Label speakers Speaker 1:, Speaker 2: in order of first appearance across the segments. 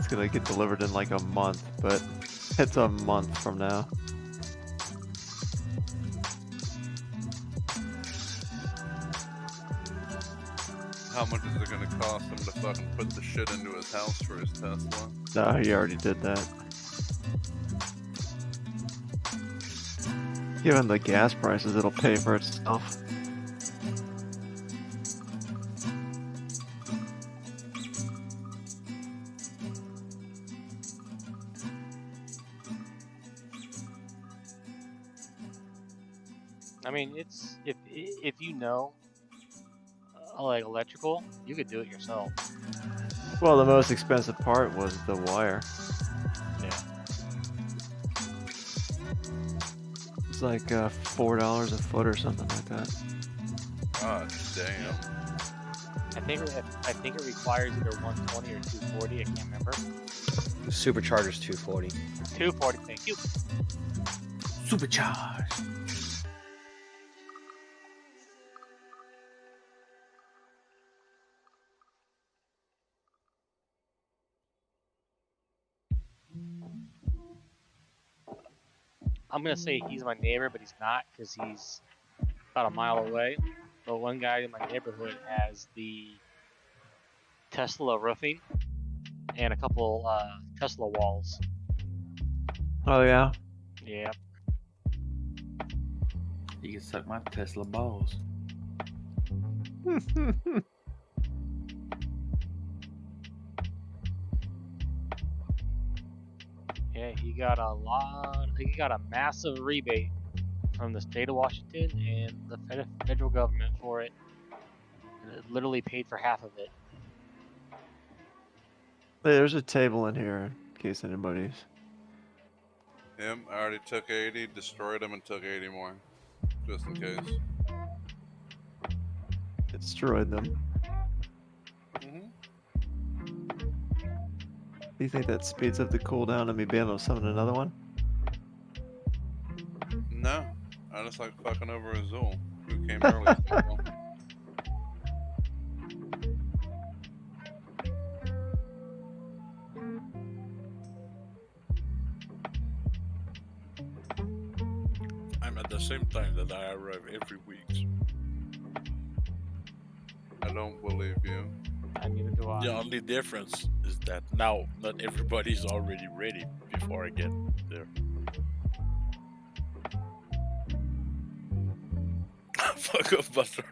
Speaker 1: it's gonna get delivered in like a month, but it's a month from now.
Speaker 2: How much is it gonna cost him to fucking put the shit into his house for his Tesla?
Speaker 1: No, he already did that. Given the gas prices, it'll pay for itself.
Speaker 3: I mean, it's if you know, like electrical, you could do it yourself.
Speaker 1: Well, the most expensive part was the wire.
Speaker 3: Yeah.
Speaker 1: It's like $4 a foot or something like that.
Speaker 2: God damn.
Speaker 3: I think it requires either 120 or 240. I can't remember.
Speaker 4: The supercharger's 240.
Speaker 3: 240. Thank you.
Speaker 4: Supercharged.
Speaker 3: I'm gonna say he's my neighbor, but he's not because he's about a mile away. But one guy in my neighborhood has the Tesla roofing and a couple Tesla walls.
Speaker 1: Oh yeah.
Speaker 3: Yeah.
Speaker 5: You can suck my Tesla balls.
Speaker 3: Yeah, he got a massive rebate from the state of Washington and the federal government for it. And it literally paid for half of it.
Speaker 1: Hey, there's a table in here in case anybody's.
Speaker 2: Him, I already took 80, destroyed him, and took 80 more. Just in case.
Speaker 1: Destroyed them. Do you think that speeds up the cooldown and me being able to summon another one?
Speaker 2: No. I just like fucking over Azul, who came early.
Speaker 6: I'm at the same time that I arrive every week.
Speaker 2: I don't believe you.
Speaker 3: Neither do I.
Speaker 6: The only difference is that now not everybody's already ready before I get there. Fuck off, butter.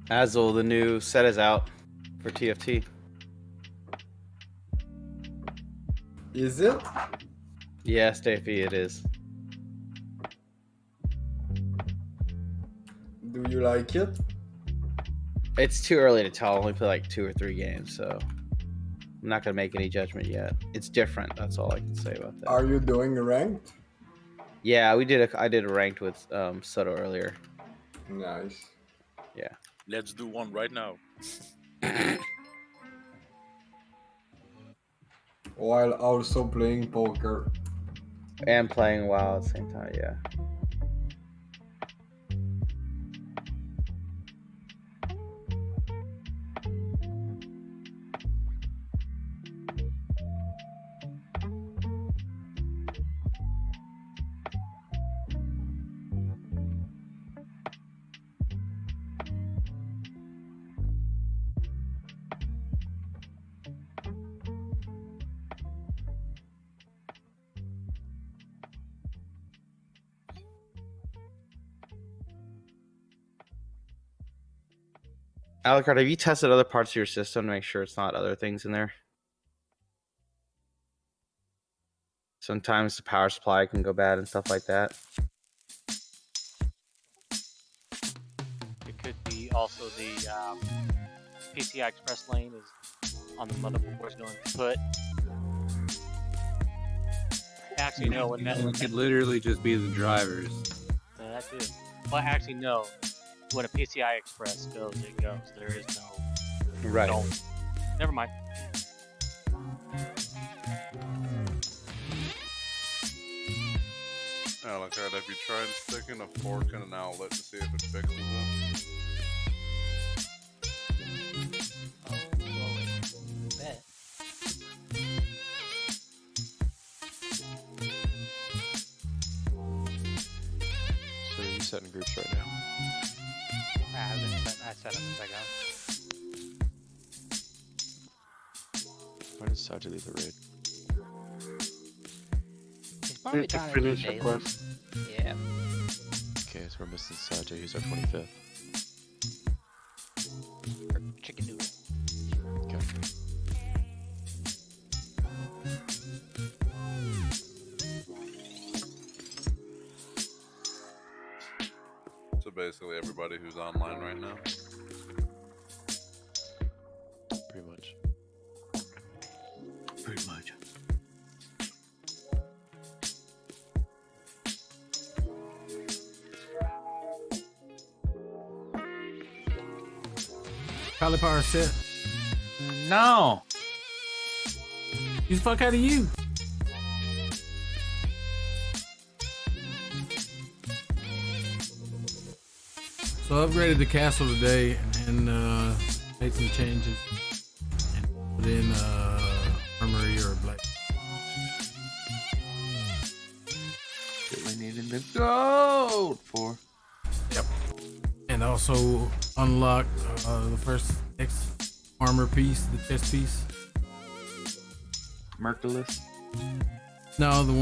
Speaker 4: Azul, the new set is out for TFT.
Speaker 7: Is it?
Speaker 4: Yeah, Steffi, it is.
Speaker 7: Do you like it?
Speaker 4: It's too early to tell. I only play like 2 or 3 games, so I'm not gonna make any judgment yet. It's different. That's all I can say about that.
Speaker 7: Are you doing ranked?
Speaker 4: Yeah, I did a ranked with Soto earlier.
Speaker 7: Nice.
Speaker 4: Yeah.
Speaker 6: Let's do one right now.
Speaker 7: While also playing poker.
Speaker 4: And playing WoW at the same time, yeah. Alucard, have you tested other parts of your system to make sure it's not other things in there? Sometimes the power supply can go bad and stuff like that.
Speaker 3: It could be also the PCI Express lane is on the motherboard's going to put. Actually, no. When that
Speaker 5: It could literally just be the drivers.
Speaker 3: that too. Well, actually, no. When a PCI Express goes, it goes. There is no.
Speaker 4: Right.
Speaker 3: No. Never mind.
Speaker 2: Alucard, have you tried sticking a fork in an outlet to see if it fixes it?
Speaker 8: setting groups right now?
Speaker 9: I set them as I go.
Speaker 8: Why did Saja leave the raid?
Speaker 9: He's probably
Speaker 1: To
Speaker 9: trying to do
Speaker 1: finish a
Speaker 9: daily.
Speaker 1: quest.
Speaker 9: Yeah.
Speaker 8: Okay, so we're missing Saja. He's our 25th.
Speaker 9: For chicken noodle.
Speaker 8: Okay.
Speaker 2: So basically, everybody who's online right now.
Speaker 8: Pretty much.
Speaker 5: Pretty much.
Speaker 10: Power set.
Speaker 5: No.
Speaker 10: Use the fuck out of you. So I upgraded the castle today and made some changes. And put in armory or black.
Speaker 5: We needed the gold for.
Speaker 10: And also unlocked the first X armor piece, the chest piece.
Speaker 5: Merciless.
Speaker 10: No, the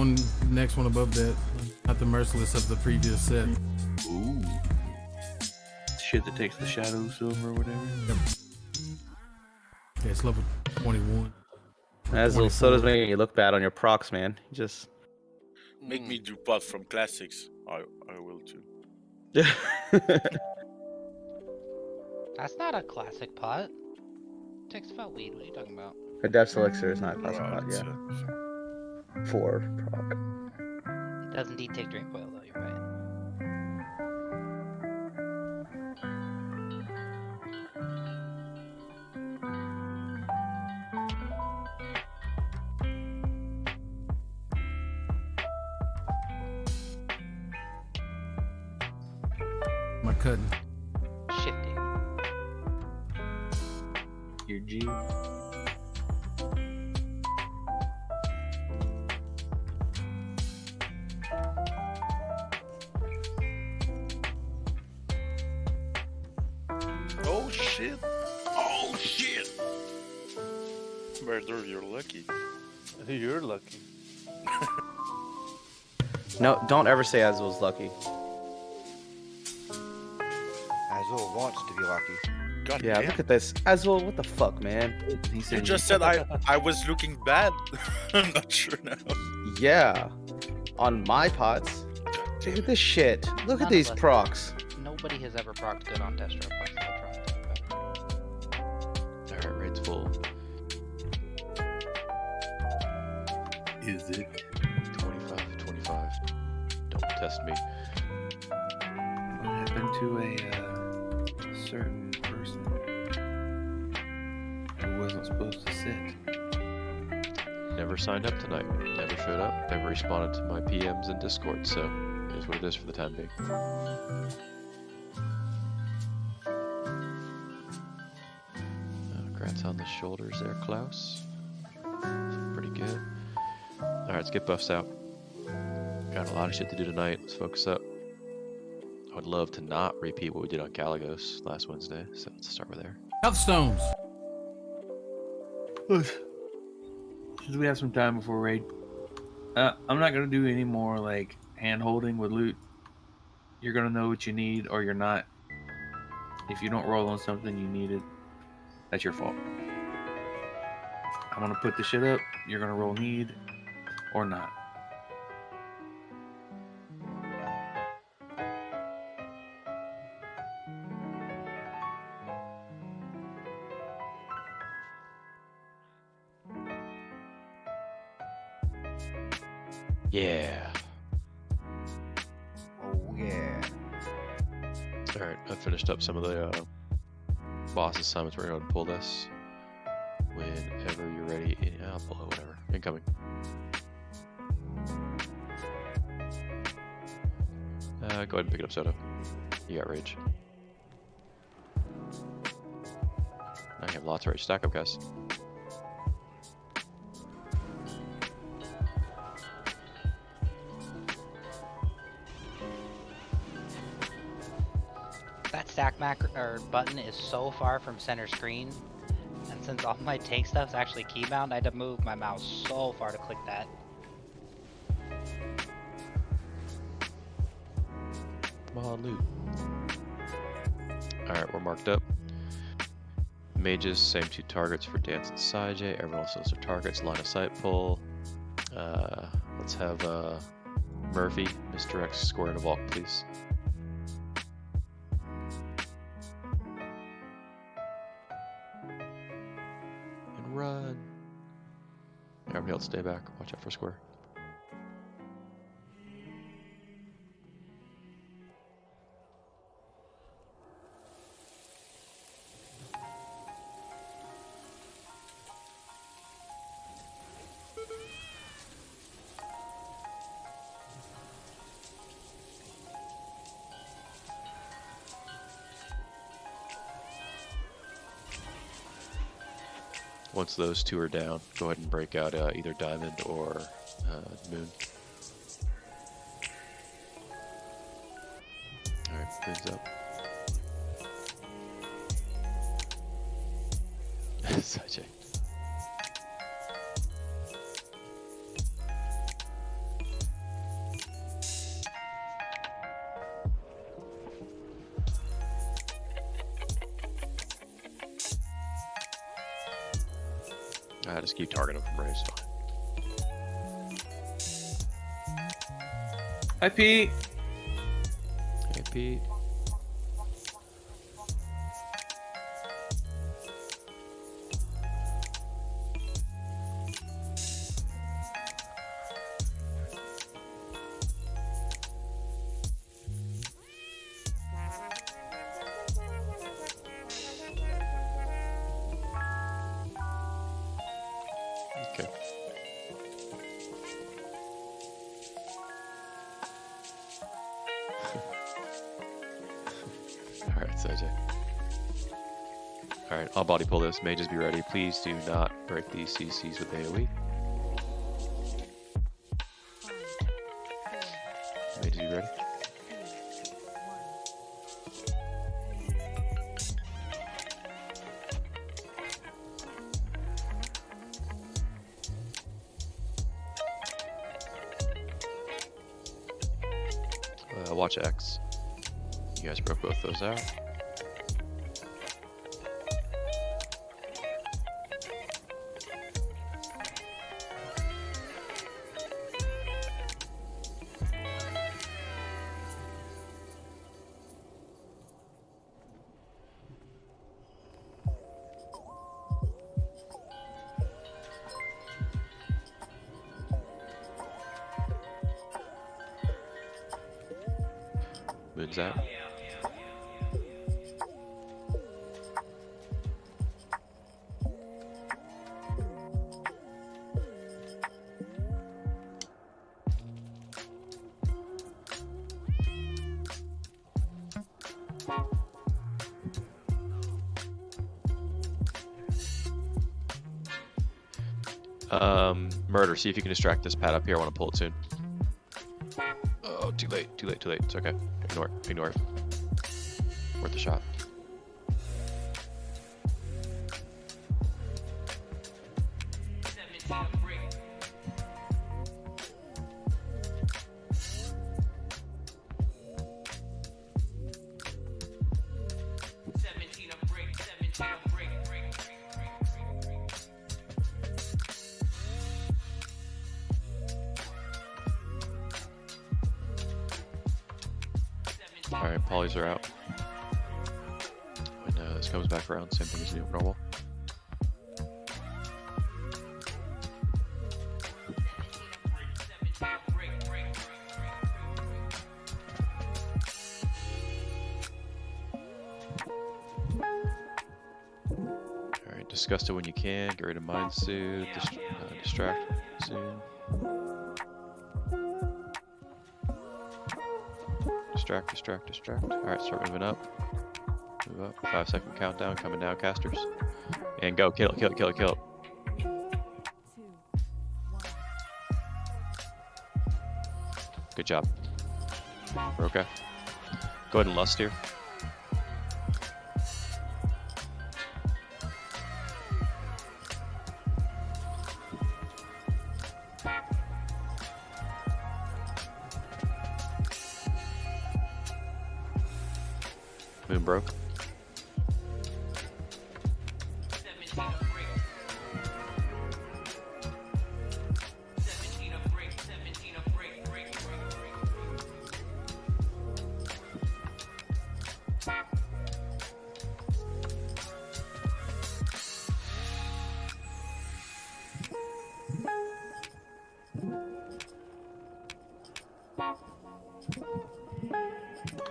Speaker 10: next one above that, not the merciless of the previous set.
Speaker 5: Ooh. Shit that takes the shadow silver or whatever.
Speaker 10: Yep. Yeah, it's level 21.
Speaker 4: Azul, so does making you look bad on your procs, man. You just
Speaker 6: Make me do pot from classics. I will too.
Speaker 9: That's not a classic pot. Takes about weed. What are you talking about?
Speaker 4: A Depth's Elixir is not classified,
Speaker 6: It's,
Speaker 4: yeah. 4 proc.
Speaker 9: It does indeed take drink oil though. You're right.
Speaker 10: My cutting.
Speaker 9: Shifty.
Speaker 5: Your G.
Speaker 6: Oh shit! Oh shit! Murder, you're lucky.
Speaker 1: You're lucky.
Speaker 4: No, don't ever say Azul's lucky.
Speaker 11: Azul wants to be lucky.
Speaker 6: God
Speaker 4: Yeah,
Speaker 6: damn.
Speaker 4: look at this. Azul, what the fuck, man?
Speaker 5: He
Speaker 6: You
Speaker 5: said
Speaker 6: just said I was looking bad. I'm not sure now.
Speaker 4: Yeah. On my pots. Look at this shit. Look
Speaker 9: None
Speaker 4: at
Speaker 9: of
Speaker 4: these
Speaker 9: us.
Speaker 4: procs.
Speaker 9: Nobody has ever procced good on Destro pots.
Speaker 8: Alright, raid's full.
Speaker 5: Is it?
Speaker 8: 25. Don't test me.
Speaker 5: What happened to a certain person who wasn't supposed to sit?
Speaker 8: Never signed up tonight. Never showed up. Never responded to my PMs in Discord, so it is what it is for the time being. Congrats on the shoulders there, Klaus. Pretty good. Alright, let's get buffs out. Got a lot of shit to do tonight. Let's focus up. I would love to not repeat what we did on Caligos last Wednesday, so let's start with there.
Speaker 10: Health stones.
Speaker 5: Since we have some time before raid, I'm not gonna do any more like hand holding with loot. You're gonna know what you need or you're not. If you don't roll on something you needed, that's your fault. I'm gonna put the shit up. You're gonna roll need or not.
Speaker 8: Yeah.
Speaker 11: Oh yeah.
Speaker 8: Alright, I finished up some of the boss assignments. We're going to pull this whenever you're ready. Yeah, I'll pull it, whatever. Incoming. Go ahead and pick it up, Soda. You got rage. Now you have lots of rage. Stack up, guys.
Speaker 9: stack macro or button is so far from center screen, and since all my tank stuff's actually keybound, I had to move my mouse so far to click that.
Speaker 8: Come on, loot. Alright, we're marked up. Mages, same 2 targets for Dance and Saijay. Everyone else has their targets. Line of sight pull. Let's have Murphy, Mr. X, square in a vault, please. And run. Everybody else stay back. Watch out for square. Once those 2 are down, go ahead and break out either Diamond or Moon. Alright, Moon's up. Saijay. I just keep targeting them from range.
Speaker 5: Hi, Pete.
Speaker 8: Hey, Pete. Okay. Alright, Saijay. Alright, I'll body pull this. Mages be ready. Please do not break these CCs with AoE. Mages be ready. Watch X. You guys broke both those out. Moon's out. Murder, see if you can distract this pad up here. I want to pull it soon. Oh, too late, too late, too late. It's okay. Ignore it, ignore it. Worth the shot. Alright, polys are out. When this comes back around, same thing as normal. Alright, disgust it when you can. Get rid of Mind Soothe. Distract soon. Distract. Alright, start moving up. Move up. 5-second countdown coming down, casters. And go. Kill it. Good job. We're okay. Go ahead and lust here. Moon broke.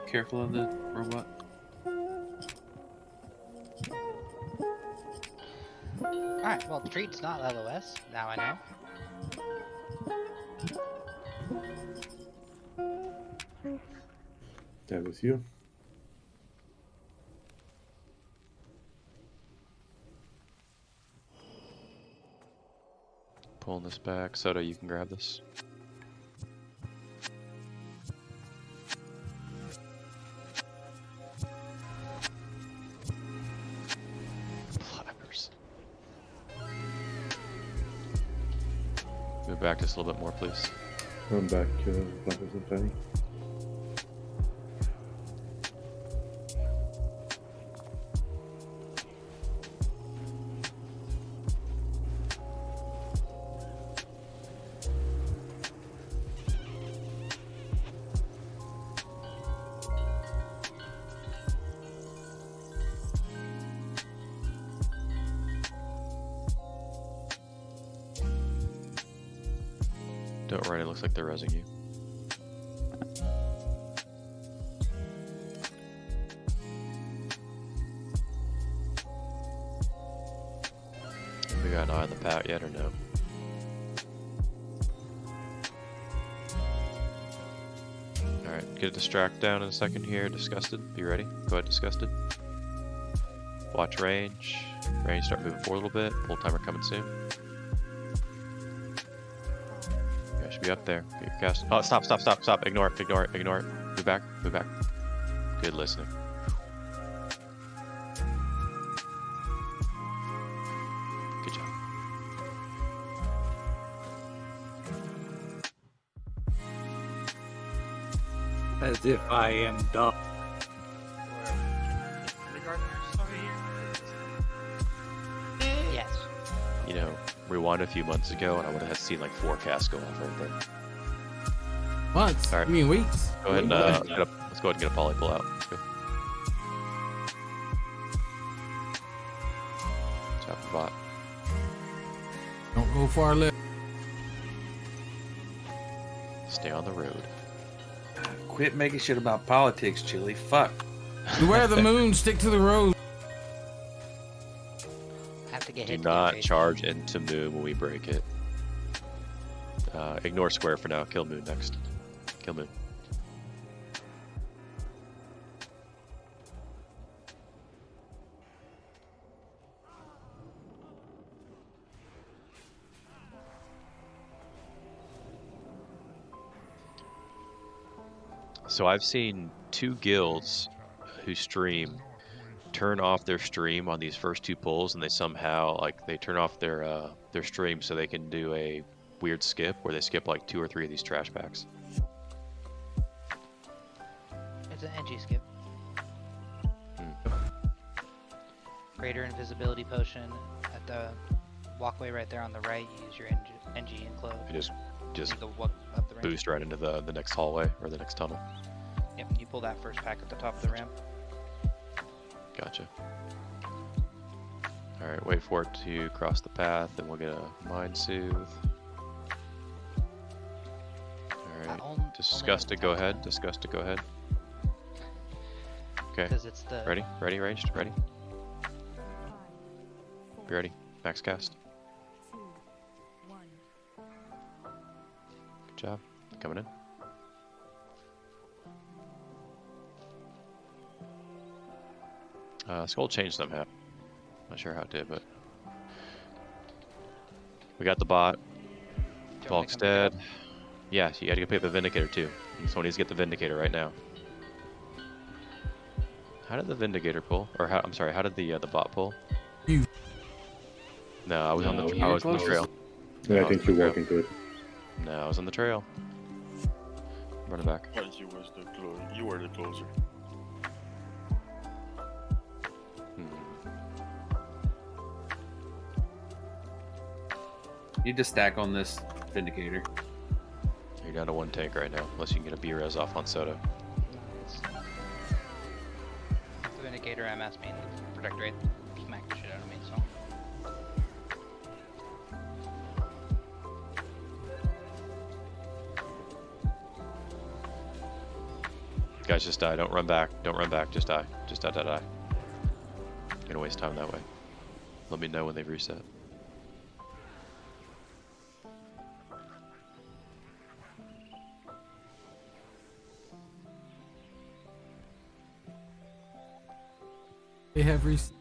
Speaker 5: Careful of the robot.
Speaker 9: Alright, well, the treat's not LOS. Now I know.
Speaker 12: That was you.
Speaker 8: Pulling this back. Soda, you can grab this. Flappers. Move back just a little bit more, please.
Speaker 12: I'm back, Flappers and Penny.
Speaker 8: Don't worry, it looks like they're rezzing you. We got an eye on the pat yet or no? Alright, get a distract down in a second here. Disgusted, be ready. Go ahead, Disgusted. Watch range. Range, start moving forward a little bit. Pull timer coming soon. Be up there. Get your cast. Oh, stop. Ignore it. Move back. Good listening. Good job.
Speaker 13: As if I am dumb.
Speaker 9: Yes.
Speaker 8: You know, rewind a few months ago and I would have seen like 4 casts go off right there.
Speaker 10: Months?
Speaker 8: All right.
Speaker 10: You mean weeks?
Speaker 8: Go ahead and let's go ahead and get a poly pull out. Let's go. Chop the bot.
Speaker 10: Don't go far left.
Speaker 8: Stay on the road.
Speaker 5: Quit making shit about politics, Chili. Fuck.
Speaker 10: Beware the moon, stick to the road.
Speaker 9: Have to get
Speaker 8: Do
Speaker 9: hit.
Speaker 8: not charge into moon when we break it. Ignore square for now. Kill moon next. Kill moon. So I've seen 2 guilds who stream turn off their stream on these first 2 pulls, and they somehow they turn off their stream so they can do a weird skip where they skip like 2 or 3 of these trash packs.
Speaker 9: It's an NG skip. Greater invisibility potion at the walkway right there on the right. You use your NG enclose.
Speaker 8: You just
Speaker 9: go up the ramp.
Speaker 8: boost right into the next hallway or the next tunnel.
Speaker 9: Yep, you pull that first pack at the top of the ramp.
Speaker 8: Gotcha. Alright, wait for it to cross the path, and we'll get a Mind Soothe. Alright, Disgusted, go ahead. Disgusted, go ahead. Okay.
Speaker 9: It's the...
Speaker 8: Ready, ranged, ready. Be ready. Max cast. Good job. Coming in. Skull changed somehow. Not sure how it did, but we got the bot. Bulk's dead. Yeah, so you gotta go pick up the Vindicator too. Someone needs to get the Vindicator right now. How did the Vindicator pull? Or how? I'm sorry. How did the bot pull?
Speaker 10: You.
Speaker 8: No, I was on the trail.
Speaker 12: Yeah, I think you walk into it.
Speaker 8: No, I was on the trail. Running back.
Speaker 6: You were the closer.
Speaker 5: Need to stack on this Vindicator.
Speaker 8: You're down to 1 tank right now, unless you can get a B-res off on Soda.
Speaker 9: The Vindicator MS main protect rate. Smack the shit out of me, so.
Speaker 8: Guys, just die. Don't run back. Don't run back. Just die. Just die, die, die. You're gonna waste time that way. Let me know when they've reset.
Speaker 10: They have reset.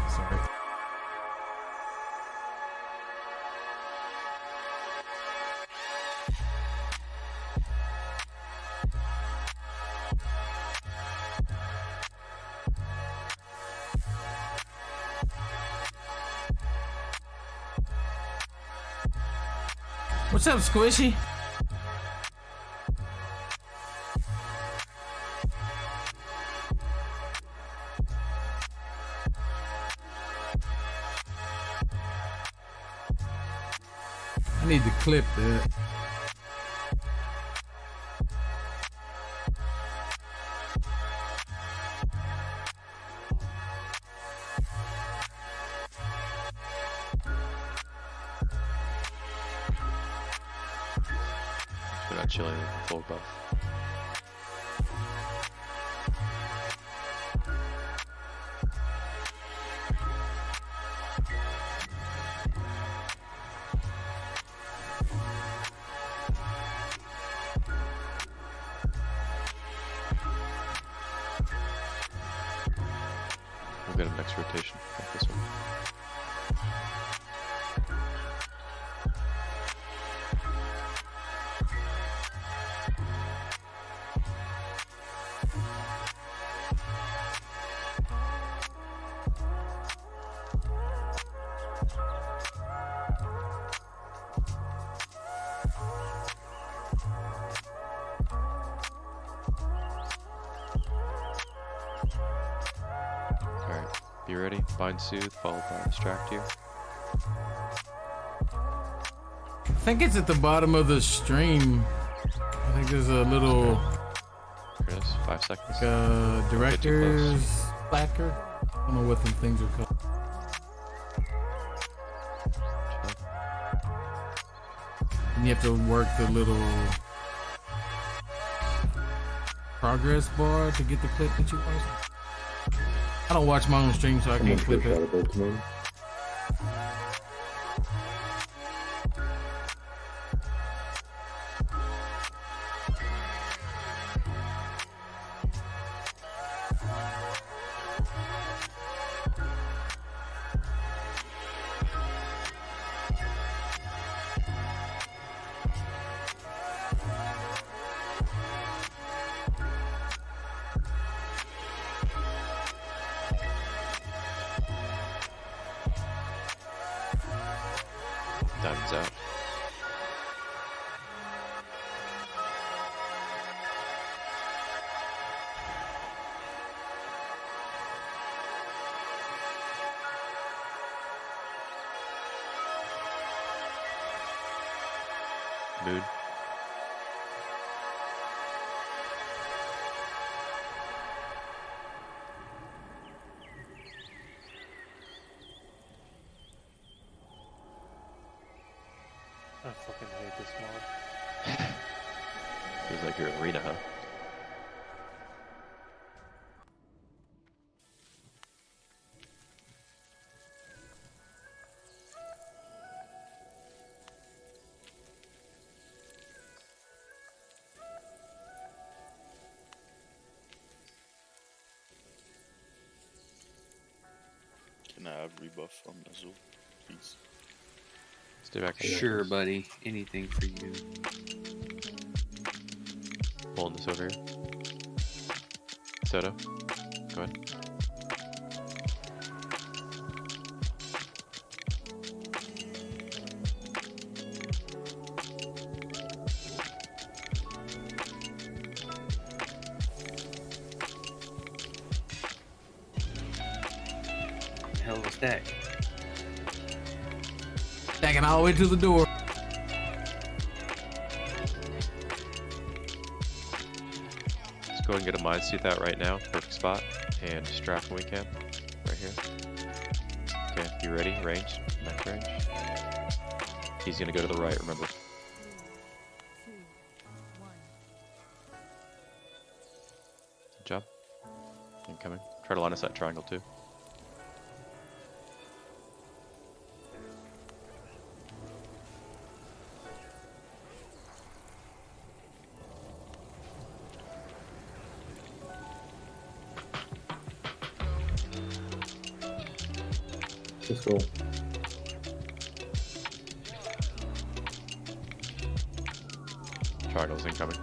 Speaker 10: Sorry. What's up, Squishy? I need to clip that.
Speaker 8: We're not chilling with the full buff. We'll get him next rotation. Like this one. Alright, be ready. Bind Soothe, followed by Distract here.
Speaker 10: I think it's at the bottom of the stream. I think there's a little
Speaker 8: There it is, 5 seconds.
Speaker 10: director's placard. I don't know what them things are called. And you have to work the little progress bar to get the clip that you want. I don't watch my own stream, so I can't clip it.
Speaker 8: Diamond's out. Moon.
Speaker 3: I fucking hate this mod.
Speaker 8: Feels like you're in arena, huh?
Speaker 6: Can I have rebuff from Azul, please?
Speaker 8: Stay back here.
Speaker 5: Sure, buddy. Anything for you.
Speaker 8: Pulling this over here. Soda, go ahead.
Speaker 5: hell of a stack.
Speaker 10: Stacking all the way to the door.
Speaker 8: Let's go ahead and get a mind sooth out right now. Perfect spot. And distract when we can. Right here. Okay, you ready? Range. Max range. He's gonna go to the right, remember. Good job. Incoming. Try to line us that triangle too.
Speaker 12: Let's go.
Speaker 8: Triangle's incoming.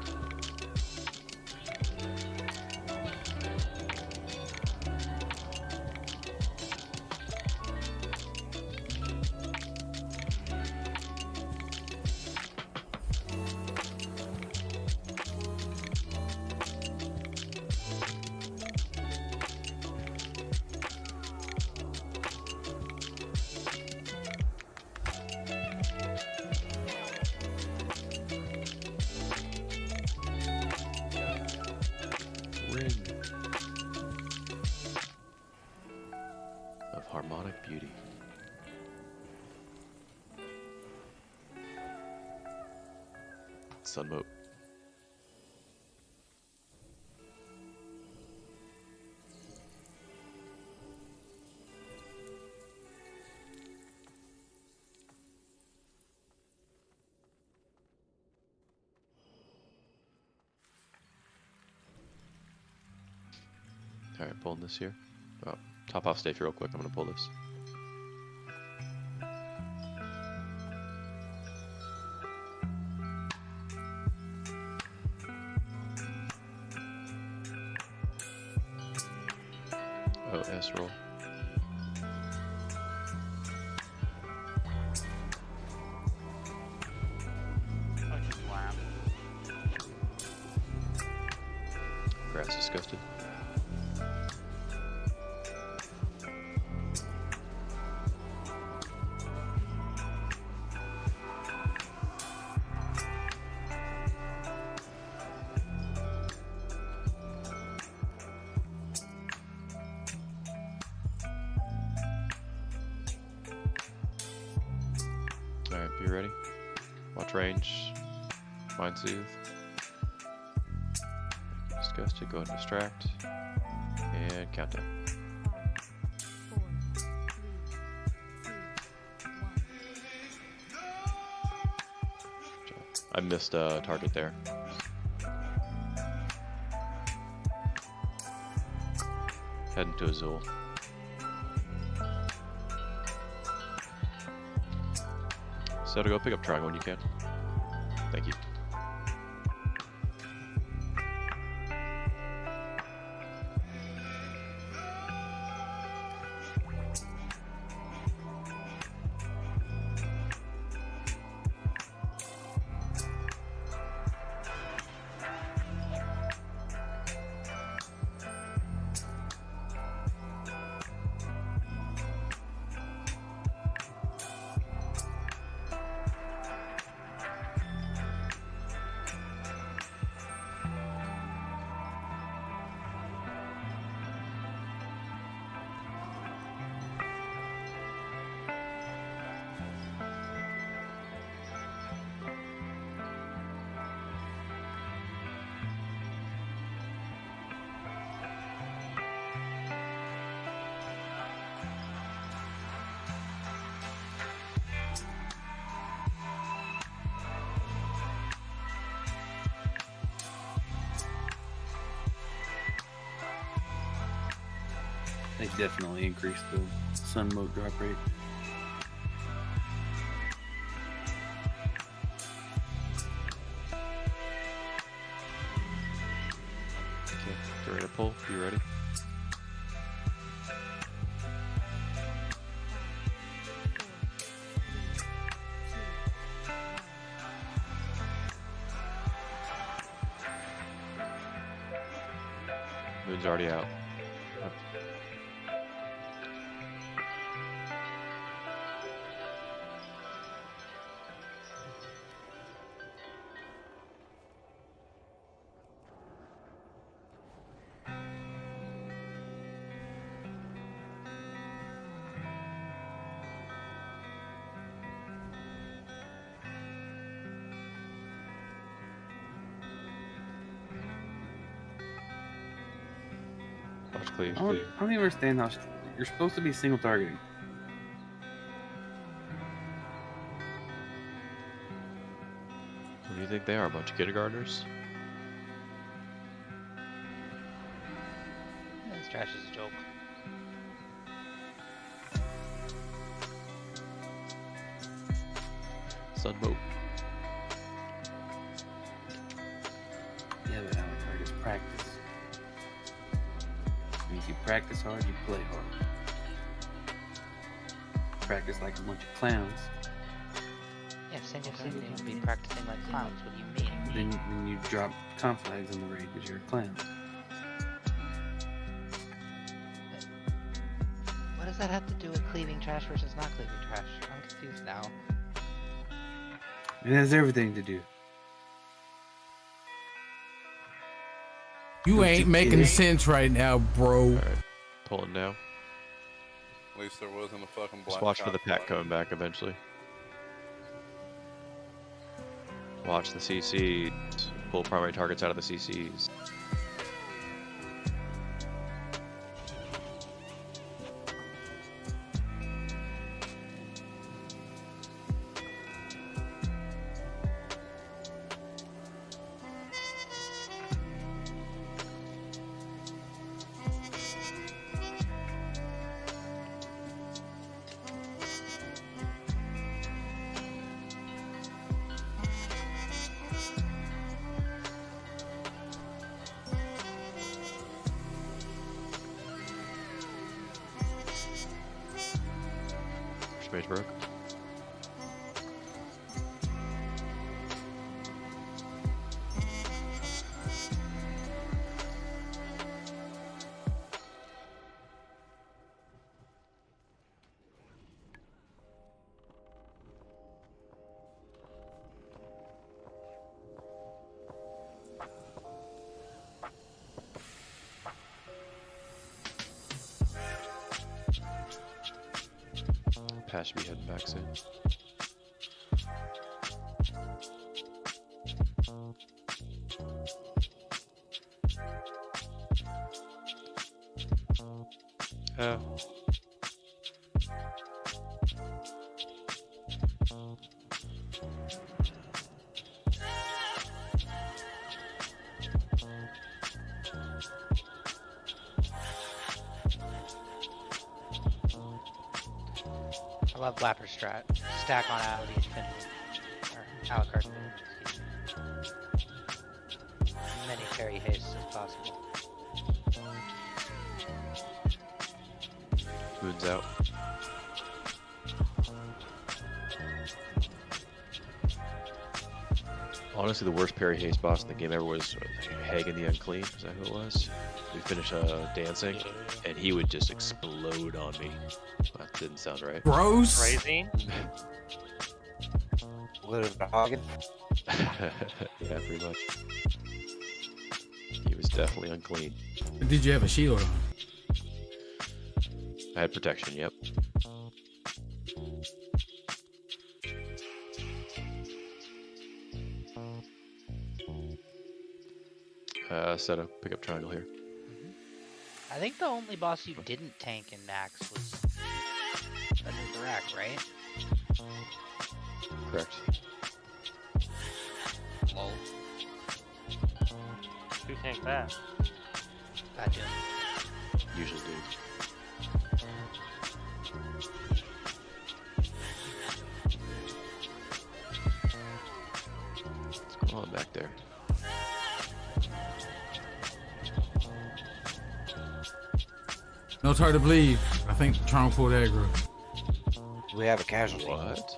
Speaker 8: Ring of harmonic beauty. Sunmote. Alright, pulling this here. Oh, top off Stafey real quick. I'm gonna pull this. Oh, S roll. Grass disgusted. Alright, be ready. Watch range. Mind soothe. Disgusted, go ahead and distract. And countdown. I missed a target there. Heading to Azul. So to go pick up triangle when you can. Thank you.
Speaker 5: They definitely increased the sun mode drop rate.
Speaker 8: Okay, get ready to pull. You ready? Moon's already out. Watch cleave.
Speaker 5: I don't even understand how you're supposed to be single targeting.
Speaker 8: Who do you think they are? A bunch of kindergartners?
Speaker 9: This trash is a joke.
Speaker 8: Sunboat.
Speaker 5: Yeah, but Alucard is practice. It means you practice hard, you play hard. Practice like a bunch of clowns.
Speaker 9: Yeah, same thing. You'll be practicing like clowns. What do you mean?
Speaker 5: Then you drop conflags in the raid because you're a clown.
Speaker 9: What does that have to do with cleaving trash versus not cleaving trash? I'm confused now.
Speaker 5: It has everything to do.
Speaker 10: You ain't making sense right now, bro.
Speaker 8: Alright, pulling now.
Speaker 2: At least there wasn't a fucking black.
Speaker 8: Just watch for the
Speaker 2: cop
Speaker 8: pack coming back eventually. Watch the CCs. Pull primary targets out of the CCs. Space broke. Pass should be heading back soon.
Speaker 9: I love Blapper strat. Stack on Audi Finwell. Or Alucard. As many parry hastes as possible.
Speaker 8: Moon's out. Honestly, the worst parry haste boss in the game ever was Hagen the Unclean. Is that who it was? We finished dancing, and he would just explode on me. That didn't sound right.
Speaker 10: Gross.
Speaker 3: Crazy.
Speaker 8: Yeah, pretty much. He was definitely unclean.
Speaker 10: Did you have a shield on?
Speaker 8: I had protection, yep. Set a pickup triangle here.
Speaker 9: I think the only boss you didn't tank in Nax was Thunder Barak, right?
Speaker 8: Correct.
Speaker 9: Lol.
Speaker 3: Who tanked that?
Speaker 9: I do.
Speaker 8: Usually do. What's going on back there?
Speaker 10: No, it's hard to believe. I think Tron pulled aggro.
Speaker 11: We have a casualty.
Speaker 8: What?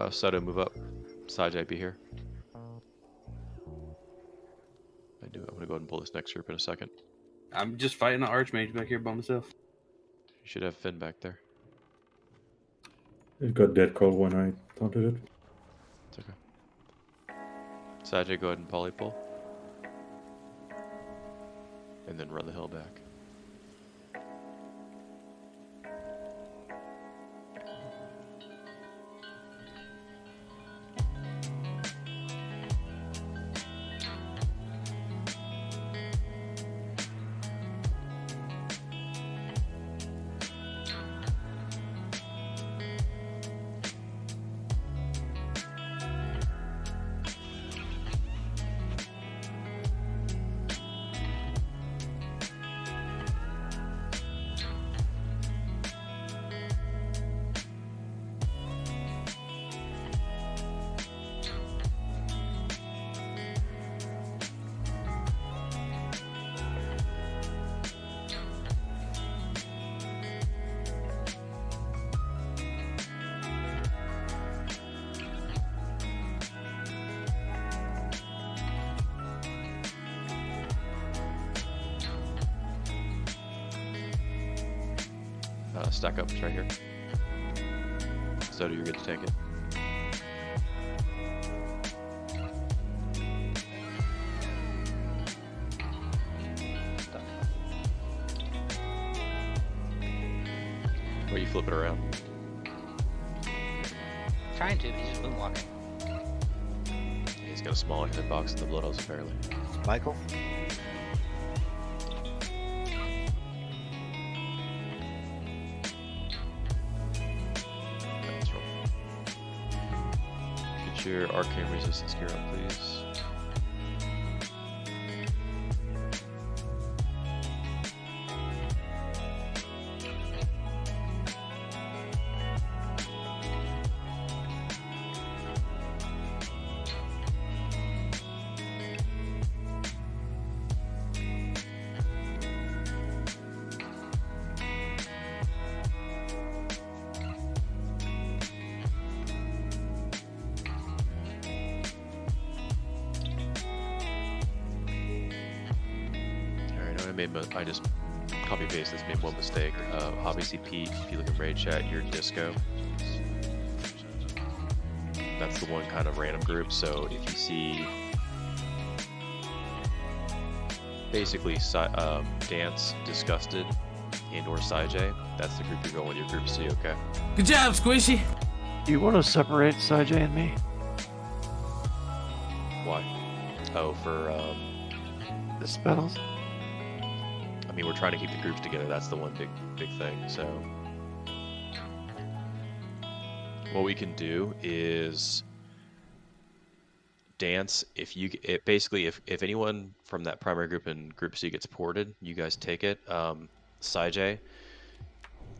Speaker 8: Soto, move up. Side JP here. I'm gonna go ahead and pull this next group in a second.
Speaker 5: I'm just fighting an archmage back here by myself.
Speaker 8: You should have Finn back there.
Speaker 12: It got dead cold when I taunted it.
Speaker 8: It's okay. Sajay, go ahead and poly pull. And then run the hill back. Stack up, it's right here. So you're good to take it. Or you flip it around.
Speaker 9: Trying to, but he's just moonwalking.
Speaker 8: He's got a smaller hitbox than the Blood Elves, apparently.
Speaker 11: Michael?
Speaker 8: Your arcane resistance gear up, please. I just copy paste this, made one mistake. Obviously, Pete, if you look at raid chat, you're disco. That's the one kind of random group. So if you see basically Dance, Disgusted, and/or Sajay, that's the group you're going with your group C. Okay.
Speaker 10: Good job, Squishy.
Speaker 1: You want to separate Sajay and me?
Speaker 8: Why? Oh, for
Speaker 1: The spells?
Speaker 8: I mean, we're trying to keep the groups together. That's the one big thing. So what we can do is Dance. Basically, if anyone from that primary group and group C gets ported, you guys take it. Sajay,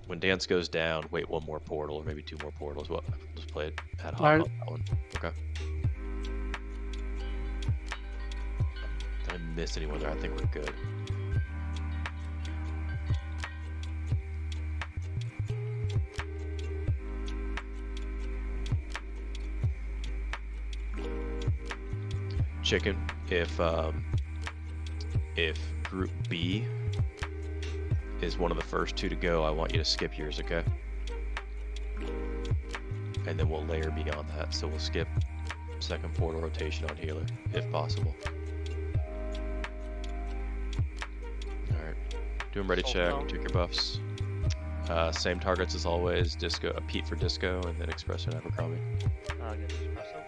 Speaker 8: when Dance goes down, wait one more portal or maybe two more portals. Well, just play it ad hoc on that one. Okay. Did I miss anyone there? I think we're good. Chicken, if group B is one of the first two to go, I want you to skip yours, okay? And then we'll layer beyond that, so we'll skip second portal rotation on healer, if possible. Alright, doing ready check, check your buffs. Same targets as always, Disco, Pete for Disco, and then Espresso and Abercrombie.
Speaker 3: Get Espresso.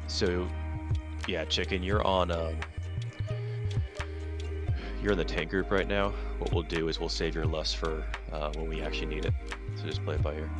Speaker 8: So, yeah, Chicken, you're on, you're in the tank group right now. What we'll do is we'll save your lust for when we actually need it. So just play it by ear.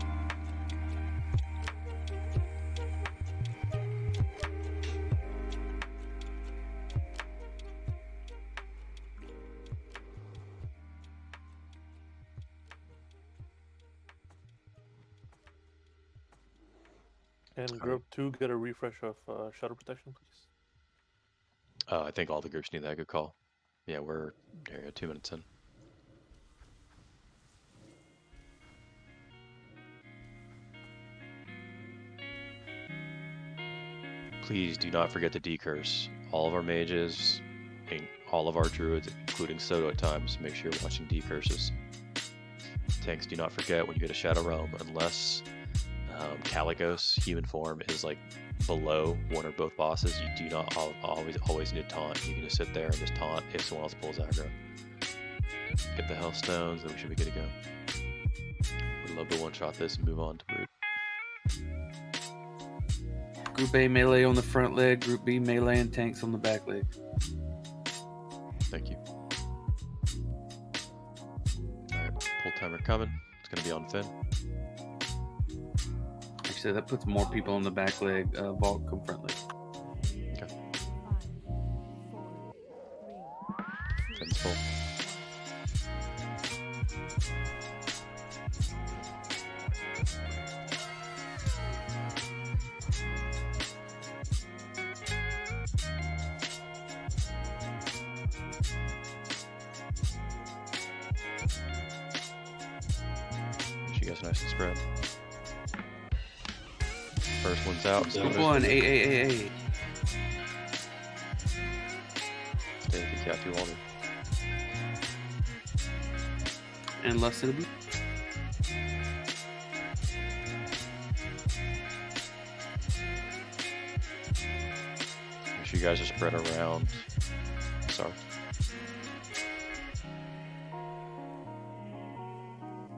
Speaker 14: And group 2, get a refresh of Shadow Protection, please.
Speaker 8: I think all the groups need that. Good call. Yeah, we're 2 minutes in. Please do not forget to decurse. All of our mages, and all of our druids, including Soto at times, make sure you're watching decurses. Tanks, do not forget when you hit a Shadow Realm, unless Caligos, human form, is like below one or both bosses, you do not always need to taunt. You can just sit there and just taunt if someone else pulls aggro. Get the health stones, then we should be good to go. We'd love to one-shot this and move on to group.
Speaker 5: Group A melee on the front leg, Group B melee and tanks on the back leg.
Speaker 8: Thank you. Alright, pull timer coming. It's gonna be on Finn.
Speaker 5: Actually, that puts more people on the back leg. Vault come front leg.
Speaker 8: Okay. Finn's full. You guys nice and spread. First one's out.
Speaker 5: One, A.
Speaker 8: Stay if you got two Alder.
Speaker 5: And less than a beat.
Speaker 8: Make sure you guys are spread around. Sorry.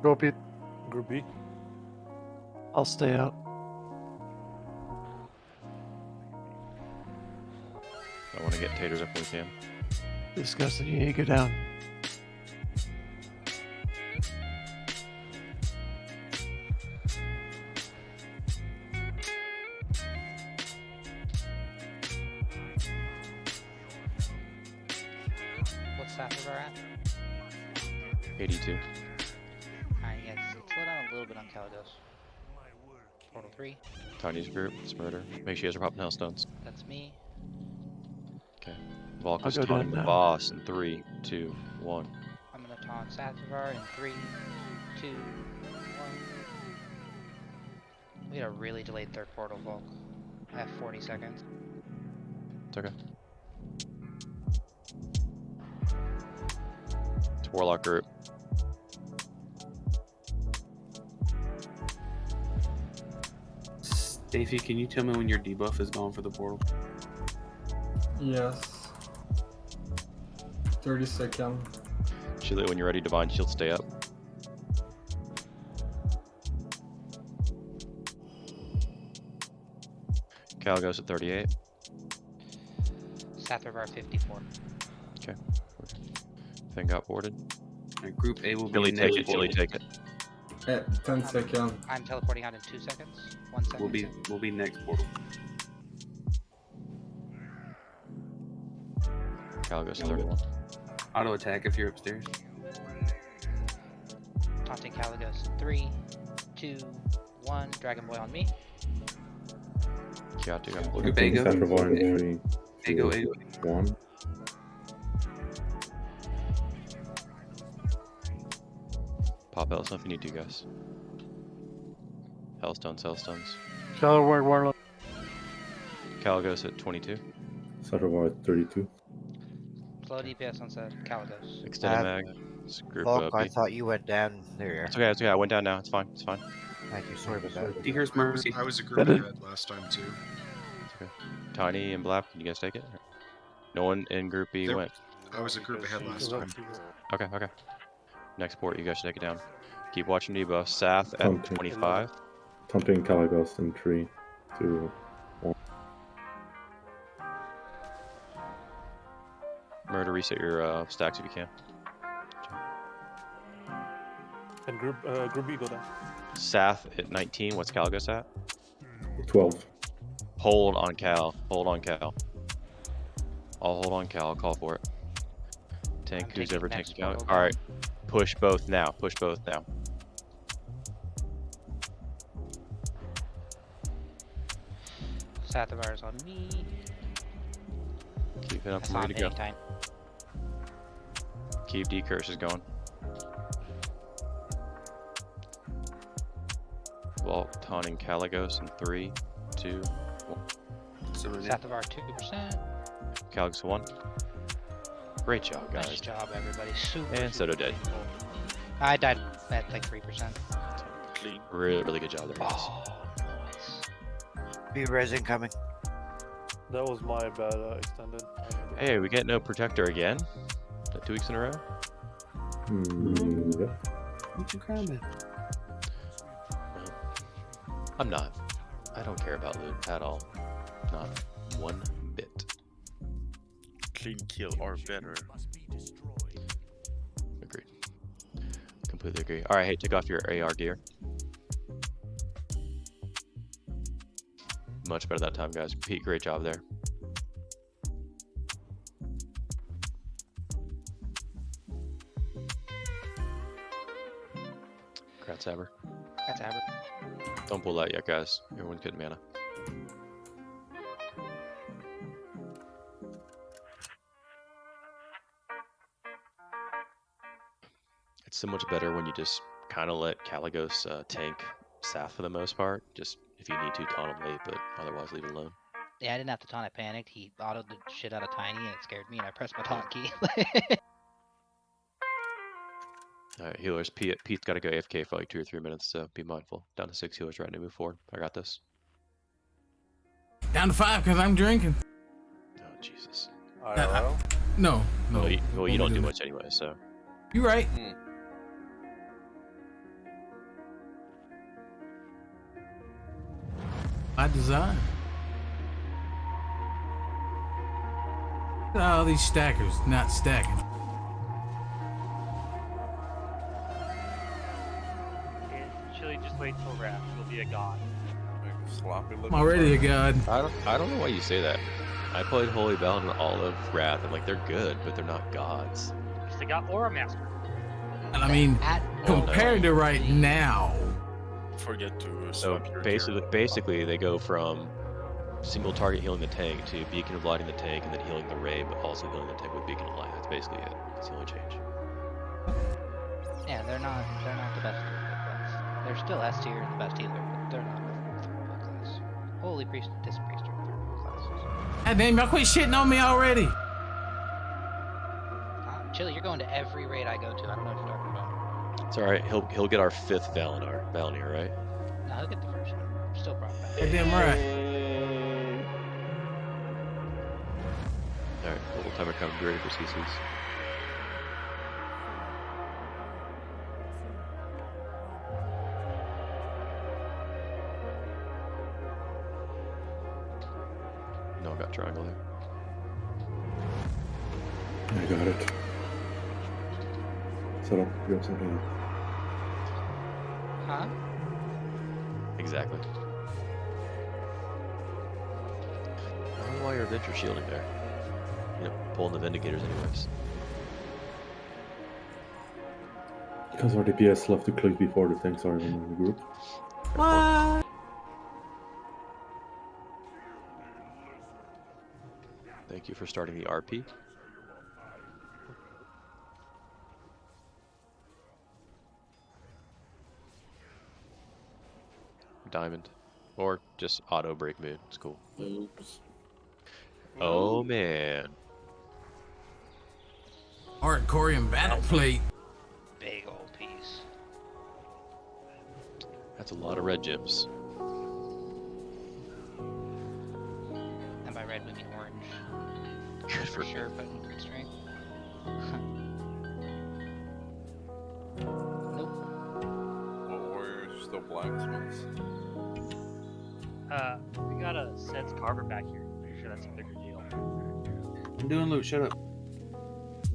Speaker 1: Go Pete.
Speaker 14: Group B.
Speaker 1: I'll stay out.
Speaker 8: I want to get taters up when we can.
Speaker 1: Disgusting. You go down.
Speaker 9: What's that for at?
Speaker 8: 82.
Speaker 9: Alright, yeah, slow down a little bit on Caligos. Portal 3.
Speaker 8: Tiny's group. It's murder. Make sure you guys are popping hellstones.
Speaker 9: That's me.
Speaker 8: Okay. Volk
Speaker 1: I'll
Speaker 8: is
Speaker 1: go
Speaker 8: taunting
Speaker 1: down
Speaker 8: the
Speaker 1: now.
Speaker 8: boss in 3, 2, 1.
Speaker 9: I'm gonna taunt Sathavar in 3, 2, 1. We had a really delayed third portal, Volk. I have 40 seconds.
Speaker 8: It's okay. It's Warlock group.
Speaker 5: Stacey, can you tell me when your debuff is gone for the portal?
Speaker 7: Yes. 30 seconds.
Speaker 8: Chile, when you're ready, Divine Shield, stay up. Cal goes at 38.
Speaker 9: Sathavar 54.
Speaker 8: Okay. Thing got boarded.
Speaker 5: Right, group A will
Speaker 8: Chile
Speaker 5: be
Speaker 8: take
Speaker 5: next
Speaker 8: it, Chile
Speaker 5: portal.
Speaker 8: take it.
Speaker 7: 10 seconds.
Speaker 9: I'm teleporting out in 2 seconds. 1 second.
Speaker 5: We'll be next portal.
Speaker 8: Cal goes at 31.
Speaker 5: Auto attack if you're upstairs.
Speaker 9: Taunting Caligos. 3, 2, 1. Dragon Boy on me.
Speaker 8: Kiatu got
Speaker 5: Group
Speaker 8: boarded.
Speaker 5: A go.
Speaker 12: Sacrifice in 3, 2,
Speaker 5: A go.
Speaker 12: 1.
Speaker 8: Pop Hellstone if you need to, guys. Hellstones, Hellstones.
Speaker 1: Colorway Warlock.
Speaker 8: Cal goes at 22.
Speaker 12: Sacrifice 32.
Speaker 9: Slow DPS on Caligos.
Speaker 8: Extended mag. It's group
Speaker 11: Look,
Speaker 8: up.
Speaker 11: I thought you went down there.
Speaker 8: It's okay, it's okay. I went down now. It's fine. It's fine.
Speaker 11: Thank you. Sorry about that.
Speaker 5: Here's Mercy.
Speaker 15: I was a group ahead last time too.
Speaker 8: It's okay. Tiny and Blap, can you guys take it? No one in Group B
Speaker 15: There-
Speaker 8: went.
Speaker 15: I was a group ahead last time.
Speaker 8: Okay, okay. Next port, you guys should take it down. Keep watching debuff. Sath at
Speaker 12: Something.
Speaker 8: 25.
Speaker 12: Taunting Caligos in 3, 2, 1.
Speaker 8: Murder, reset your stacks if you can.
Speaker 14: And group B go down.
Speaker 8: Sath at 19. What's Caligos at?
Speaker 12: 12.
Speaker 8: Hold on Cal. Hold on Cal. I'll hold on Cal. I'll call for it. Tank, who's ever taking Cal? Alright. Push both now. Push both now.
Speaker 9: Sathavar's on me.
Speaker 8: Keep it up
Speaker 9: That's
Speaker 8: and
Speaker 9: on
Speaker 8: ready to go.
Speaker 9: anytime.
Speaker 8: Keep D-curses going. Vault taunting Caligos in 3, 2, 1.
Speaker 9: Sathavar 2%.
Speaker 8: Calix 1. Great job, guys.
Speaker 9: Nice job, everybody. Super.
Speaker 8: And Soto dead.
Speaker 9: I died at like 3%.
Speaker 6: Clean.
Speaker 8: Really, really good job there, guys.
Speaker 9: Oh, nice.
Speaker 11: Be resin coming.
Speaker 14: That was my bad extended.
Speaker 8: Hey, we get no protector again? 2 weeks in a row?
Speaker 12: Yeah.
Speaker 5: What you crying about?
Speaker 8: I'm not. I don't care about loot at all. Not one bit.
Speaker 6: Clean kill or better.
Speaker 8: Agreed. Completely agree. Alright, hey, take off your AR gear. Much better that time, guys. Pete, great job there. Congrats, Aber.
Speaker 9: That's Aber.
Speaker 8: Don't pull that yet, guys. Everyone's getting mana. It's so much better when you just kind of let Caligos tank Saf for the most part. Just if you need to, taunt him late, but otherwise leave it alone.
Speaker 9: Yeah, I didn't have to taunt. I panicked. He autoed the shit out of Tiny, and it scared me, and I pressed my taunt key.
Speaker 8: Alright, healers. Pete's got to go AFK for like 2 or 3 minutes, so be mindful. Down to 6 healers right now. Move forward. I got this.
Speaker 10: Down to 5 because I'm drinking.
Speaker 8: Oh, Jesus.
Speaker 10: No.
Speaker 8: Well, you don't do much anyway, so.
Speaker 10: You're right. By design. Look at all these stackers not stacking.
Speaker 3: Chili, just wait till Wrath. You'll be a god.
Speaker 2: Sloppy
Speaker 10: I'm already a god.
Speaker 8: I don't know why you say that. I played Holy Bell and all of Wrath. I'm like, they're good, but they're not gods.
Speaker 3: Because they got Aura Master.
Speaker 10: And I mean, compared to right now.
Speaker 6: Forget to
Speaker 8: So basically, they go from single target healing the tank to Beacon of Lighting the tank and then healing the Ray, but also healing the tank with Beacon of Light. That's basically it. That's the only change.
Speaker 9: Yeah, they're not the best class. They're still S tier, the best healer, but they're not third class. Holy Priest and Disc Priest are third classes.
Speaker 10: God damn, y'all quit shitting on me already.
Speaker 9: Chili, you're going to every raid I go to. I don't know what you're talking about.
Speaker 8: It's alright, he'll get our 5th Valinor, right?
Speaker 9: No, he'll get the first one. Still probably.
Speaker 10: God damn right.
Speaker 8: Alright, full timer coming, be ready for CCs. No, I got triangle there.
Speaker 12: I got it. Set up, you have something.
Speaker 9: Huh?
Speaker 8: Exactly. I don't know why you're adventure shielding there. You know, pulling the Vindicators anyways.
Speaker 12: Because our DPS love to click before the tanks are in the group.
Speaker 10: What?
Speaker 8: Thank you for starting the RP. Diamond. Or just auto break mood. It's cool.
Speaker 14: Oops.
Speaker 8: Oh man.
Speaker 10: Hardcore battle plate.
Speaker 9: Big old piece.
Speaker 8: That's a lot of red gems.
Speaker 9: And by red we mean orange.
Speaker 8: Good for
Speaker 9: sure, but constraint.
Speaker 2: What warriors still blacksmiths?
Speaker 3: We got a Sets Carver back here. Pretty sure that's a bigger deal.
Speaker 5: I'm doing loot. Shut up.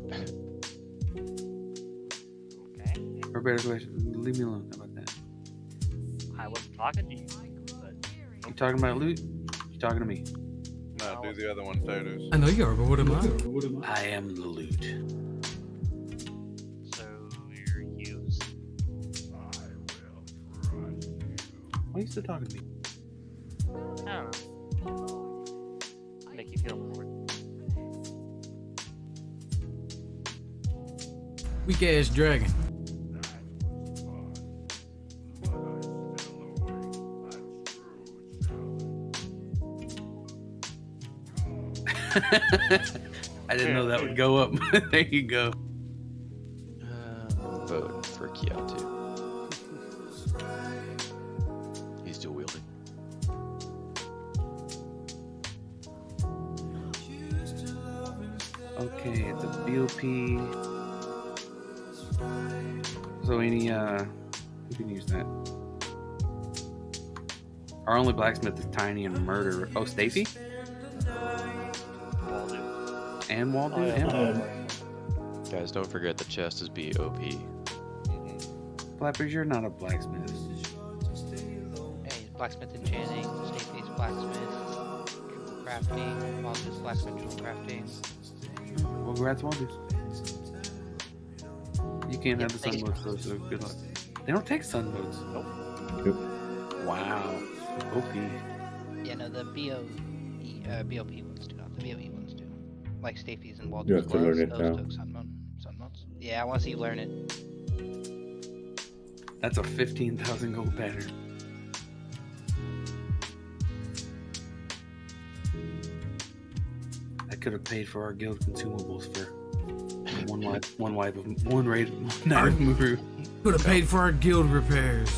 Speaker 3: Okay.
Speaker 5: Or better question, leave me alone. How about that?
Speaker 3: I wasn't talking to you, but
Speaker 5: You talking about loot? You talking to me?
Speaker 2: No, do the other one, Titus.
Speaker 10: I know you are, but what am I?
Speaker 5: I am the loot.
Speaker 3: so you're used.
Speaker 5: Why are you still talking to me?
Speaker 3: I don't know. Make you feel important.
Speaker 10: Weak ass dragon.
Speaker 5: I didn't know that would go up. There you go.
Speaker 8: Vote for Kia too. He's dual wielding.
Speaker 5: Okay, it's a BOP. So any you can use that. Our only blacksmith is tiny and murder. Oh, Stacy? And Waldo?
Speaker 8: Guys, don't forget the chest is BOP.
Speaker 5: Flappers, you're not a blacksmith.
Speaker 9: Hey, blacksmith enchanting, Stacy's blacksmith, jewel crafting, Waldo's blacksmith jewel crafting.
Speaker 5: Well, congrats, Waldo's. You can't have the sun modes though, so good luck. They don't take sun modes.
Speaker 8: Nope.
Speaker 5: Wow. OP.
Speaker 9: Yeah, no, the BOP ones do not. The BOE ones do. Like Stacy's and
Speaker 12: You
Speaker 9: Waldo's
Speaker 12: have to learn it
Speaker 9: those
Speaker 12: now.
Speaker 9: took sun modes. Yeah, I want to see you learn it.
Speaker 5: That's a 15,000 gold banner. I could have paid for our guild consumables for one night of Muru.
Speaker 10: Could have paid for our guild repairs.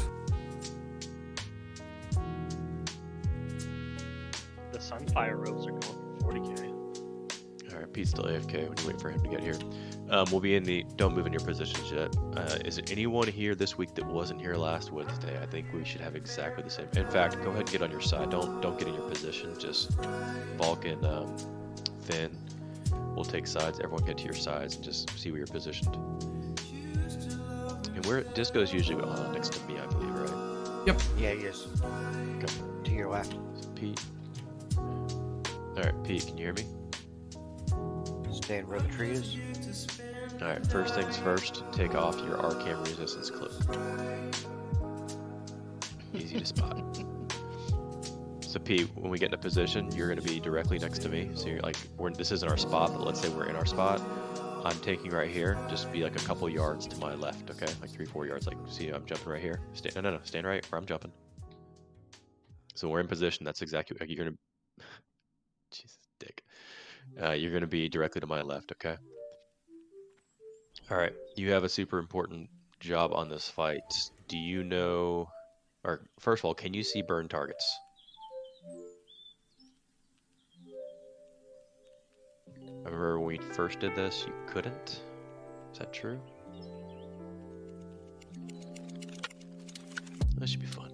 Speaker 3: The Sunfire ropes are going for 40k.
Speaker 8: Alright, Pete's still AFK when you wait for him to get here. We'll be in the... Don't move in your positions yet. Is there anyone here this week that wasn't here last Wednesday? I think we should have exactly the same. In fact, go ahead and get on your side. Don't get in your position. Just Bulk and Finn. We'll take sides. Everyone get to your sides and just see where you're positioned. And where Disco's usually on next to me, I believe, right?
Speaker 10: Yep.
Speaker 11: Yeah, yes.
Speaker 8: Okay.
Speaker 11: To your left.
Speaker 8: Pete. Alright, Pete, can you hear me?
Speaker 11: Stand where the tree is.
Speaker 8: Alright, first things first, take off your Arcane Resistance cloak. Easy to spot. So Pete, when we get in a position, you're going to be directly next to me. So you're like, this isn't our spot, but let's say we're in our spot. I'm taking right here. Just be like a couple yards to my left, okay? Like 3-4 yards. Like, see, I'm jumping right here. No, stand right where I'm jumping. So we're in position. That's exactly like you're going to. Jesus, dick. You're going to be directly to my left, okay? All right. You have a super important job on this fight. Do you know, or first of all, can you see burn targets? I remember when we first did this, you couldn't. Is that true? That should be fun.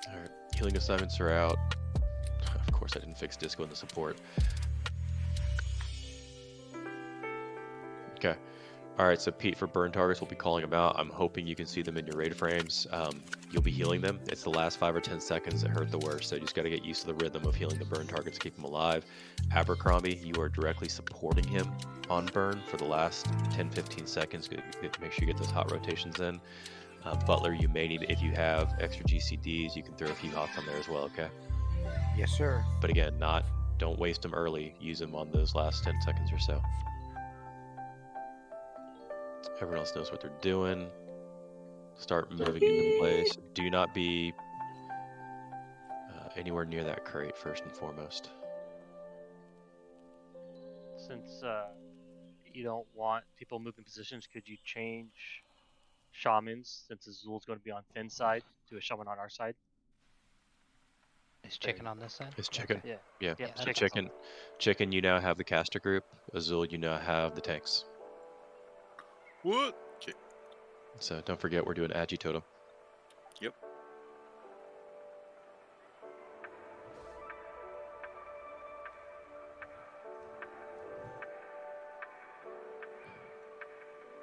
Speaker 8: Alright, healing assignments are out. Of course I didn't fix Disco in the support. Okay. Alright, so Pete, for burn targets, we'll be calling them out. I'm hoping you can see them in your raid frames. You'll be healing them. It's the last 5 or 10 seconds that hurt the worst, so you just got to get used to the rhythm of healing the burn targets, keep them alive. Abercrombie, you are directly supporting him on burn for the last 10-15 seconds. Make sure you get those hot rotations in. Butler, you may need, if you have extra GCDs, you can throw a few hots on there as well, okay?
Speaker 11: Yes, sir.
Speaker 8: But again, don't waste them early. Use them on those last 10 seconds or so. Everyone else knows what they're doing. Start moving into place. Do not be anywhere near that crate, first and foremost.
Speaker 3: Since you don't want people moving positions, could you change shamans, since Azul's going to be on Finn's side, to a shaman on our side?
Speaker 9: Is chicken on this side?
Speaker 8: It's chicken.
Speaker 3: Okay.
Speaker 8: Yeah.
Speaker 3: Yeah,
Speaker 8: So chicken, you now have the caster group. Azul, you now have the tanks.
Speaker 6: What? Okay.
Speaker 8: So don't forget, we're doing Agi Totem.
Speaker 6: Yep.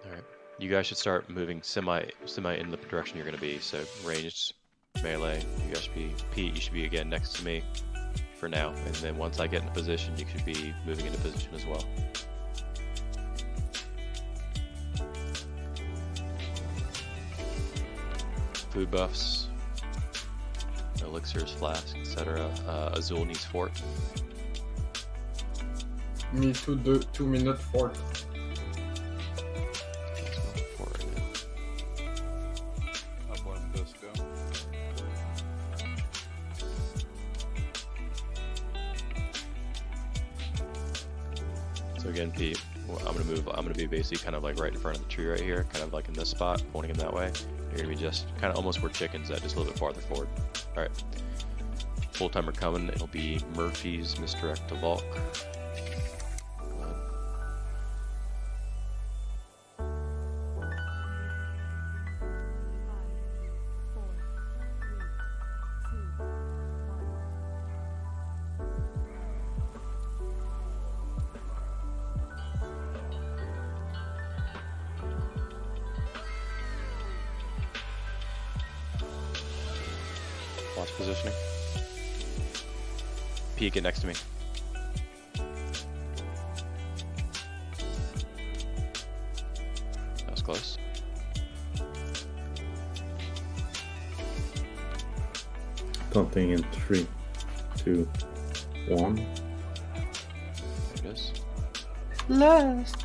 Speaker 8: All right. You guys should start moving semi in the direction you're going to be. So ranged, melee. You guys should be Pete. You should be again next to me for now, and then once I get in a position, you should be moving into position as well. Food buffs, elixirs, flasks, etc. Azul needs fort.
Speaker 7: Me too, 2 minutes 40.
Speaker 8: Let's go for it right now.
Speaker 2: I blame Disco.
Speaker 8: So again, Pete, well, I'm gonna be basically kind of like right in front of the tree right here, kind of like in this spot, pointing him that way. You're gonna be just kind of almost where Chicken's at, just a little bit farther forward. All right. Full timer coming. It'll be Murphy's misdirect to Volk. Watch positioning. Pete, get next to me. That was close.
Speaker 12: Something in 3, 2, 1.
Speaker 8: There it is.
Speaker 4: Lust.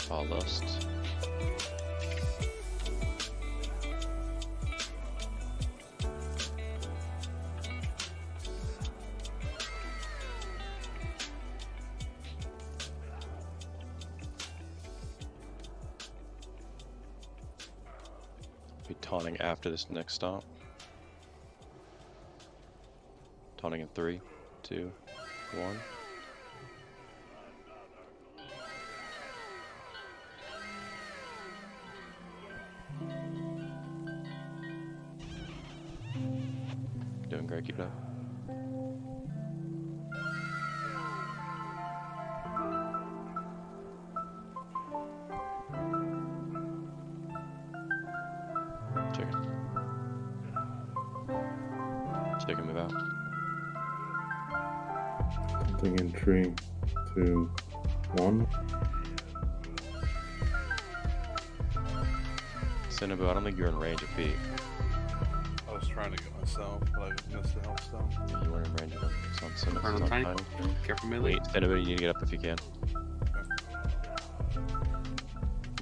Speaker 8: All lust. Be taunting after this next stop. Taunting in 3, 2, 1. Doing great, keep it up. Chicken, move out.
Speaker 12: Something in 3, 2, 1.
Speaker 8: Cinnaboo, I don't think you're in range of Pete.
Speaker 2: I was trying to get myself, but I missed the health stone.
Speaker 8: Yeah, you weren't in range of him. It's on Cinnaboo.
Speaker 5: Turn on
Speaker 8: It's on
Speaker 5: time.
Speaker 8: time.
Speaker 5: Careful, melee.
Speaker 8: Wait, Cinnaboo, you need to get up if you can.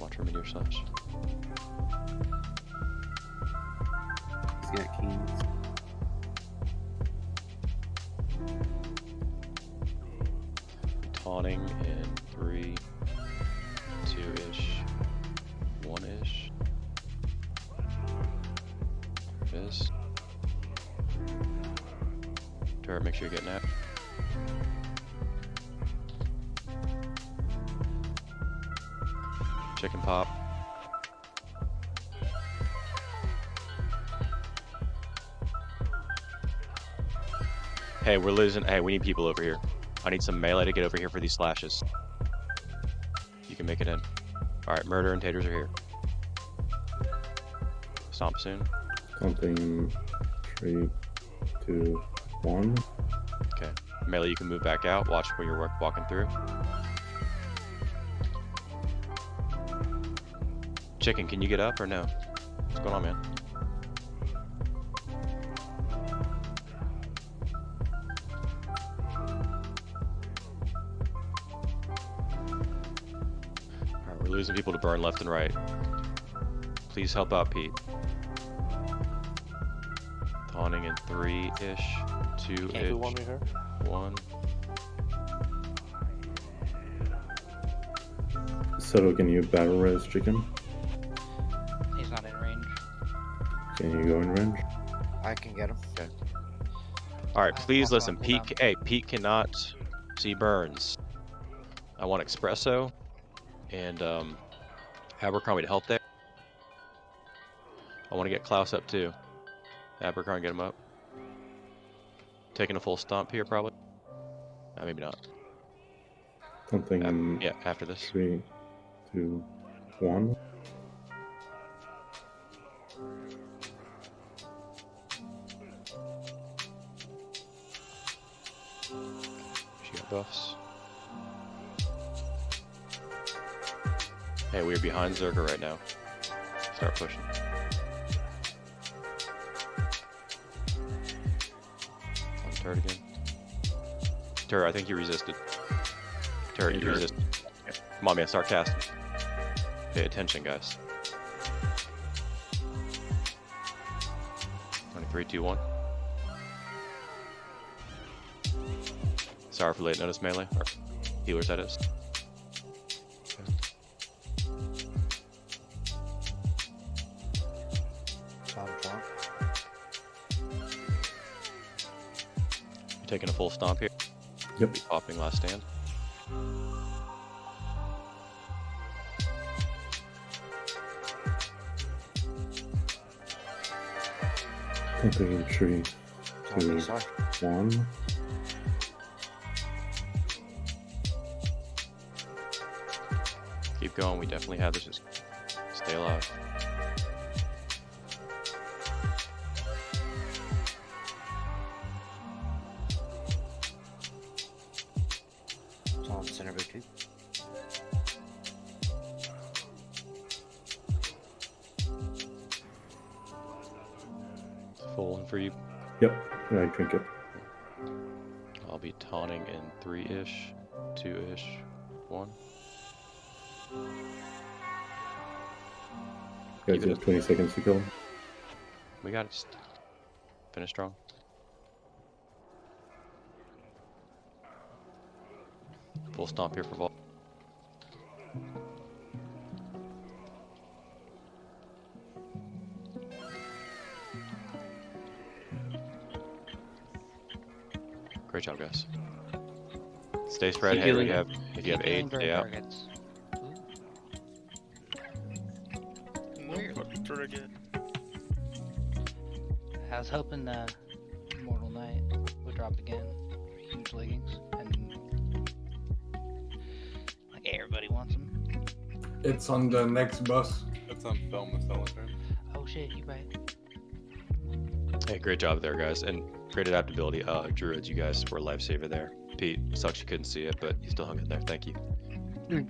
Speaker 8: Watch for meteor slash.
Speaker 5: He's got keys.
Speaker 8: Taunting in 3, 2-ish, 1-ish. There it is. Turret, make sure you're getting that. Chicken pop. Hey, we're losing. Hey, we need people over here. I need some melee to get over here for these slashes. You can make it in. Alright, Murder and Taters are here. Stomp soon.
Speaker 12: Something 3, 2, 1.
Speaker 8: Okay. Melee, you can move back out. Watch where you're walking through. Chicken, can you get up or no? What's going on, man? Alright, we're losing people to burn left and right. Please help out Pete. Taunting in 3-ish, 2-ish, 1.
Speaker 12: Settle, can you battle res Chicken?
Speaker 9: He's not in range.
Speaker 12: Can you go in range?
Speaker 11: I can get him.
Speaker 8: Okay. Alright, please listen. Pete, hey, Pete cannot see burns. I want Espresso and Abercrombie to help there. I want to get Klaus up too. Abercrombie, get him up. Taking a full stomp here, probably. Maybe not.
Speaker 12: Something in
Speaker 8: yeah, after this.
Speaker 12: 3, 2, 1.
Speaker 8: She got buffs. Hey, we're behind Zerga right now. Start pushing. On turret again. Turret, I think you resisted. Turret, you resisted. Come on, man, start casting. Pay attention, guys. 23, 2, 1. Sorry for late notice melee. Or healers, that is. You're taking a full stomp here.
Speaker 12: Yep.
Speaker 8: Popping last stand.
Speaker 12: Something in 3, 2, 1.
Speaker 8: Keep going. We definitely have this. Just stay alive.
Speaker 11: It's on center boutique.
Speaker 8: Full one for you.
Speaker 12: Yep, I drink it.
Speaker 8: I'll be taunting in 3-ish, 2-ish, 1.
Speaker 12: You guys have 20 seconds to kill.
Speaker 8: We got it. Just finish strong. Full stomp here for Vol. Great job, guys. Stay spread. Hey, if you have 8, stay out.
Speaker 9: I was hoping Immortal Knight would drop again. Huge leggings. And like everybody wants them.
Speaker 7: It's on the next bus.
Speaker 2: It's on film this whole turn.
Speaker 9: Oh shit, you right.
Speaker 8: Hey, great job there, guys. And great adaptability. Druids, you guys were a lifesaver there. Pete, sucks you couldn't see it, but you still hung in there. Thank you.
Speaker 16: Is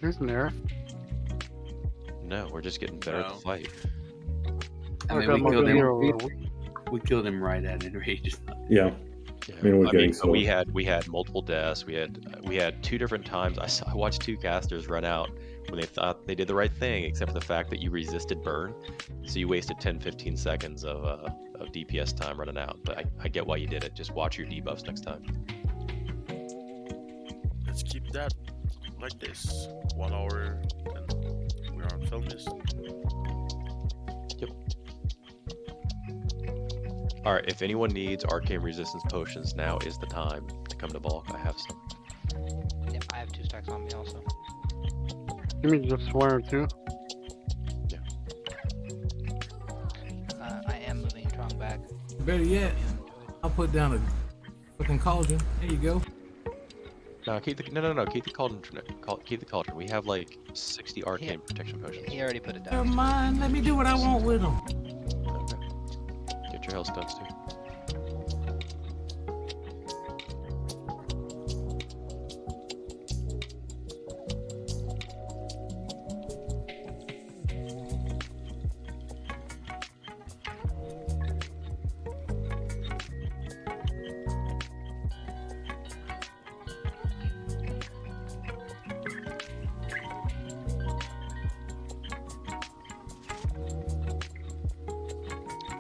Speaker 16: this nerf?
Speaker 8: No, we're just getting better at the fight.
Speaker 5: I mean, we killed him right at enrage.
Speaker 12: Yeah. I mean, we're getting slow.
Speaker 8: We had multiple deaths. We had 2 different times. I watched 2 casters run out when they thought they did the right thing, except for the fact that you resisted burn, so you wasted 10-15 seconds of DPS time running out. But I get why you did it. Just watch your debuffs next time.
Speaker 6: Let's keep that like this. 1 hour and we're on film this.
Speaker 8: Yep. Alright, if anyone needs arcane resistance potions, now is the time to come to bulk. I have some.
Speaker 9: Yep, I have 2 stacks on me also.
Speaker 16: Give me just 1 or 2.
Speaker 8: Yeah.
Speaker 9: I am moving Tron back.
Speaker 10: Better yet, I'll put down a fucking cauldron. There you go.
Speaker 8: No, keep the keep the cauldron. Keep the cauldron. We have like 60 arcane protection potions.
Speaker 9: He already put it down.
Speaker 10: Never mind. Let me do what I want with them.
Speaker 8: Okay. Get your health stunts too.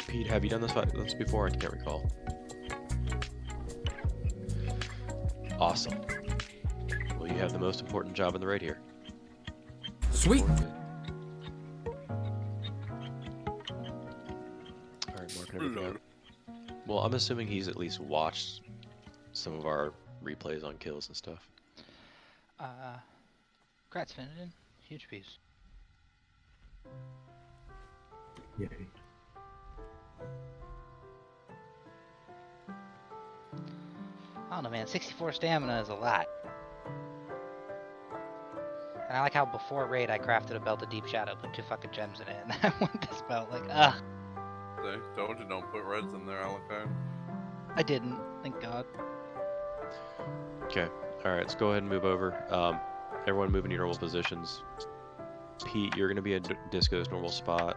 Speaker 8: Pete, have you done this before? I can't recall. Awesome. Well, you have the most important job in the raid here.
Speaker 10: Sweet.
Speaker 8: Alright, marking everything out. Well, I'm assuming he's at least watched some of our replays on kills and stuff.
Speaker 9: Congrats, Finnegan. Huge piece.
Speaker 12: Yay.
Speaker 9: I don't know, man. 64 stamina is a lot. And I like how before raid I crafted a belt of deep shadow, put 2 fucking gems in it, and I want this belt. Like, ugh.
Speaker 2: They told you don't put reds in there, Alucard.
Speaker 9: I didn't. Thank God.
Speaker 8: Okay. Alright, let's go ahead and move over. Everyone move in your normal positions. Pete, you're going to be at Disco's normal spot.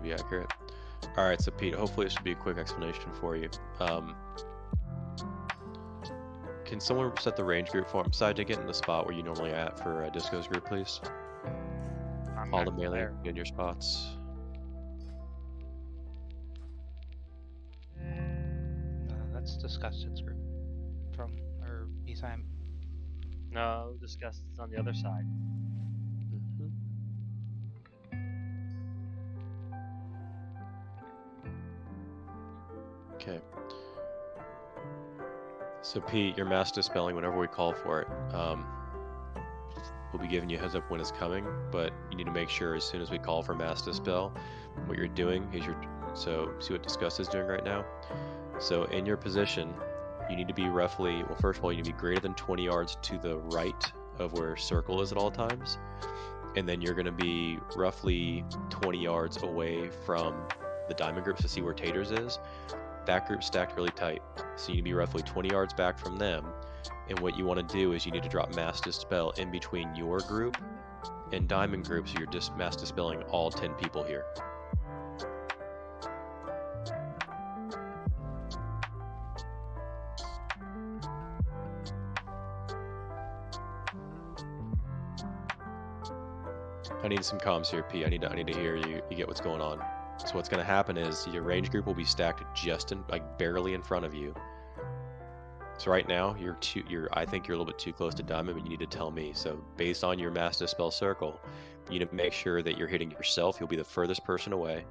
Speaker 8: be accurate. All right, so Pete, hopefully it should be a quick explanation for you. Can someone set the range group for him? Side to get in the spot where you normally at for Disco's group, please. All the melee in your spots.
Speaker 9: That's Disgusted's group from or Eastheim.
Speaker 3: No, Disgusted's on the other side.
Speaker 8: Okay. So Pete, your mass dispelling whenever we call for it. We'll be giving you a heads up when it's coming, but you need to make sure as soon as we call for mass dispel, what you're doing is so see what Disgust is doing right now. So in your position, you need to be roughly, well, first of all, you need to be greater than 20 yards to the right of where circle is at all times. And then you're going to be roughly 20 yards away from the diamond groups to see where Taters is. That group's stacked really tight. So you need to be roughly 20 yards back from them. And what you want to do is you need to drop mass dispel in between your group and diamond group, so you're just mass dispelling all 10 people here. I need some comms here, P. I need to hear you get what's going on. So what's going to happen is your range group will be stacked just in, like, barely in front of you. So right now I think you're a little bit too close to diamond, but you need to tell me. So based on your mass dispel circle, you need to make sure that you're hitting yourself. You'll be the furthest person away.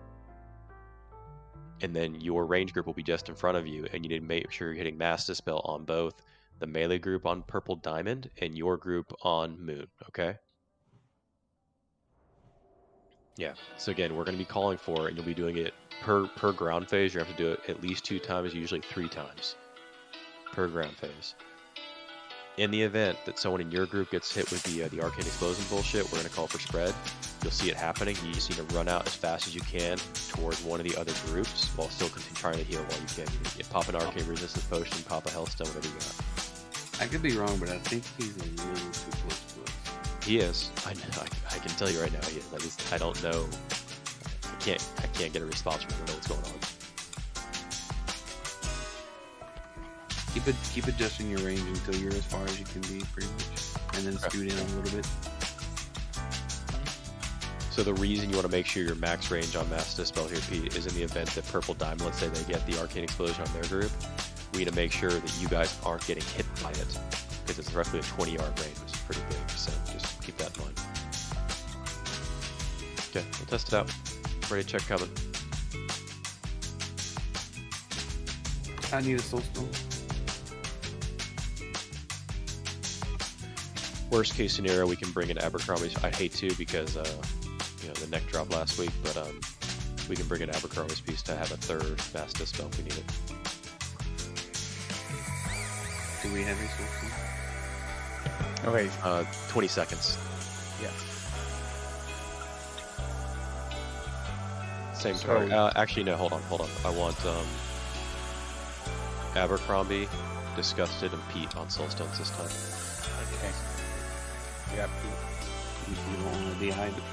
Speaker 8: And then your range group will be just in front of you, and you need to make sure you're hitting mass dispel on both the melee group on purple diamond and your group on moon, okay? Yeah, so again, we're going to be calling for it, and you'll be doing it per ground phase. You have to do it at least 2 times, usually 3 times per ground phase. In the event that someone in your group gets hit with the arcane explosion bullshit, we're going to call for spread. You'll see it happening. You just need to run out as fast as you can towards one of the other groups while still trying to heal while you can. You pop an arcane resistance potion, pop a health stone, whatever you got.
Speaker 4: I could be wrong, but I think he's a little too close to us.
Speaker 8: He is. I can tell you right now he is. I don't know. I can't get a response from him. I don't know what's going on.
Speaker 4: Keep adjusting your range until you're as far as you can be, pretty much, and then scoot in a little bit.
Speaker 8: So the reason you want to make sure your max range on mass dispel here, Pete, is in the event that purple diamond, let's say they get the arcane explosion on their group, we need to make sure that you guys aren't getting hit by it, because it's roughly a 20-yard range, which is pretty big. So just keep that in mind. Okay, we'll test it out. Ready to check coming.
Speaker 4: I need a soul stone.
Speaker 8: Worst case scenario, we can bring in Abercrombie's. I'd hate to because the neck drop last week, but we can bring in Abercrombie's piece to have a third mass dispel if we need it.
Speaker 4: Do we have a soul stone?
Speaker 8: Okay, 20 seconds.
Speaker 4: Yeah.
Speaker 8: Same story. Actually, no. Hold on. I want Abercrombie, Disgusted, and Pete on soulstones this time.
Speaker 4: Okay. Yeah, Pete. You don't want to be behind it.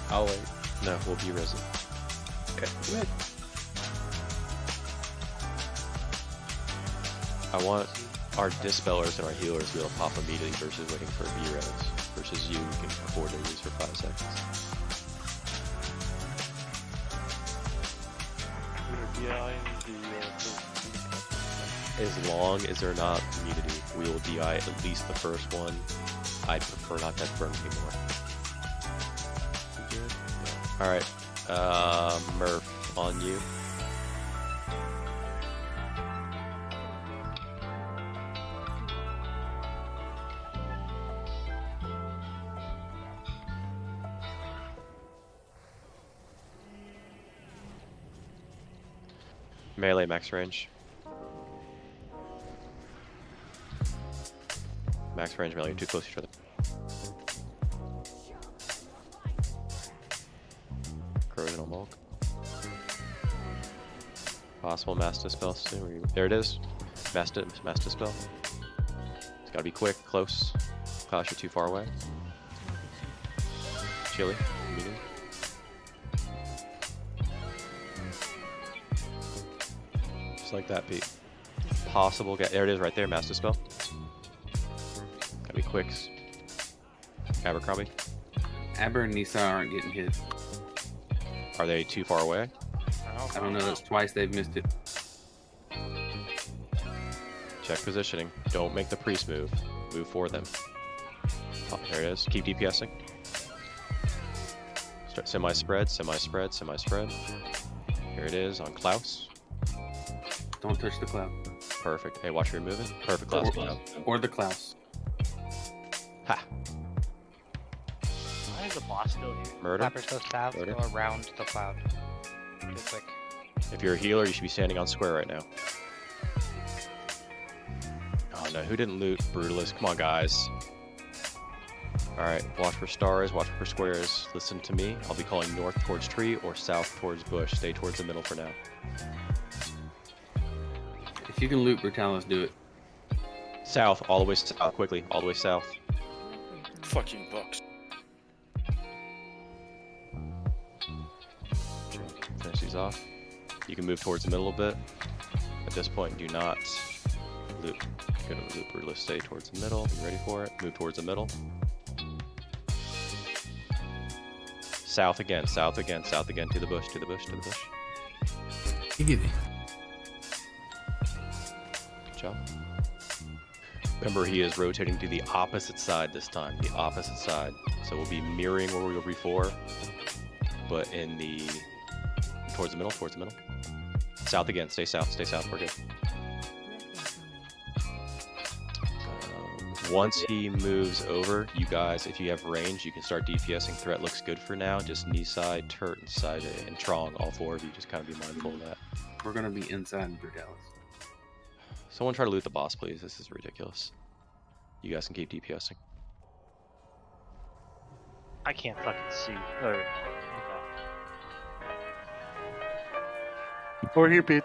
Speaker 8: I'll wait. No, we'll be risen.
Speaker 4: Okay. Good.
Speaker 8: I want our dispellers and our healers to be able to pop immediately versus waiting for V-Res. Versus you can afford to use for 5 seconds. As long as they're not immunity, we will DI at least the first one. I'd prefer not to burn anymore. Yeah. Alright, Murph, on you. Melee max range. Max range melee, you're too close to each other. Corrosion on bulk. Possible mass dispel soon. There it is. Mass dispel. It's gotta be quick, close. Clash, you're too far away. Chili. Medium. Just like that, Pete. Possible. There it is, right there. Master spell. Gotta be quicks. Abercrombie.
Speaker 4: Aber and Nisa aren't getting hit.
Speaker 8: Are they too far away?
Speaker 4: I don't know. That's twice they've missed it.
Speaker 8: Check positioning. Don't make the priest move. Move for them. Oh, there it is. Keep DPSing. Start semi-spread, semi-spread, semi-spread. Here it is on Klaus.
Speaker 4: Don't touch the cloud.
Speaker 8: Perfect. Hey, watch where you're moving. Perfect Klaus.
Speaker 4: Or the Klaus.
Speaker 8: Ha!
Speaker 3: Why is the boss still here?
Speaker 8: Murder.
Speaker 9: Clappers go south,
Speaker 8: Murder.
Speaker 9: go around the cloud. Real quick.
Speaker 8: If you're a healer, you should be standing on square right now. Oh no, who didn't loot Brutalist? Come on, guys. Alright, watch for stars, watch for squares. Listen to me. I'll be calling north towards tree or south towards bush. Stay towards the middle for now.
Speaker 4: If you can loot Brutalis, do it.
Speaker 8: South, all the way south, quickly, all the way south.
Speaker 6: Fucking bucks.
Speaker 8: Finish these off. You can move towards the middle a bit. At this point, do not loop. Go to loop Brutalist, stay towards the middle. Be ready for it. Move towards the middle. South again, south again, south again, to the bush, to the bush, to the bush.
Speaker 10: Giggity.
Speaker 8: Good job. Remember, he is rotating to the opposite side this time, the opposite side. So we'll be mirroring where we were before, but in the, towards the middle, towards the middle. South again, stay south, we're good. Once he moves over, you guys, if you have range, you can start DPSing. Threat looks good for now. Just Nisai, Turt, and Side, and Trong, all four of you, just kind of be mindful of that.
Speaker 4: We're gonna be inside Brutalis.
Speaker 8: Someone try to loot the boss, please. This is ridiculous. You guys can keep DPSing.
Speaker 3: I can't fucking see. Or,
Speaker 16: Over here, Pete.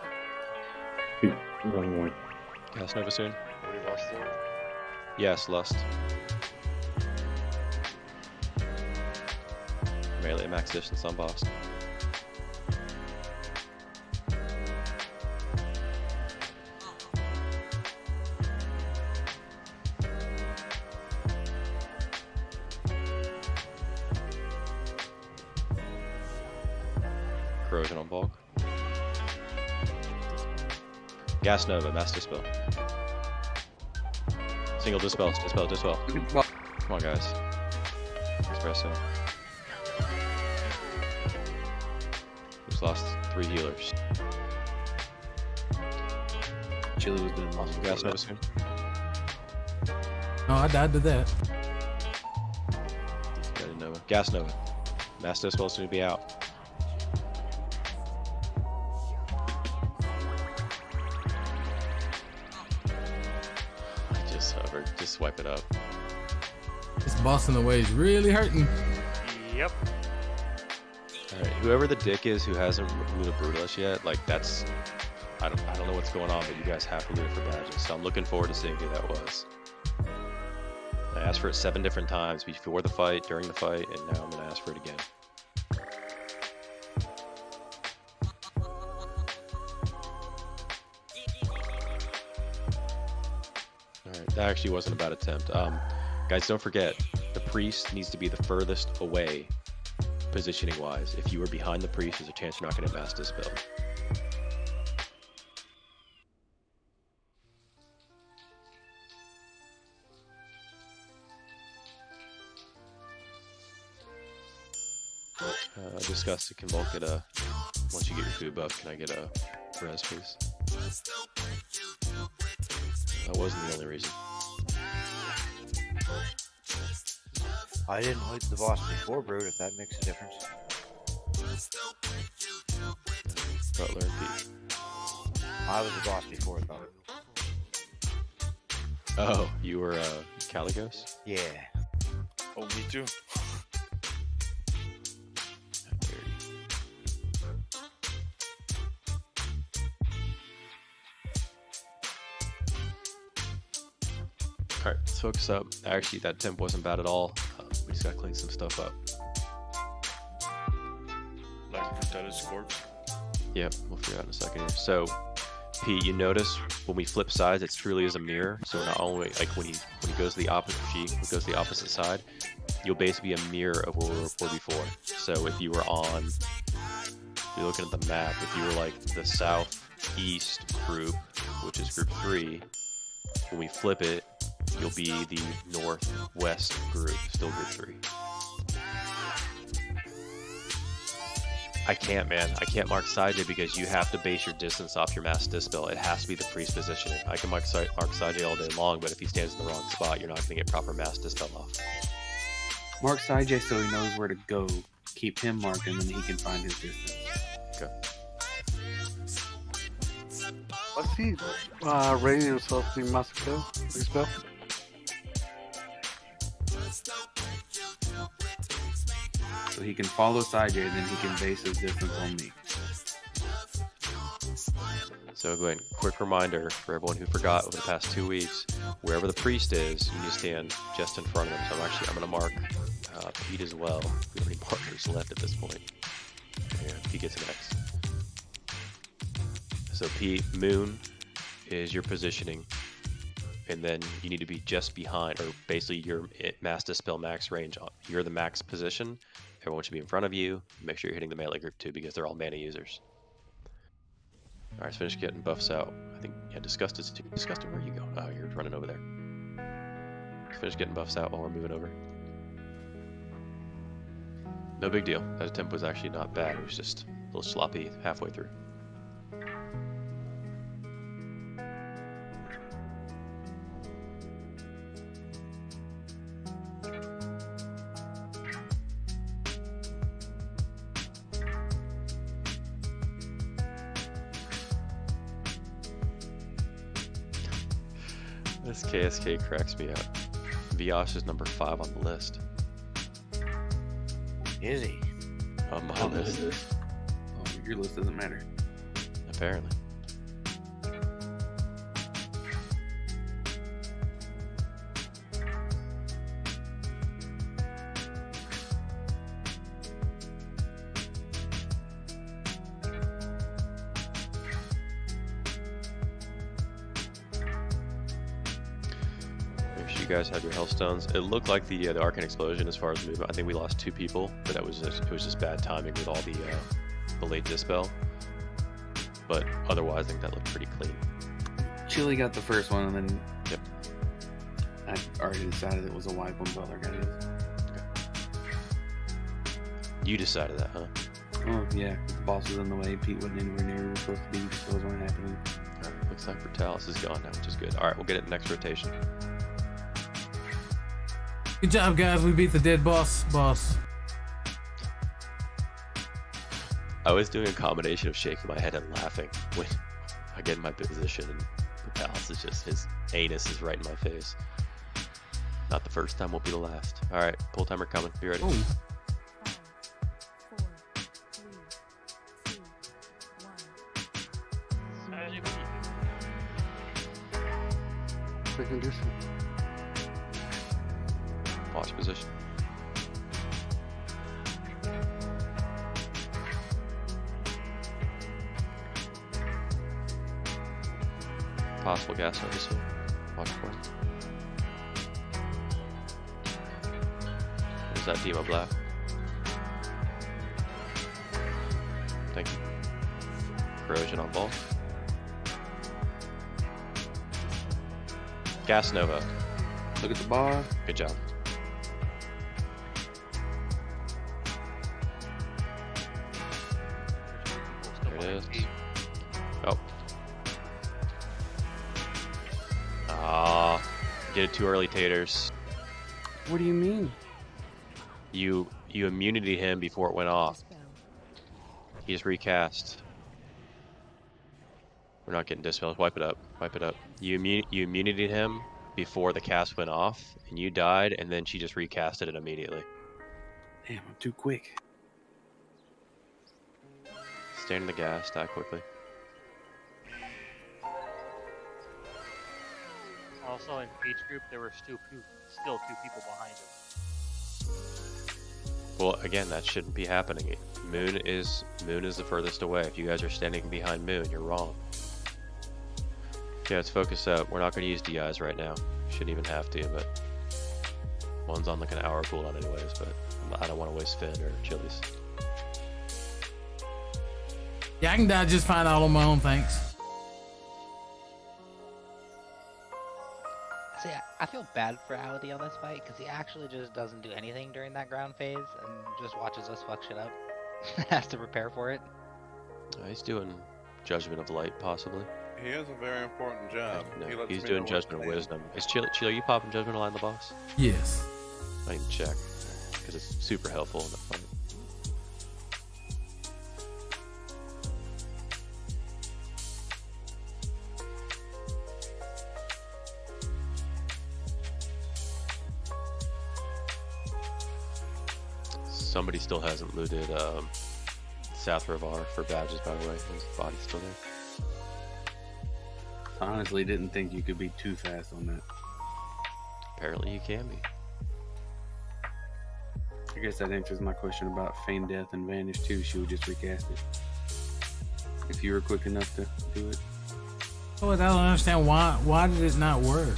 Speaker 12: Pete, wrong way.
Speaker 8: Cast Nova soon.
Speaker 14: We lost it.
Speaker 8: Yes, Lust. Melee max distance on boss. Corrosion on bulk. Gas Nova, Mass Dispel. Single dispel, dispel, dispel. Come on, guys. Espresso. Who's lost 3 healers?
Speaker 4: Chili was doing awesome.
Speaker 8: Gas Nova soon.
Speaker 10: Oh, I died to that.
Speaker 8: Nova. Gas Nova. Mass Dispel soon to be out. Just swipe it up.
Speaker 10: This boss in the way is really hurting.
Speaker 3: Yep.
Speaker 8: Alright, whoever the dick is who hasn't looted Brutalist yet, like that's I don't know what's going on, but you guys have to loot it for badges. So I'm looking forward to seeing who that was. I asked for it 7 different times before the fight, during the fight, and now I'm gonna ask for it again. That actually wasn't a bad attempt. Guys, don't forget, the priest needs to be the furthest away, positioning-wise. If you are behind the priest, there's a chance you're not going to mass dispel. Disgusted can bulk it, once you get your food buff, can I get a res, please? That wasn't the only reason.
Speaker 11: I didn't loot the boss before, Brood, if that makes a difference.
Speaker 8: Butler and Pete.
Speaker 11: I was the boss before, though.
Speaker 8: Oh, you were Caligos?
Speaker 11: Yeah.
Speaker 6: Oh, me too.
Speaker 8: Alright, let's focus up. Actually, that temp wasn't bad at all. We just gotta clean some stuff up.
Speaker 6: That is corpse.
Speaker 8: Yep, we'll figure it out in a second here. So, Pete, you notice when we flip sides, it truly is a mirror. So not only like when he goes to the opposite goes to the opposite side, you'll basically be a mirror of where we were before. So if you were on, if you're looking at the map, if you were like the southeast group, which is group 3, when we flip it, you'll be the northwest group, still group 3. I can't, man. I can't mark Saijay because you have to base your distance off your mass dispel. It has to be the priest positioning. I can mark Saijay all day long, but if he stands in the wrong spot, you're not going to get proper mass dispel off.
Speaker 4: Mark Saijay so he knows where to go. Keep him marked, and then he can find his distance.
Speaker 8: Okay.
Speaker 16: What's he rating himself to mass dispel?
Speaker 4: So he can follow Saijay, and then he can base his distance on me.
Speaker 8: So go ahead, quick reminder for everyone who forgot over the past 2 weeks, wherever the priest is, you need to stand just in front of him. So I'm going to mark Pete as well. We don't have any markers left at this point. Yeah, Pete gets an X. So Pete, Moon is your positioning, and then you need to be just behind, or basically your mass dispel max range. You're the max position. Everyone should be in front of you. Make sure you're hitting the melee group too, because they're all mana users. Alright, let's finish getting buffs out. I think, yeah, Disgusted, where are you going? Oh, you're running over there. Let's finish getting buffs out while we're moving over. No big deal. That attempt was actually not bad. It was just a little sloppy halfway through. This KSK cracks me up. Viosh is number 5 on the list.
Speaker 11: Is he?
Speaker 8: On my list.
Speaker 4: Oh, your list doesn't matter.
Speaker 8: Apparently. You guys have your Hellstones. It looked like the Arcane Explosion as far as movement. I think we lost 2 people, but it was just bad timing with all the late dispel. But otherwise, I think that looked pretty clean.
Speaker 4: Chili got the first one, and then
Speaker 8: yep.
Speaker 4: I already decided it was a wipe on the other guys.
Speaker 8: Okay. You decided that, huh?
Speaker 4: Oh yeah, the boss was in the way. Pete wasn't anywhere near where he was supposed to be. Those weren't happening.
Speaker 8: All right, looks like Brutalis is gone now, which is good. All right, we'll get it next rotation.
Speaker 10: Good job, guys. We beat the dead boss.
Speaker 8: I was doing a combination of shaking my head and laughing when I get in my position, and Brutalis is just, his anus is right in my face. Not the first time, won't be the last. All right, pull timer coming. Be ready.
Speaker 10: Ooh.
Speaker 16: Condition.
Speaker 8: Watch position. Possible gas notice here. Watch for it. Is that Demo Black? Thank you. Corrosion on ball. Gas Nova.
Speaker 4: Look at the bar.
Speaker 8: Good job. There it is. Oh. Ah, get it too early, Taters.
Speaker 4: What do you mean?
Speaker 8: You immunity him before it went off. He just recast. We're not getting dispelled. Wipe it up. Wipe it up. You immunity him before the cast went off, and you died, and then she just recasted it immediately.
Speaker 4: Damn, I'm too quick.
Speaker 8: Stand in the gas, die quickly.
Speaker 3: Also in Pete's group, there were still 2 people behind him.
Speaker 8: Well, again, that shouldn't be happening. Moon is the furthest away. If you guys are standing behind Moon, you're wrong. Okay, let's focus up. We're not going to use DIs right now. Shouldn't even have to, but one's on like an hour cooldown anyways, but I don't want to waste Finn or Chili's.
Speaker 10: Yeah, I can die just fine all on my own, thanks.
Speaker 9: See, I feel bad for Ality on this fight because he actually just doesn't do anything during that ground phase and just watches us fuck shit up. Has to prepare for it.
Speaker 8: He's doing Judgment of Light, possibly.
Speaker 2: He has a very important job.
Speaker 8: No,
Speaker 2: He
Speaker 8: he's
Speaker 2: lets me
Speaker 8: doing
Speaker 2: know
Speaker 8: Judgment of
Speaker 2: what's
Speaker 8: Wisdom. Is Chili, are you popping Judgment of Light on the boss?
Speaker 10: Yes.
Speaker 8: I can check, because it's super helpful in the fight. Somebody still hasn't looted South Rivar for badges, by the way. His body's still there.
Speaker 5: I honestly didn't think you could be too fast on that.
Speaker 8: Apparently you can be.
Speaker 5: I guess that answers my question about Feign Death and Vanish too. She would just recast it. If you were quick enough to do it.
Speaker 10: Oh, I don't understand why did it not work?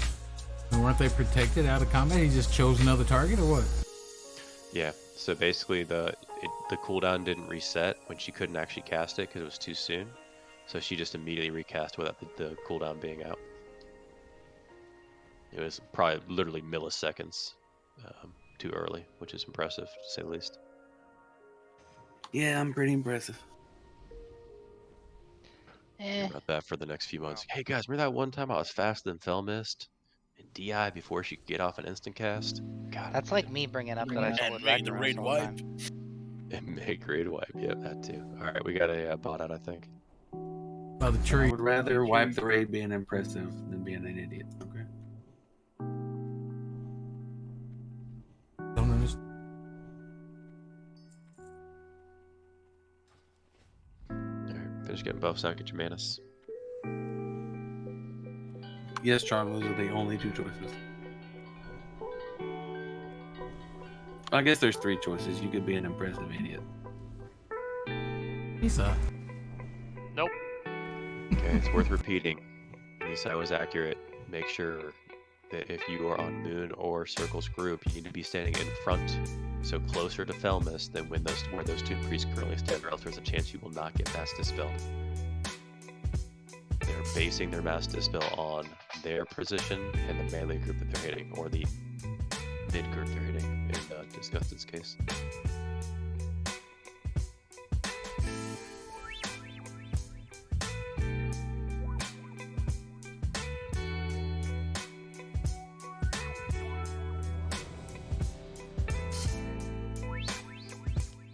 Speaker 10: Weren't they protected out of combat? He just chose another target or what?
Speaker 8: Yeah, so basically the cooldown didn't reset when she couldn't actually cast it because it was too soon. So she just immediately recast without the cooldown being out. It was probably literally milliseconds too early, which is impressive to say the least.
Speaker 5: Yeah, I'm pretty impressive.
Speaker 8: About that for the next few months. Hey guys, remember that one time I was faster than Fell Mist in DI before she could get off an instant cast? God,
Speaker 9: That's like me bringing up that I told
Speaker 6: And make the raid wipe.
Speaker 8: and make raid wipe. Yep, that too. All right, we got a bot out, I think.
Speaker 10: By the tree.
Speaker 5: I would rather wipe the raid being impressive than being an idiot. Okay.
Speaker 10: Don't understand.
Speaker 8: Alright, finish getting buffs out, get your manus.
Speaker 5: Yes, Charm, those are the only two choices. I guess there's three choices. You could be an impressive idiot.
Speaker 10: Lisa.
Speaker 3: Nope.
Speaker 8: Okay, it's worth repeating. Lisa was accurate. Make sure that if you are on Moon or Circle's group, you need to be standing in front, so closer to Felmist than where those two priests currently stand, or else there's a chance you will not get Mass Dispelled. They're basing their Mass Dispel on their position and the melee group that they're hitting, or the mid group they're hitting, in Disgusted's case.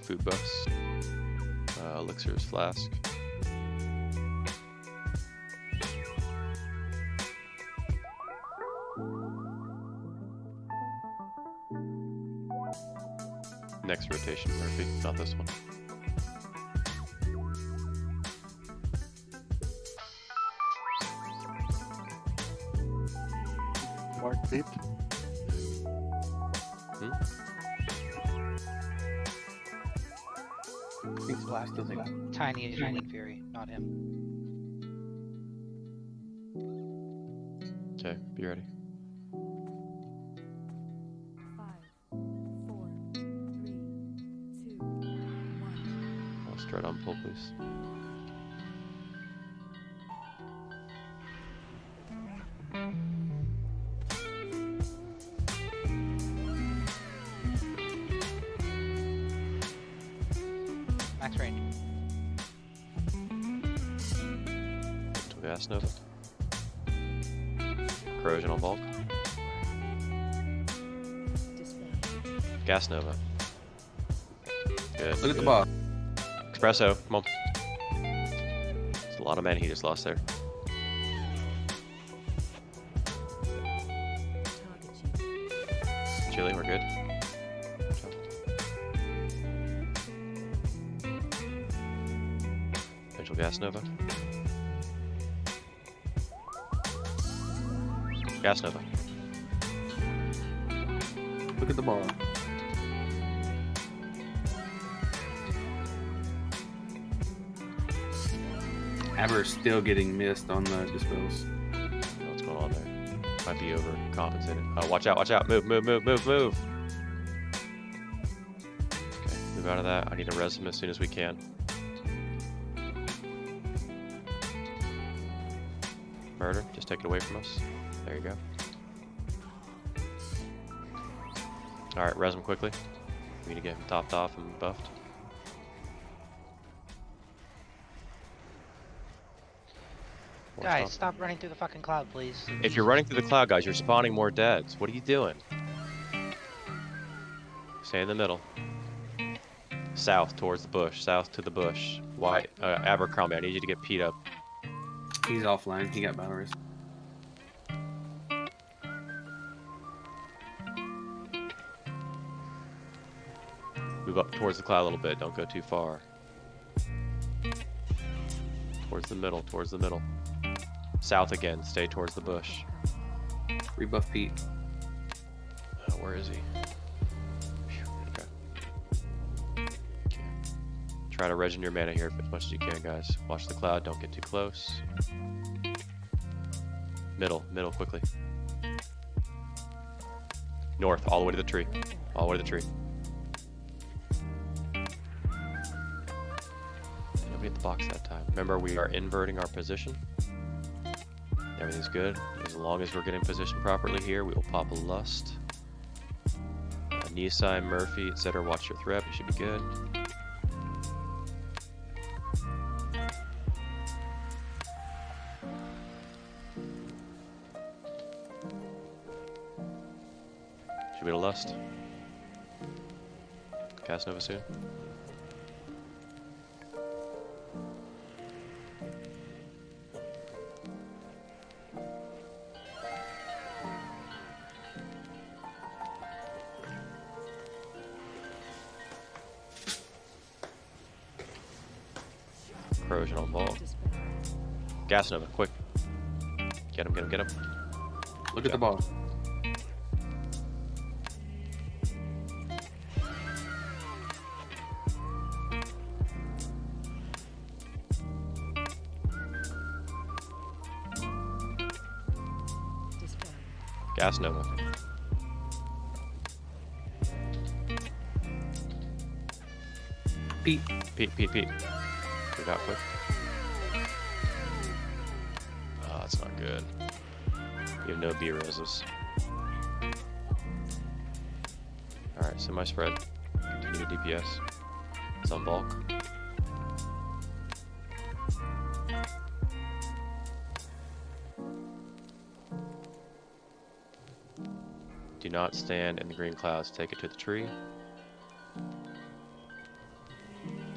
Speaker 8: Food buffs, elixirs, flask. Next rotation, Murphy, not this one.
Speaker 16: Mark beat.
Speaker 5: He's last of the
Speaker 9: Tiny is Unique Fury, not him.
Speaker 8: Okay, be ready.
Speaker 17: 5, 4, 3, 2, 1.
Speaker 8: I'll straight on pull, please.
Speaker 9: Max range.
Speaker 8: Mental Gas Nova. Corrosion on bulk. Gas Nova. Good.
Speaker 5: Look at the
Speaker 8: good.
Speaker 5: boss.
Speaker 8: Espresso, come on. It's a lot of mana he just lost there. Chili, we're good. Potential Gas Nova. Gas Nova.
Speaker 5: Look at the ball. Aber's still getting missed on the dispels.
Speaker 8: I don't know what's going on there. Might be overcompensated. Watch out, watch out. Move, move, move, move, move. Okay, move out of that. I need to res him as soon as we can. Murder, just take it away from us. There you go. Alright, res him quickly. We need to get him topped off and buffed.
Speaker 9: Guys, stop running through the fucking cloud, please.
Speaker 8: If you're running through the cloud, guys, you're spawning more deads. What are you doing? Stay in the middle. South towards the bush. South to the bush. White. Abercrombie, I need you to get Pete up.
Speaker 5: He's offline. He got battle risk.
Speaker 8: Move up towards the cloud a little bit. Don't go too far. Towards the middle. Towards the middle. South again. Stay towards the bush.
Speaker 5: Rebuff Pete.
Speaker 8: Where is he? Okay. Try to regen your mana here as much as you can, guys. Watch the cloud. Don't get too close. Middle. Middle, quickly. North. All the way to the tree. All the way to the tree. Nobody hit the box that time. Remember, we are inverting our position. Everything's good. As long as we're getting positioned properly here, we will pop a Lust. Nisai, Murphy, etc. Watch your threat. We should be good. Should be a Lust. Cast Nova soon. Corrosion on ball. Gas Nova, quick. Get him, get him, get him.
Speaker 5: Look at the ball.
Speaker 8: Gas Nova.
Speaker 5: Pete.
Speaker 8: Pete. Move out quick. Oh, that's not good. You have no B reses. Alright, semi-spread. Continue to DPS. It's on bulk. Do not stand in the green clouds. Take it to the tree.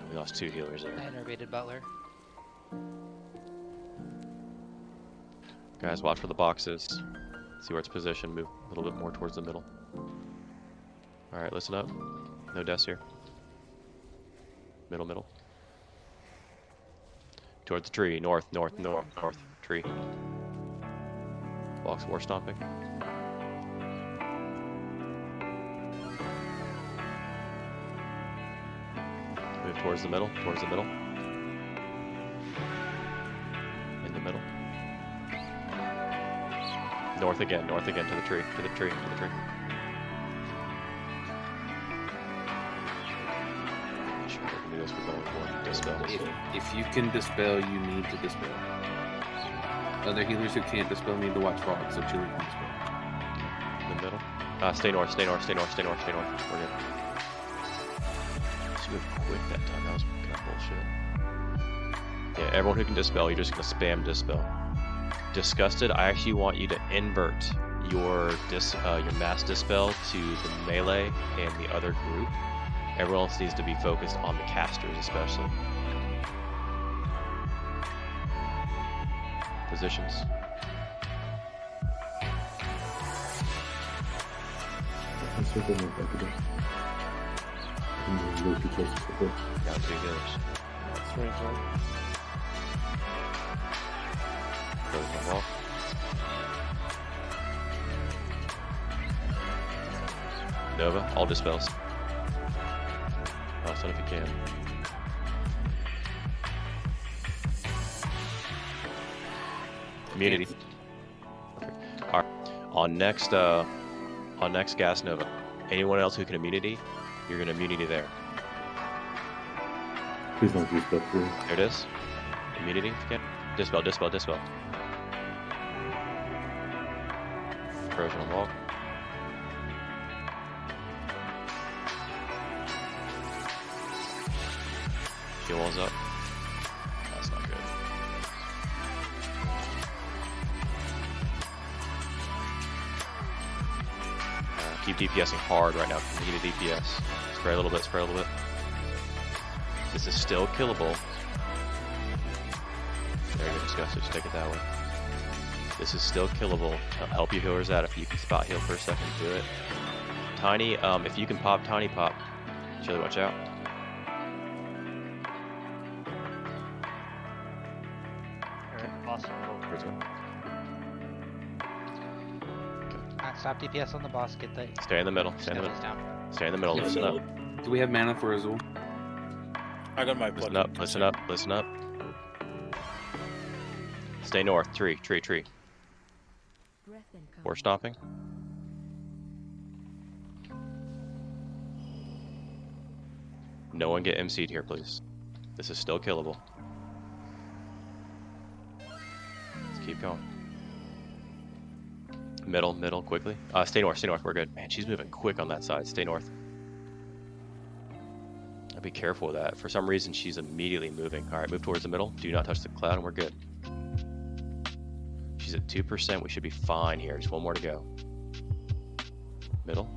Speaker 8: We lost 2 healers there.
Speaker 9: I innervated Butler.
Speaker 8: Guys, watch for the boxes. See where it's positioned. Move a little bit more towards the middle. Alright, listen up. No deaths here. Middle. Towards the tree. North. Tree. Box war stomping. Move towards the middle. In the middle. North again, to the tree. Sure, we can do this. We're going for dispel.
Speaker 5: If you can dispel, you need to dispel. Other healers who can't dispel need to watch fog, so Chili can dispel.
Speaker 8: In the middle. Stay north. We're good. She moved quick that time. That was kind of bullshit. Yeah, everyone who can dispel, you're just gonna spam dispel. Disgusted, I actually want you to invert your mass dispel to the melee and the other group. Everyone else needs to be focused on the casters, especially. Positions. Got 2 healers.
Speaker 14: That's range on.
Speaker 8: Close my wall. Nova, all dispels. Last one if you can. Immunity. All right. On next Gas Nova, anyone else who can immunity, you're gonna immunity there.
Speaker 12: Please don't use buff rule.
Speaker 8: There it is. Immunity. If you can. Dispel. Corrosion on wall. Heal walls up. That's not good. Keep DPSing hard right now. Continue to DPS. Spray a little bit. This is still killable. There you go, Disgusted. Just take it that way. This is still killable. Help your healers out if you can spot heal for a second. Do it. Tiny, if you can pop, Tiny pop. Chili, watch out.
Speaker 3: Alright, awesome.
Speaker 9: Stop DPS on the boss. Get the.
Speaker 8: Stay in the middle. Stay in the middle.
Speaker 9: Down.
Speaker 8: Stay in the middle. Listen up.
Speaker 5: Do we have mana for Azul?
Speaker 6: I got my
Speaker 8: Listen up. Listen up. Listen up. Stay north. Tree. We're stopping. No one get MC'd here, please. This is still killable. Let's keep going. Middle, quickly. Stay north. We're good. Man, she's moving quick on that side. Stay north. I'll be careful with that. For some reason, she's immediately moving. All right, move towards the middle. Do not touch the cloud, and we're good. She's at 2%. We should be fine here. Just one more to go. Middle.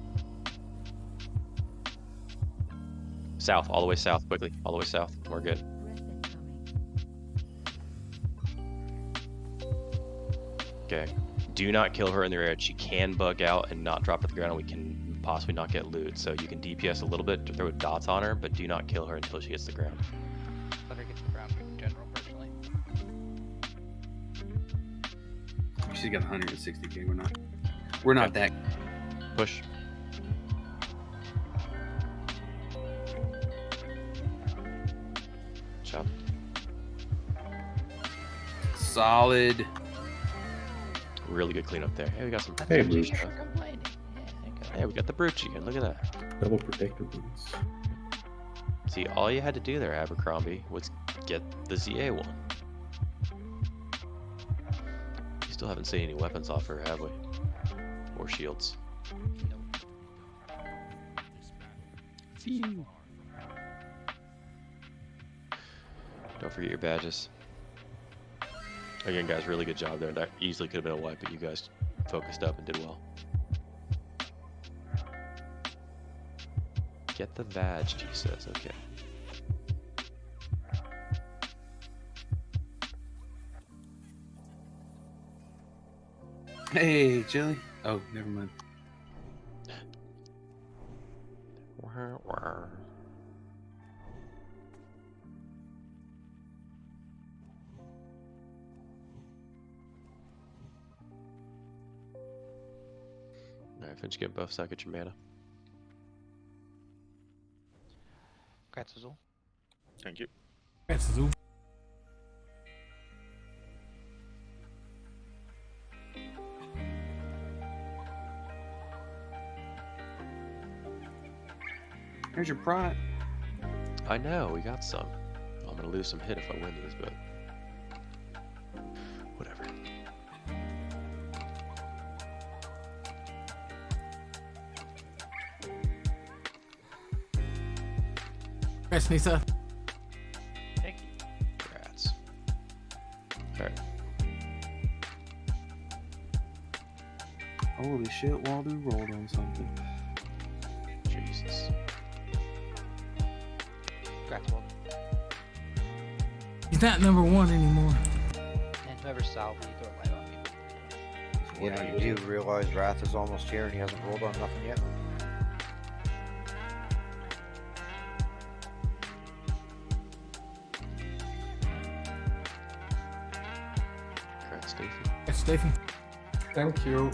Speaker 8: South, all the way south, quickly. All the way south. We're good. Okay. Do not kill her in the air. She can bug out and not drop to the ground, and we can possibly not get loot. So you can DPS a little bit to throw dots on her, but do not kill her until she hits the ground.
Speaker 9: Let her get to the ground in general, personally.
Speaker 5: She's got 160k. We're not that.
Speaker 8: Push. Chop.
Speaker 5: Solid.
Speaker 8: Really good cleanup there. Hey, we got some.
Speaker 12: Hey, Bruce.
Speaker 8: Hey, we got the brooch again. Look at that.
Speaker 12: Double protector boots.
Speaker 8: See, all you had to do there, Abercrombie, was get the ZA one. We still haven't seen any weapons off her, have we? Or shields. Phew. Don't forget your badges. Again, guys, really good job there. That easily could have been a wipe, but you guys focused up and did well. Get the badge, G says. Okay.
Speaker 5: Hey, Chili. Oh, never mind.
Speaker 8: Alright, finish getting buffs out, get your mana.
Speaker 9: Congrats, Azul.
Speaker 6: Thank you.
Speaker 10: Congrats, Azul.
Speaker 5: Here's your pride.
Speaker 8: I know, we got some. I'm gonna lose some hit if I win these, but whatever.
Speaker 10: Congrats, Nisa.
Speaker 3: Thank you.
Speaker 8: Congrats. Alright.
Speaker 5: Holy shit, Waldo rolled on something.
Speaker 8: Jesus.
Speaker 9: Congrats, Waldo.
Speaker 10: He's not number one anymore.
Speaker 9: And whoever's Sal, we throw a light on people.
Speaker 11: Yeah, you do realize Wrath is almost here and he hasn't rolled on nothing yet?
Speaker 8: Congrats, Stacey.
Speaker 10: Congrats, Stephen.
Speaker 7: Thank you.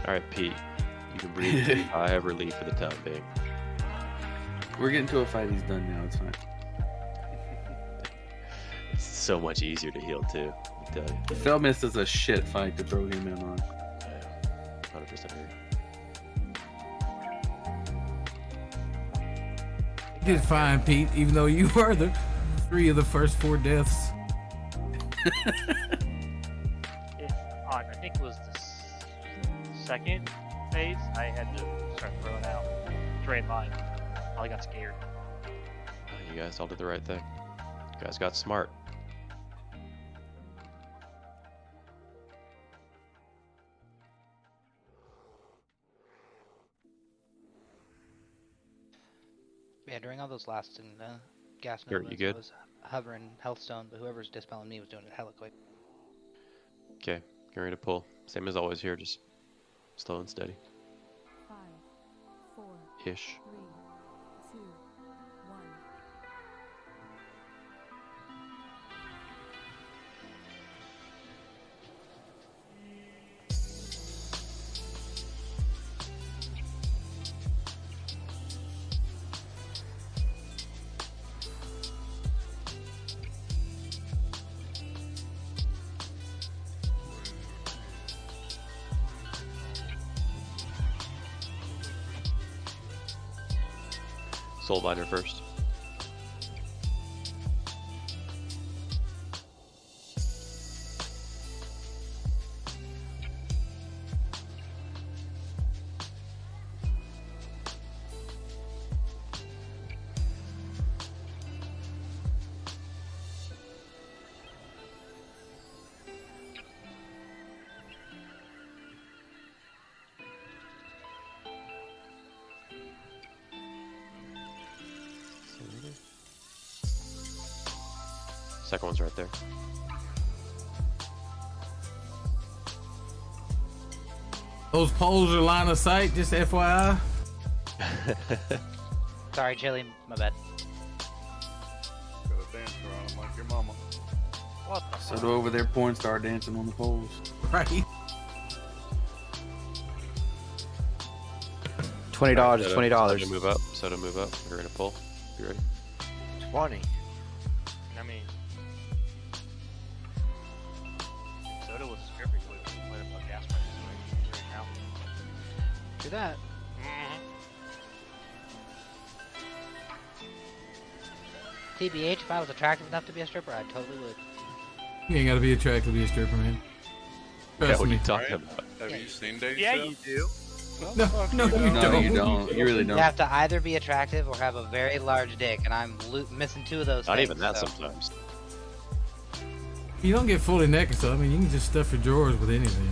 Speaker 8: Alright, Pete. You can breathe a high of relief for the time being.
Speaker 5: We're getting to a fight. He's done now. It's fine.
Speaker 8: It's so much easier to heal too. I tell you.
Speaker 5: Felmist is a shit fight to throw him in on.
Speaker 8: 100% agree.
Speaker 10: You did fine, Pete, even though you were the 3 of the first 4 deaths.
Speaker 3: I think it was the second phase, I had to start throwing out drain mine. I got scared.
Speaker 8: You guys all did the right thing. You guys got smart.
Speaker 9: Yeah, during all those last gas
Speaker 8: You're-
Speaker 9: movements,
Speaker 8: you good?
Speaker 9: I was hovering Healthstone, but whoever's dispelling me was doing it hella quick.
Speaker 8: Okay, get ready to pull. Same as always here, just slow and steady.
Speaker 17: 5, 4,
Speaker 8: Ish.
Speaker 17: 3, 2, 1.
Speaker 8: Soulbinder first. Second one's right there.
Speaker 10: Those poles are line of sight, just FYI.
Speaker 9: Sorry, Chili, my bad.
Speaker 2: Gotta dance around him like your mama.
Speaker 3: What the
Speaker 5: So they're over there porn star dancing on the poles.
Speaker 10: Right.
Speaker 11: $20 is $20.
Speaker 8: Soda move up. Soda move up. We're gonna pull. You ready?
Speaker 11: 20.
Speaker 3: I mean, soda was a stripper. We were complaining about gas prices right now.
Speaker 9: Do that. TBH, if I was attractive enough to be a stripper, I totally would.
Speaker 10: You ain't gotta be attractive to be a stripper, man.
Speaker 8: Yeah,
Speaker 10: Trust
Speaker 8: what are
Speaker 10: me.
Speaker 8: you talking about?
Speaker 2: Have you seen Day
Speaker 3: Yeah,
Speaker 2: Shift?
Speaker 3: you do.
Speaker 10: No, no, you
Speaker 5: No,
Speaker 10: don't.
Speaker 5: you don't. You really don't.
Speaker 9: You have to either be attractive or have a very large dick, and I'm missing 2 of those
Speaker 8: Not
Speaker 9: things.
Speaker 8: even that
Speaker 9: so.
Speaker 8: sometimes.
Speaker 10: You don't get fully naked, so I mean, you can just stuff your drawers with anything.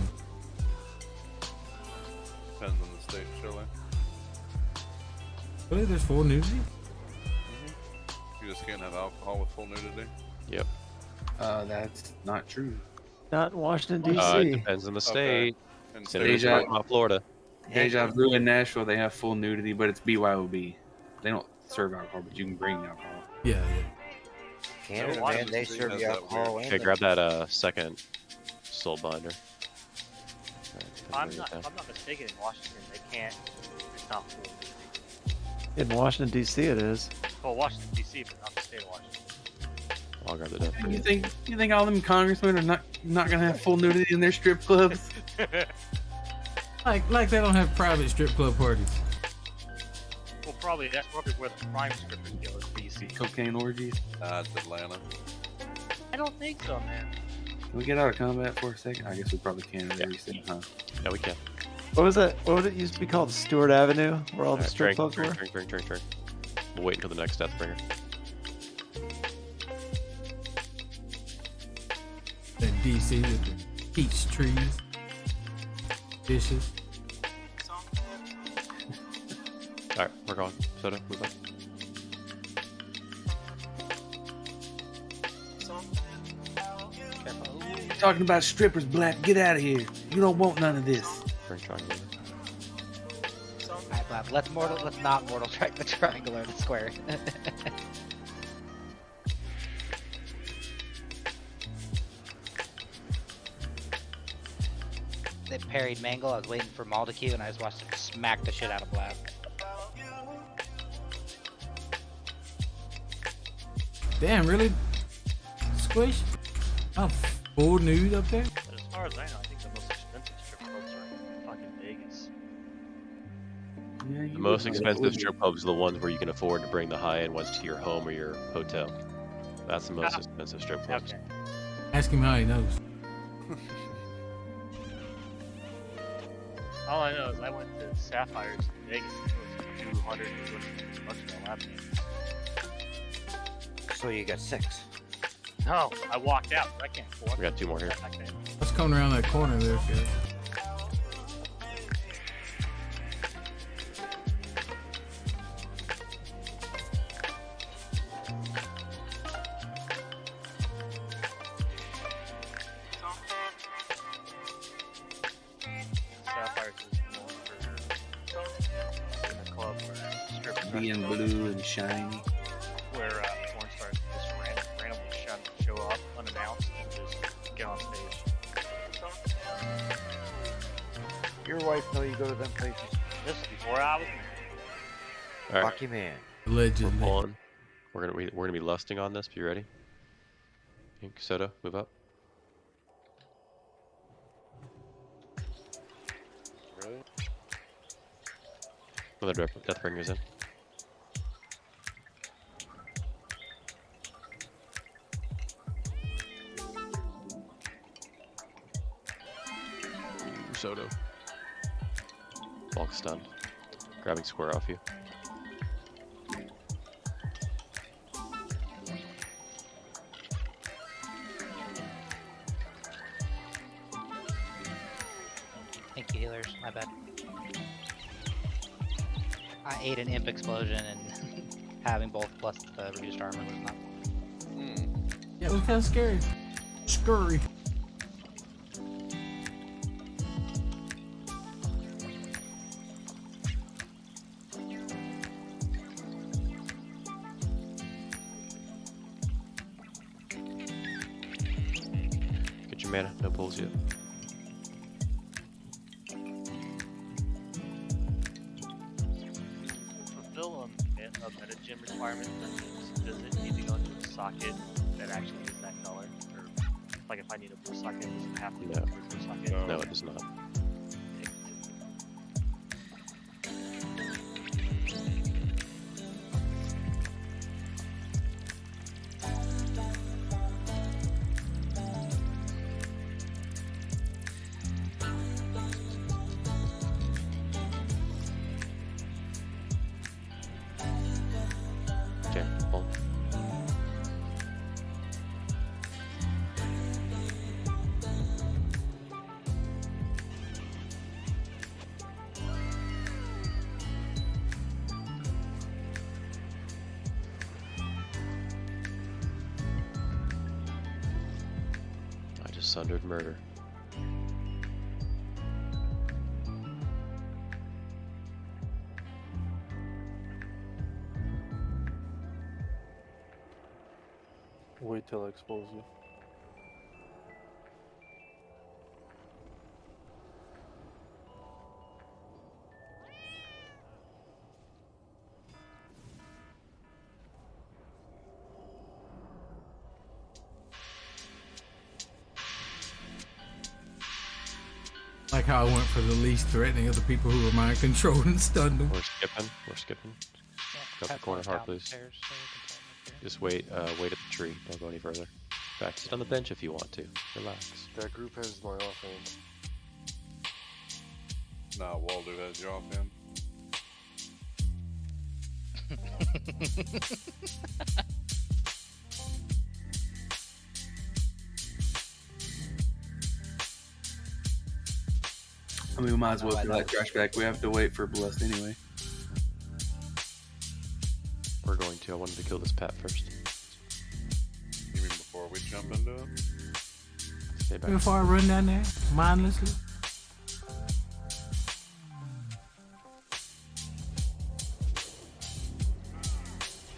Speaker 2: Depends on the state, Chile.
Speaker 10: Really, there's full nudity?
Speaker 2: You just can't have alcohol with full nudity.
Speaker 8: Yep.
Speaker 5: That's not true.
Speaker 1: Not in Washington,
Speaker 8: It
Speaker 1: D.C.
Speaker 8: depends on the state.
Speaker 2: And
Speaker 8: Consider
Speaker 5: Deja-
Speaker 8: this about Florida.
Speaker 5: Deja Vu in Nashville, they have full nudity, but it's BYOB. They don't serve alcohol, but you can bring alcohol.
Speaker 10: Yeah,
Speaker 11: Canada,
Speaker 2: Washington
Speaker 11: man, they
Speaker 2: State
Speaker 11: serve
Speaker 2: has
Speaker 11: you
Speaker 2: that
Speaker 11: alcohol.
Speaker 8: Okay,
Speaker 11: and
Speaker 8: grab that second soul binder.
Speaker 3: I'm not mistaken. In Washington, they can't. It's not full nudity.
Speaker 1: In Washington, D.C. it is.
Speaker 3: Well, Washington D.C., but not the state of Washington.
Speaker 8: I'll grab the death for
Speaker 5: You
Speaker 8: you.
Speaker 5: think all them congressmen are not gonna have full nudity in their strip clubs?
Speaker 10: like they don't have private strip club parties.
Speaker 3: Well, probably that's probably where the prime strippers go is D.C.
Speaker 5: Cocaine orgies.
Speaker 2: It's Atlanta.
Speaker 3: I don't think so, man.
Speaker 5: Can we get out of combat for a second? I guess we probably can at least, huh?
Speaker 8: Yeah, we can.
Speaker 1: What was that? What would it used to be called? Stewart Avenue, where all the
Speaker 8: Alright,
Speaker 1: strip
Speaker 8: drink,
Speaker 1: clubs were?
Speaker 8: drink. We'll wait until the next Deathbringer.
Speaker 10: That DC with the peach trees, dishes.
Speaker 8: Alright, we're going. Soda, move up.
Speaker 5: Talking about strippers, Black. Get out of here. You don't want none of this.
Speaker 8: Drink triangle.
Speaker 9: Alright, Bob, let's not mortal strike the triangle or the square. They parried Mangle. I was waiting for Maul to queue, and I just watched him smack the shit out of Blast.
Speaker 10: Damn, really? Squish? I'm full nude up there?
Speaker 3: But as far as I know, I think the most expensive strip clubs are in fucking Vegas.
Speaker 5: Yeah,
Speaker 8: The most expensive strip clubs are the ones where you can afford to bring the high-end ones to your home or your hotel. That's the most expensive strip clubs.
Speaker 3: Okay.
Speaker 10: Ask him how he knows.
Speaker 3: All I know is I went to Sapphires in Vegas. It was $200 for a lap dance.
Speaker 11: So you got 6.
Speaker 3: No, I walked out. I can't afford.
Speaker 8: We got 2 more here.
Speaker 10: What's coming around that corner there, guys?
Speaker 3: Sapphires is known for in a club where strippers
Speaker 5: Being blue and shiny.
Speaker 3: where porn stars just randomly show up unannounced and just get on stage.
Speaker 11: Your wife know you go to them places?
Speaker 3: This is before I was married.
Speaker 8: All right.
Speaker 11: Lucky man.
Speaker 10: Allegedly.
Speaker 8: We're pulling. We're gonna be lusting on this. Be ready. Pink soda, move up.
Speaker 2: Really?
Speaker 8: Another Deathbringer's in. Soto. Bulk stun. Grabbing square off you.
Speaker 9: Thank you, healers. My bad. I ate an imp explosion and having both plus the reduced armor was not.
Speaker 10: Yeah, it was kind of scary. Scurry.
Speaker 8: Get your mana, no pulls yet.
Speaker 3: Fulfill a meta gym requirement. Does it need to go into a socket that actually is that color? Or like if I need a blue socket, does it have to go into a blue socket?
Speaker 8: No, it does not. Okay, pull. I just sundered murder.
Speaker 14: Wait till I expose you.
Speaker 10: Like how I went for the least threatening of the people who were mind controlled and stunned them.
Speaker 8: We're skipping. We're skipping. Go up the corner hard, please. Just wait. Wait at the tree. Don't go any further. Back. Sit on the bench if you want to. Relax.
Speaker 14: That group has my offhand.
Speaker 2: Nah, Waldo has your offhand.
Speaker 5: I mean, we might as well throw that trash back. We have to wait for Blessed anyway.
Speaker 8: We're going to. I wanted to kill this Pat first.
Speaker 2: You mean before we jump into it?
Speaker 8: Stay back.
Speaker 10: Before I run down there, mindlessly.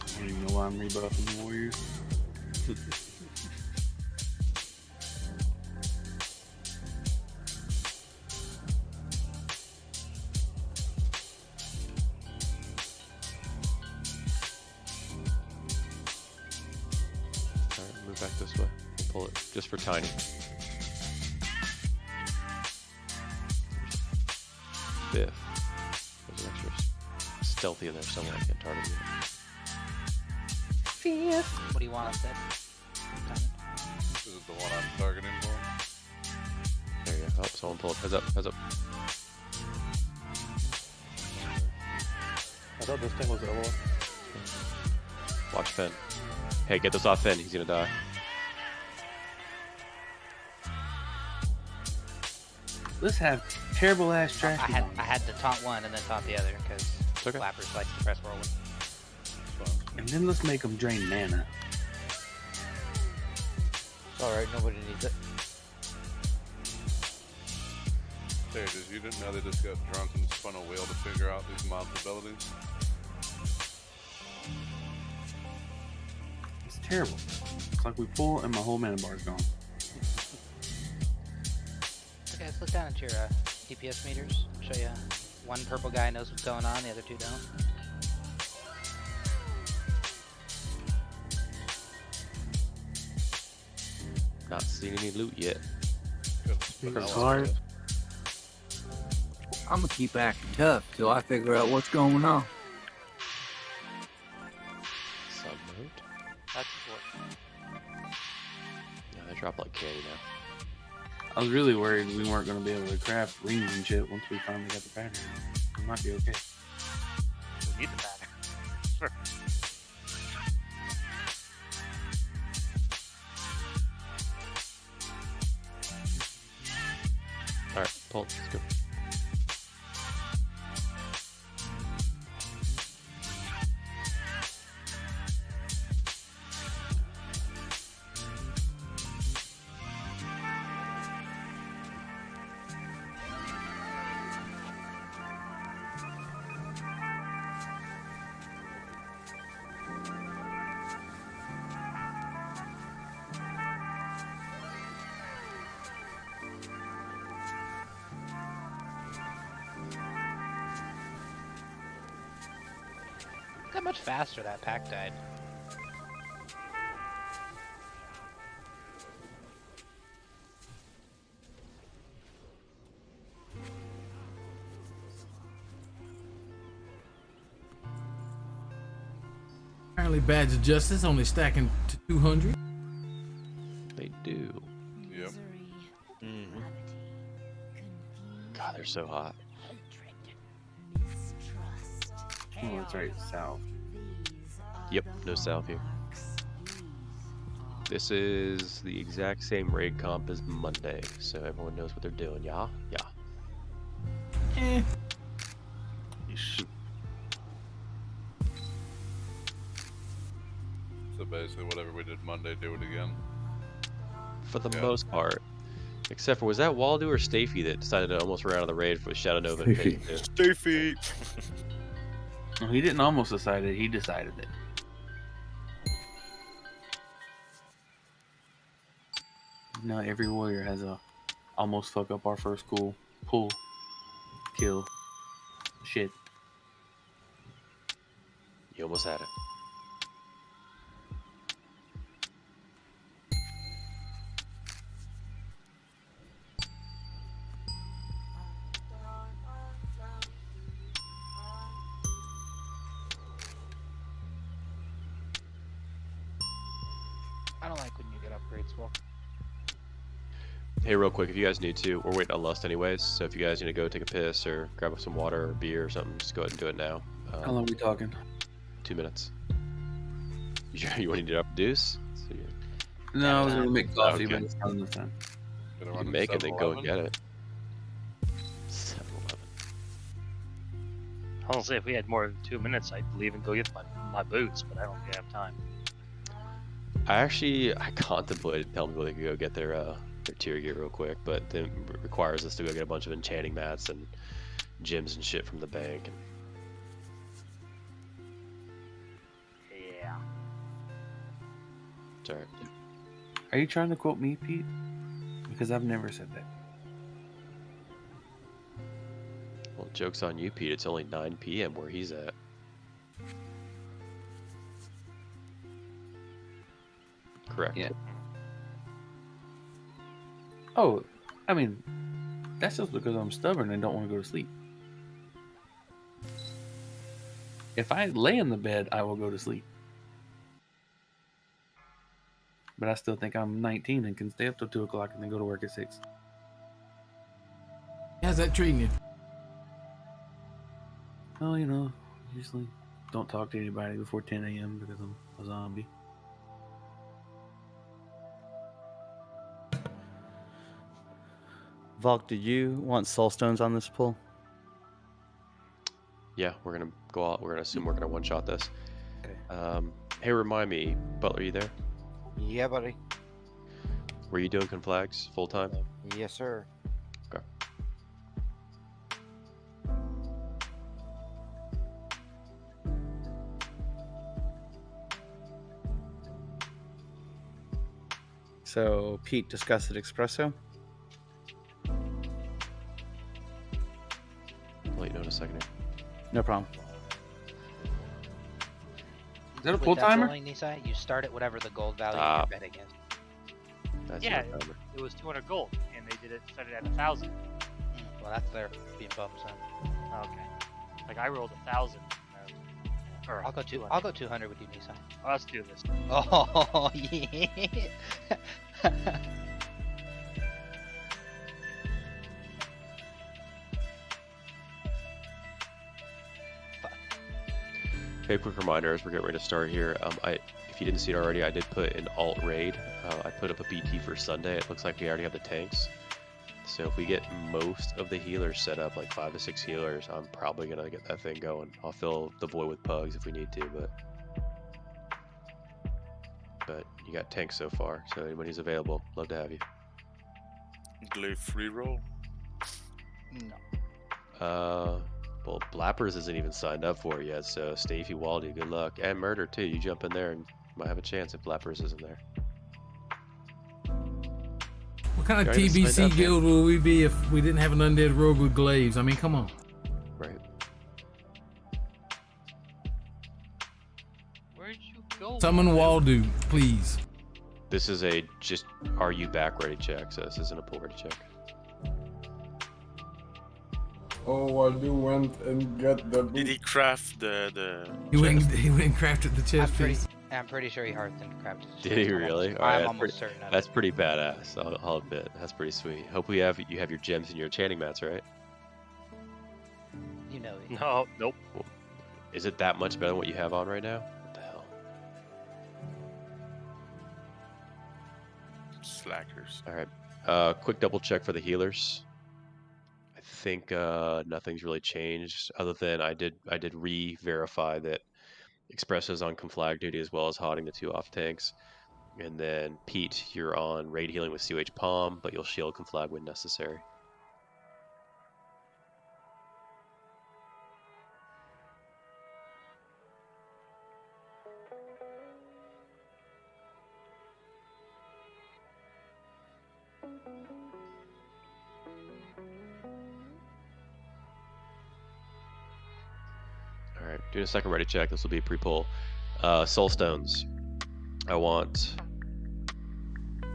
Speaker 5: I don't even know why I'm rebuffing the Warriors.
Speaker 8: just for tiny. Fifth. There's an extra stealthy in there somewhere. I can't target it.
Speaker 9: Fifth. What do you want instead?
Speaker 2: This is the one I'm targeting for.
Speaker 8: There you go. Oh, someone pulled. Heads up. Heads up.
Speaker 14: I thought this thing was the other one.
Speaker 8: Watch Finn. Hey, get this off Finn. He's gonna die.
Speaker 5: Let's have terrible ass
Speaker 9: I
Speaker 5: tracking.
Speaker 9: had to taunt one and then taunt the other because
Speaker 8: okay.
Speaker 9: Flappers likes to press whirlwind.
Speaker 5: And then let's make them drain mana.
Speaker 11: Alright, nobody needs it.
Speaker 2: Sages, you didn't know they just got drunk and spun a wheel to figure out these mobs' abilities?
Speaker 5: It's terrible. It's like we pull and my whole mana bar is gone.
Speaker 9: So guys, look down at your DPS meters. I'll show you. One purple guy knows what's going on, the other two don't.
Speaker 8: Not seen any loot yet.
Speaker 13: It's hard. I'm gonna keep acting tough till I figure out what's going on.
Speaker 8: Sun mode.
Speaker 3: That's important.
Speaker 8: Yeah, they drop like candy now.
Speaker 5: I was really worried we weren't going to be able to craft rings and shit once we finally got the pattern. We might be okay.
Speaker 3: We need the pattern. Sure.
Speaker 8: Alright, pull. Let's go.
Speaker 9: Look how much faster that pack died.
Speaker 10: Apparently Badge of Justice only stacking to 200.
Speaker 8: They do.
Speaker 2: Yep.
Speaker 8: Mm-hmm. God, they're so hot.
Speaker 5: Oh, that's right, south.
Speaker 8: Yep, no south here. This is the exact same raid comp as Monday, so everyone knows what they're doing. Yeah? Yeah.
Speaker 2: So basically, whatever we did Monday, do it again.
Speaker 8: For the most part. Except for, was that Waldo or Stafey that decided to almost run out of the raid for Shadow Nova and Phase 2?
Speaker 6: Stafey!
Speaker 5: No, he didn't almost decide it, he decided it. Now every warrior has a almost fuck up our first pull, kill, shit.
Speaker 8: You almost had it.
Speaker 9: I don't like when you get upgrades, Wolf.
Speaker 8: Hey, real quick, if you guys need to, we're waiting on Lust anyways, so if you guys need to go take a piss or grab some water or beer or something, just go ahead and do it now.
Speaker 5: How long are we talking?
Speaker 8: 2 minutes. You want to do up deuce? So
Speaker 5: No, I was gonna make coffee,
Speaker 8: okay.
Speaker 5: but it's not enough time.
Speaker 8: You can make it, then go and get it. 7-Eleven.
Speaker 3: Honestly, if we had more than 2 minutes, I'd leave and go get my boots, but I don't have time.
Speaker 8: I contemplated telling people they could go get their tier gear real quick, but then it requires us to go get a bunch of enchanting mats and gems and shit from the bank.
Speaker 3: Yeah.
Speaker 8: It's alright.
Speaker 5: Are you trying to quote me, Pete? Because I've never said that.
Speaker 8: Well, joke's on you, Pete. It's only 9 p.m. where he's at. Correct.
Speaker 5: Yeah. Oh, I mean, that's just because I'm stubborn and don't want to go to sleep. If I lay in the bed, I will go to sleep. But I still think I'm 19 and can stay up till 2 o'clock and then go to work at 6.
Speaker 10: How's that treating you?
Speaker 5: Oh, you know, usually don't talk to anybody before 10 a.m. because I'm a zombie.
Speaker 4: Volk, did you want soul stones on this pull?
Speaker 8: Yeah, we're gonna go out. We're gonna assume we're gonna one-shot this.
Speaker 11: Okay.
Speaker 8: Hey, remind me, Butler, you there?
Speaker 11: Yeah, buddy.
Speaker 8: Were you doing conflags full time?
Speaker 11: Yes, sir.
Speaker 8: Okay.
Speaker 4: So, Pete, disgusted espresso.
Speaker 8: I'll let you know in a second here.
Speaker 4: No problem.
Speaker 5: Is that a
Speaker 9: With
Speaker 5: full
Speaker 9: that
Speaker 5: timer?
Speaker 9: rolling, Nisai, you start at whatever the gold value
Speaker 8: Stop.
Speaker 9: you're betting is.
Speaker 8: That's
Speaker 3: Yeah,
Speaker 8: your timer.
Speaker 3: it was 200 gold, and they did it started at 1,000.
Speaker 9: Well, that's their being bumped, son.
Speaker 3: Okay. Like I rolled 1,000. Or
Speaker 9: I'll go 200. I'll go 200 with you, Nisai.
Speaker 3: Let's do this.
Speaker 9: Oh yeah.
Speaker 8: Okay, quick reminder as we're getting ready to start here. If you didn't see it already, I did put an alt raid. I put up a BT for Sunday. It looks like we already have the tanks. So if we get most of the healers set up, like 5 to 6 healers, I'm probably gonna get that thing going. I'll fill the void with pugs if we need to, but you got tanks so far. So anybody who's available, love to have you.
Speaker 6: Glaive free roll.
Speaker 9: No.
Speaker 8: Well, Blappers isn't even signed up for it yet, so Stafey, Waldy, good luck. And Murder, too. You jump in there and might have a chance if Blappers isn't there.
Speaker 10: What kind of
Speaker 8: You already signed
Speaker 10: TBC
Speaker 8: up,
Speaker 10: guild will we be if we didn't have an undead rogue with glaives? I mean, come on.
Speaker 8: Right.
Speaker 3: Where'd you go?
Speaker 10: Summon Waldo, please.
Speaker 8: This is a just, are you back ready check, so this isn't a pull ready check.
Speaker 7: Oh, I do went and get the boot.
Speaker 6: Did he craft the
Speaker 10: He went and crafted the chest piece.
Speaker 9: I'm pretty sure he hearthed and crafted. his
Speaker 8: Did
Speaker 9: chest.
Speaker 8: he
Speaker 9: I'm
Speaker 8: really?
Speaker 9: almost-
Speaker 8: All right,
Speaker 9: I'm
Speaker 8: that's
Speaker 9: almost
Speaker 8: pretty,
Speaker 9: certain of
Speaker 8: that's
Speaker 9: it.
Speaker 8: pretty badass. I'll admit. That's pretty sweet. Hope you have your gems in your enchanting mats, right?
Speaker 9: You know it.
Speaker 3: No, nope.
Speaker 8: Is it that much better than what you have on right now? What the hell?
Speaker 6: slackers?
Speaker 8: All right. Quick double check for the healers. I think nothing's really changed other than I did re-verify that Expresso's on conflag duty as well as hodding the 2 off tanks. And then Pete, you're on raid healing with COH Palm, but you'll shield conflag when necessary. All right, doing a second ready check. This will be a pre-pull. Soul Stones. I want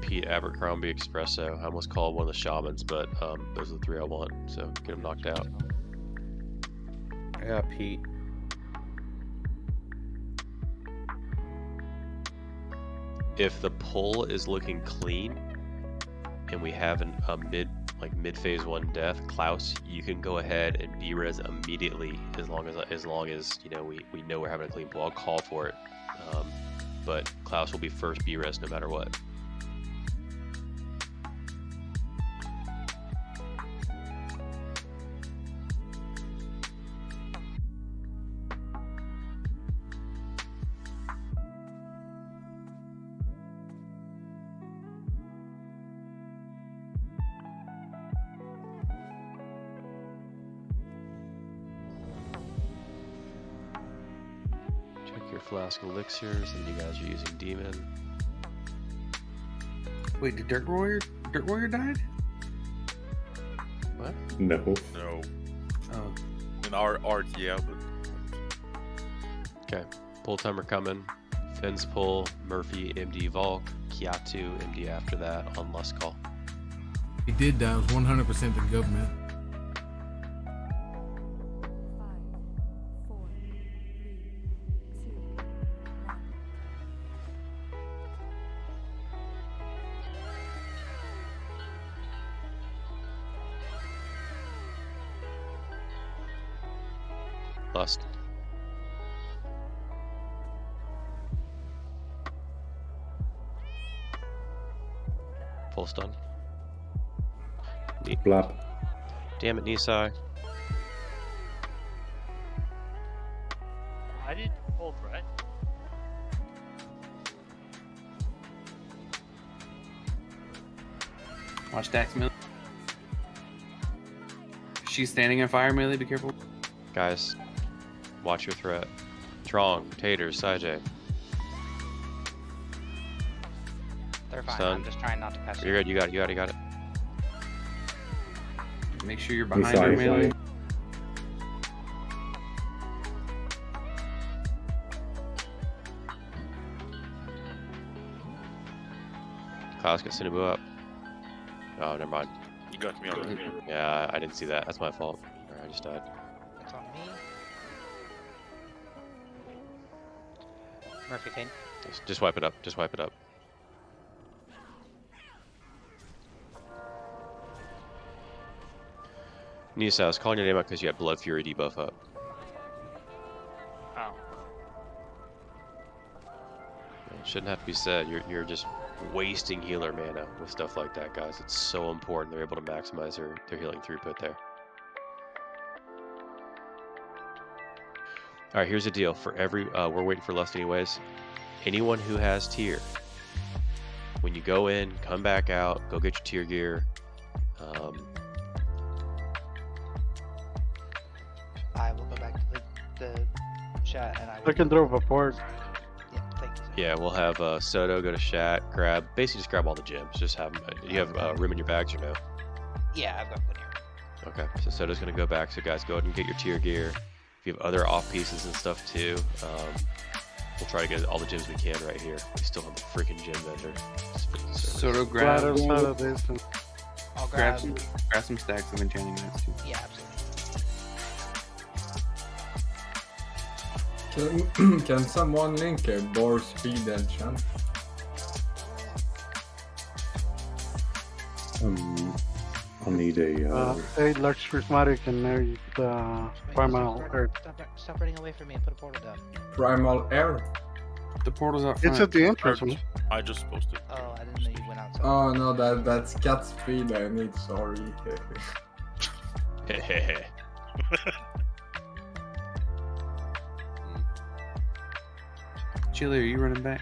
Speaker 8: Pete, Abercrombie, Espresso. I almost called one of the shamans, but those are the 3 I want. So get them knocked out.
Speaker 4: I got Pete.
Speaker 8: If the pull is looking clean, and we have a mid phase 1 death, Klaus, you can go ahead and B-res immediately as long as you know we know we're having a clean pull. I'll call for it, but Klaus will be first B-res no matter what. Flask elixirs, and you guys are using demon.
Speaker 5: Wait, did Dirt Warrior died?
Speaker 8: What?
Speaker 12: No.
Speaker 6: No.
Speaker 5: Oh.
Speaker 6: In our art, yeah, but
Speaker 8: Okay. Pull timer coming. Finn's pull, Murphy, MD Volk, Kiatu, MD after that on Lust Call.
Speaker 10: He did die. It was 100% the government.
Speaker 17: 5, 4, 3, 2, 1.
Speaker 8: Lust. Full stun.
Speaker 12: Blap.
Speaker 8: Damn it, Nisai.
Speaker 3: I did full threat.
Speaker 5: Watch Dax melee. She's standing in fire melee. Be careful.
Speaker 8: Guys, watch your threat. Trong, Taters, Sajay.
Speaker 9: They're fine.
Speaker 8: Stun.
Speaker 9: I'm just trying not to pass.
Speaker 8: You're good, you got it, you got it.
Speaker 5: Make sure you're behind her melee.
Speaker 8: Klaus got Cinnaboo up. Oh, never mind.
Speaker 6: You got me already.
Speaker 8: Yeah, I didn't see that. That's my fault. Alright, I just died.
Speaker 9: It's on me. Murphy Kane.
Speaker 8: Just wipe it up. Just wipe it up. Nisa, I was calling your name out because you had Blood Fury debuff up.
Speaker 3: Oh.
Speaker 8: It shouldn't have to be said. You're just wasting healer mana with stuff like that, guys. It's so important. They're able to maximize their healing throughput there. Alright, here's the deal. For every we're waiting for Lust anyways. Anyone who has tier, when you go in, come back out, go get your tier gear.
Speaker 9: I will go back to the chat and
Speaker 16: I can throw a port.
Speaker 9: Yeah, thank you.
Speaker 8: Yeah, we'll have Soto go to Shat, basically just grab all the gems. Just have them. You have room in your bags or no?
Speaker 9: Yeah, I've got one here.
Speaker 8: Okay, so Soto's gonna go back. So guys, go ahead and get your tier gear. If you have other off pieces and stuff too, we'll try to get all the gems we can right here. We still have a freaking gem vendor.
Speaker 5: Soto grab.
Speaker 9: I'll
Speaker 5: grab some stacks of enchanting knights too.
Speaker 9: Yeah, absolutely.
Speaker 7: Can someone link a bar speed enchant?
Speaker 12: I'll need a.
Speaker 16: 8 large prismatic and marry the primal earth.
Speaker 9: Stop running away from me and put a portal down.
Speaker 7: Primal air?
Speaker 5: The portal's out front.
Speaker 16: It's at the entrance.
Speaker 6: I just posted.
Speaker 9: Oh, I didn't know you went outside.
Speaker 7: Oh no, that's cat speed I need, sorry.
Speaker 5: Chili, are you running back?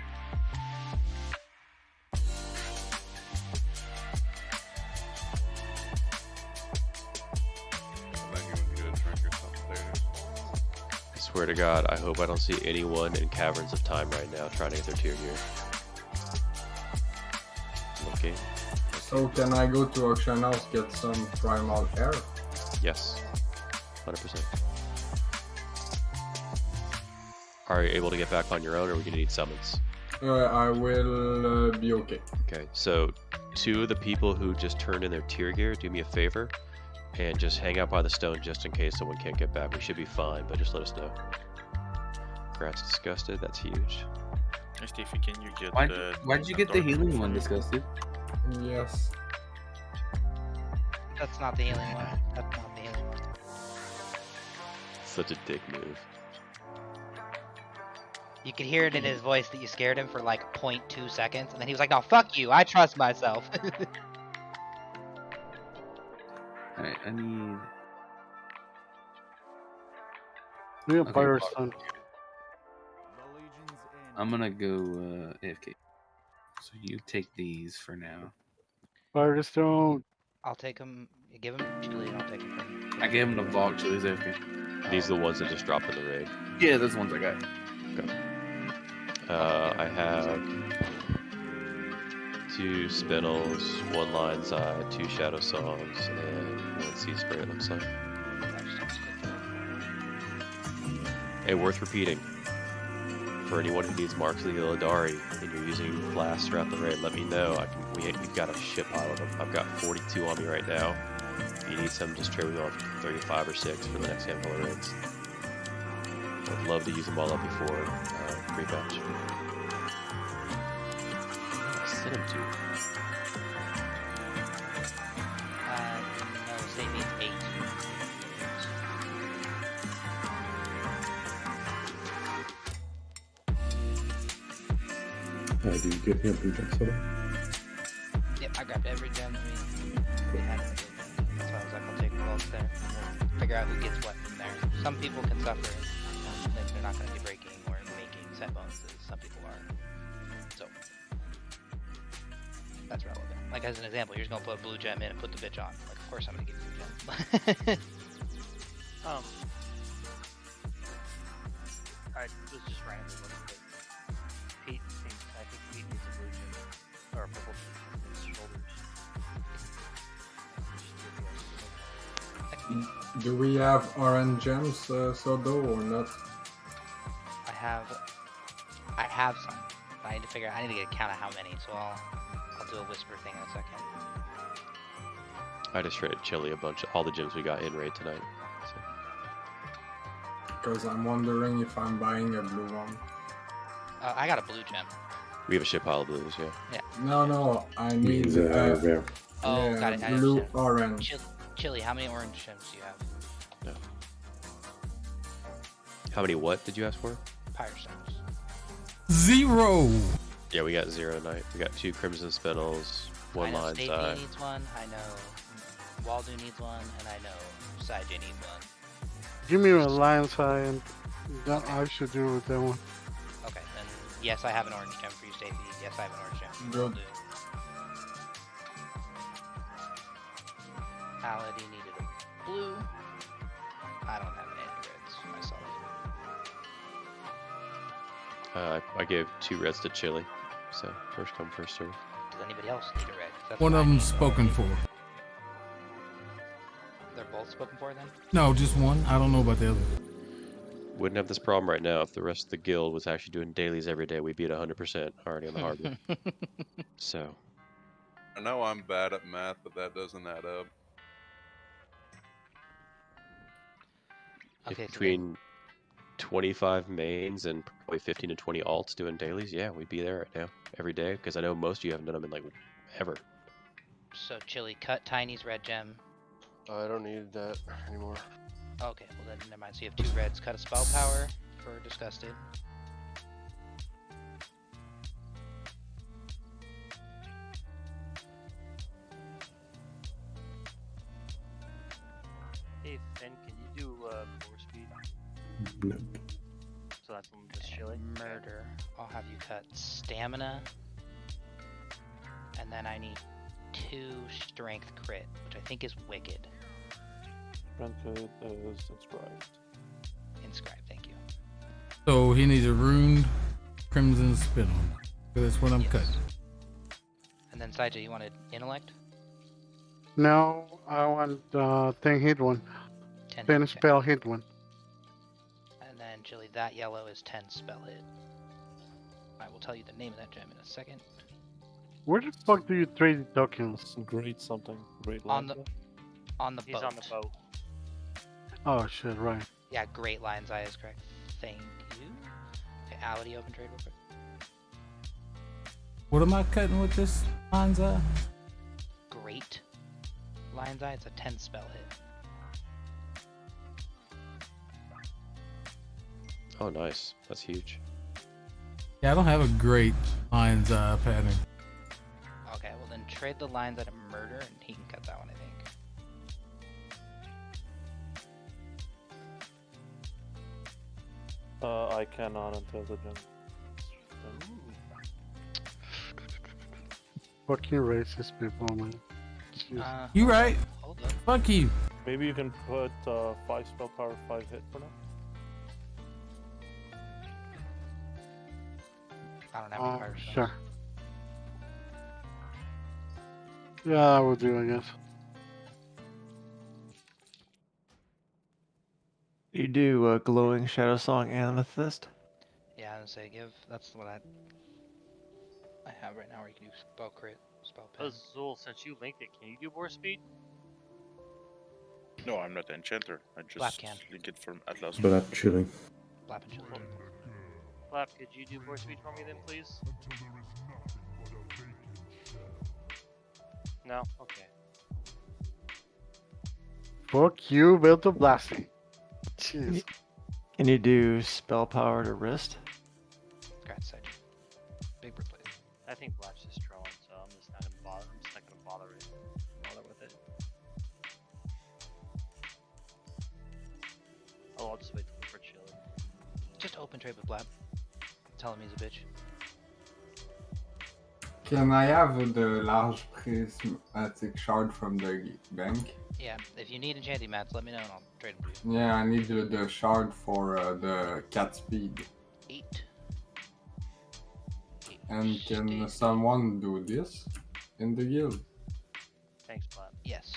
Speaker 8: I swear to God, I hope I don't see anyone in Caverns of Time right now trying to get their tier gear. Looking.
Speaker 7: So can I go to auction house, get some primal air?
Speaker 8: Yes, 100%. Are you able to get back on your own, or are we gonna need summons?
Speaker 7: I will be okay.
Speaker 8: Okay, so 2 of the people who just turned in their tier gear, do me a favor and just hang out by the stone just in case someone can't get back. We should be fine, but just let us know. Grats disgusted, that's huge.
Speaker 6: Hey Stevie, can you get
Speaker 5: Why'd you get the healing one, disgusted?
Speaker 7: Yes.
Speaker 9: That's not the healing one. That's not the healing one.
Speaker 8: Such a dick move.
Speaker 9: You could hear it in his voice that you scared him for like 0.2 seconds, and then he was like, "No, fuck you. I trust myself."
Speaker 5: Alright, I need.
Speaker 16: Yeah, fire stun.
Speaker 5: I'm gonna go AFK. So you take these for now.
Speaker 16: Fire stone.
Speaker 9: I'll take him. Give him Chili, and I'll take him from him.
Speaker 5: I gave him the Vault Chili's AFK.
Speaker 8: These are the ones that just dropped in the raid.
Speaker 5: Yeah, those ones I got.
Speaker 8: Okay. I have 2 Spinels, 1 Line Side, 2 Shadow Songs, and 1 Sea Spray, it looks like. Hey, worth repeating. For anyone who needs Marks of the Illidari and you're using Flasks throughout the raid, let me know. we've got a shit pile of them. I've got 42 on me right now. If you need some, just trade me on 35 or 6 for the next handful of raids. I'd love to use them all up before pre-patch. Send them to.
Speaker 9: No, save means 8.
Speaker 12: Do you get me a blue gem soda?
Speaker 9: Yep, I grabbed every gem we had in the game. That's why I was like, I'll take both there. And we'll figure out who gets what from there. Some people can suffer. Like they're not going to be breaking or making set bonuses. Some people are. So, that's relevant. Like, as an example, you're just going to put a blue gem in and put the bitch on. Like, of course I'm going to give you a gem.
Speaker 3: I was just randomly looking at Pete thinks, I think Pete needs a blue gem or a purple gem on his shoulders.
Speaker 7: Do we have orange gems, Sodo, or not?
Speaker 9: I have some. I need to figure out, I need to get a count of how many, so I'll do a whisper thing in a second.
Speaker 8: I just traded Chili a bunch of all the gems we got in raid tonight. So.
Speaker 7: Because I'm wondering if I'm buying a blue one.
Speaker 9: I got a blue gem.
Speaker 8: We have a shit pile of blues, yeah.
Speaker 9: Yeah.
Speaker 7: No, I need
Speaker 12: rare.
Speaker 9: Oh,
Speaker 7: yeah,
Speaker 9: got it. I
Speaker 7: blue,
Speaker 9: understand.
Speaker 7: orange.
Speaker 9: Chili, how many orange gems do you have?
Speaker 8: No. How many what did you ask for?
Speaker 9: Pyre stones.
Speaker 10: 0.
Speaker 8: Yeah, we got 0 tonight. We got 2 crimson spinels, 1
Speaker 9: I know
Speaker 8: lion's
Speaker 9: Stacey
Speaker 8: eye.
Speaker 9: needs one, I know Waldo needs one, and I know Saijay needs one.
Speaker 16: Give me a lion's eye, and that I should do with that one.
Speaker 9: Okay, then yes, I have an orange gem for you, Stacey. Yes, I have an orange gem.
Speaker 7: Good.
Speaker 9: Paladin needed a blue. I don't have any reds myself.
Speaker 8: I gave 2 reds to Chili, so first come, first serve.
Speaker 9: Does anybody else need a red? That's
Speaker 10: One
Speaker 9: what
Speaker 10: of
Speaker 9: I
Speaker 10: them's
Speaker 9: need.
Speaker 10: spoken for.
Speaker 9: They're both spoken for then?
Speaker 10: No, just one. I don't know about the other.
Speaker 8: Wouldn't have this problem right now if the rest of the guild was actually doing dailies every day. We'd be at 100% already on the hardware. So.
Speaker 2: I know I'm bad at math, but that doesn't add up.
Speaker 9: Okay,
Speaker 8: Between 25 mains and probably 15 to 20 alts doing dailies, yeah, we'd be there right now every day. Because I know most of you haven't done them in like ever.
Speaker 9: So Chili, cut Tiny's red gem.
Speaker 14: I don't need that anymore.
Speaker 9: Okay, well then never mind. So you have 2 reds. Cut a spell power for Disgusted.
Speaker 3: Hey, Finn, can you do 4 speed?
Speaker 12: Nope.
Speaker 3: So that's one just Chili.
Speaker 9: Murder. I'll have you cut Stamina. And then I need 2 Strength crit, which I think is Wicked.
Speaker 14: Strength is inscribed.
Speaker 9: Inscribed, thank you.
Speaker 10: So he needs a runed crimson spinel. So that's what I'm
Speaker 9: Yes.
Speaker 10: cutting.
Speaker 9: And then Saijay, you wanted Intellect?
Speaker 16: No, I want thing hit one.
Speaker 9: 10
Speaker 16: Spin
Speaker 9: hit,
Speaker 16: spell hit one.
Speaker 9: And then Chili, that yellow is 10 spell hit. I will tell you the name of that gem in a second.
Speaker 16: Where the fuck do you trade the tokens?
Speaker 14: Great something. Great
Speaker 9: On
Speaker 14: line.
Speaker 9: the
Speaker 3: He's
Speaker 9: boat.
Speaker 3: on the boat.
Speaker 16: Oh shit, right.
Speaker 9: Yeah, Great Lion's Eye is correct. Thank you. Okay, Ality open trade real quick.
Speaker 10: What am I cutting with this lion's eye?
Speaker 9: Great Lion's Eye, it's a 10 spell hit.
Speaker 8: Oh, nice. That's huge.
Speaker 10: Yeah, I don't have a great lion's eye pattern.
Speaker 9: Okay, well then trade the lines at a murder and he can cut that one, I think.
Speaker 14: I cannot until the gem.
Speaker 16: Fucking racist people, man. Jeez.
Speaker 10: You right.
Speaker 9: Hold up.
Speaker 10: Fuck you.
Speaker 14: Maybe you can put 5 spell power, 5 hit for now.
Speaker 9: I don't have any fire spells.
Speaker 16: Sure. Yeah, I will do, I guess.
Speaker 1: You do glowing shadow song amethyst.
Speaker 9: Yeah, I was gonna say that's what I have right now where you can do spell crit. Spell pen.
Speaker 3: Azul, since you linked it, can you do war speed?
Speaker 6: No, I'm not the enchanter. I just
Speaker 9: Blap can.
Speaker 6: link it from Atlas.
Speaker 12: But I'm chilling.
Speaker 9: Blap and chill.
Speaker 3: Flap, could you do war speed for me then, please? No? Okay.
Speaker 16: Fuck you, built a blasting. Jeez.
Speaker 1: Can you do spell power to wrist?
Speaker 9: Congrats, Sage. Big replay.
Speaker 3: I think Blap's just trolling, so I'm just not gonna bother. I'm just not gonna bother with it. Oh, I'll just wait for Chili.
Speaker 9: Just open trade with Blap. Tell him he's a bitch.
Speaker 7: Can I have the large prismatic shard from the bank?
Speaker 9: Yeah, if you need enchanting mats, let me know and I'll trade them for you.
Speaker 7: Yeah, I need the shard for the cat speed.
Speaker 9: 8.
Speaker 7: And can someone do this in the guild?
Speaker 3: Thanks, Blap.
Speaker 9: Yes.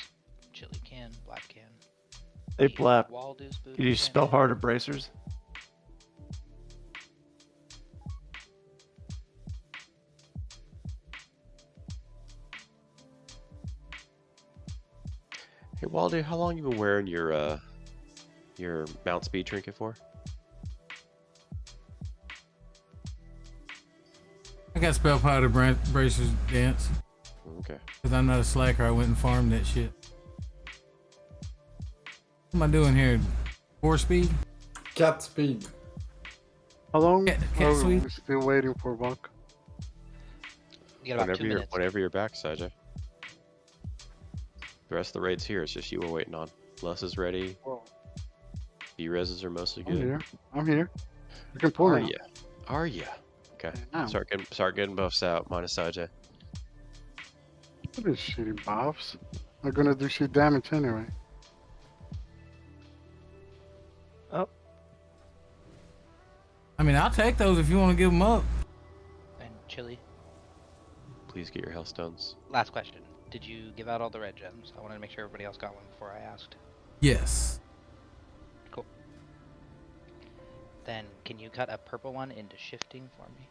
Speaker 9: Chili can, Blap can.
Speaker 1: Hey, Blap.
Speaker 9: Waldo's boot.
Speaker 1: Can you spell power to bracers?
Speaker 8: Hey Waldo, how long you been wearing your mount speed trinket for?
Speaker 10: I got spell power to bracers dance.
Speaker 8: Okay.
Speaker 10: Because I'm not a slacker, I went and farmed that shit. What am I doing here? 4 speed?
Speaker 7: Cat speed.
Speaker 16: How long?
Speaker 10: Cat
Speaker 16: Oh,
Speaker 10: speed?
Speaker 16: we're still waiting for Buck.
Speaker 9: You got about 2 minutes.
Speaker 8: Whenever you're back, Sajay. The rest of the raid's here. It's just you we're waiting on. Les is ready.
Speaker 16: Whoa.
Speaker 8: B-reses are mostly
Speaker 16: I'm
Speaker 8: good.
Speaker 16: here. I'm here. You can pull
Speaker 8: Are
Speaker 16: now.
Speaker 8: ya? Are ya? Okay.
Speaker 16: Yeah.
Speaker 8: Start getting buffs out. Minus Sajay.
Speaker 16: What is shitty buffs? They're gonna do shit damage anyway.
Speaker 1: Oh.
Speaker 10: I mean, I'll take those if you want to give them up.
Speaker 9: And Chili.
Speaker 8: Please get your Hellstones.
Speaker 9: Last question. Did you give out all the red gems? I wanted to make sure everybody else got one before I asked.
Speaker 10: Yes.
Speaker 9: Cool. Then, can you cut a purple one into shifting for me?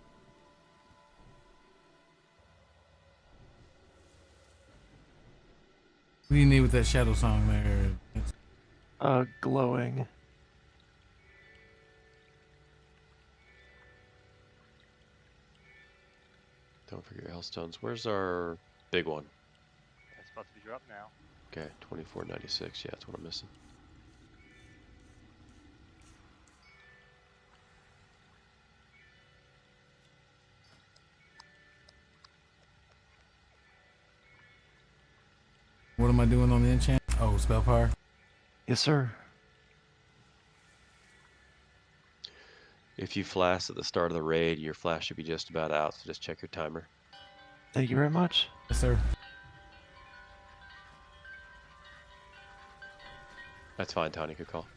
Speaker 10: What do you need with that shadow song there?
Speaker 1: Glowing.
Speaker 8: Don't forget your Hellstones. Where's our big one?
Speaker 3: It's about to be dropped now.
Speaker 8: Okay, 2496. Yeah, that's what I'm missing.
Speaker 10: What am I doing on the enchant? Oh, spell power.
Speaker 1: Yes, sir.
Speaker 8: If you flash at the start of the raid, your flash should be just about out, so just check your timer.
Speaker 1: Thank you very much.
Speaker 10: Yes, sir.
Speaker 8: That's fine, Tony. Good call.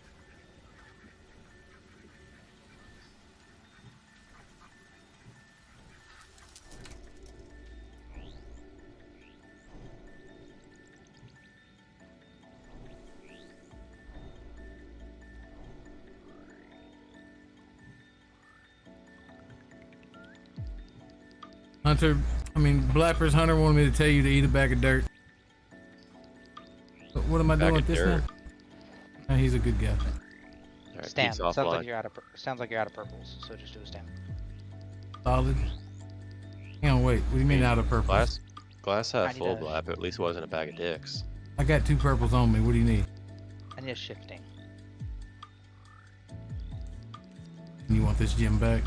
Speaker 10: Blapper's Hunter wanted me to tell you to eat a bag of dirt. But what am I doing with this now? Oh, he's a good guy.
Speaker 8: Right,
Speaker 9: Stam. Sounds like you're out of purples, so just do a stam.
Speaker 10: Solid. Hang on, wait. What do you mean out of purples?
Speaker 8: Glass half full Blap, at least wasn't a bag of dicks.
Speaker 10: I got 2 purples on me. What do you need?
Speaker 9: I need a shifting.
Speaker 10: You want this gem back?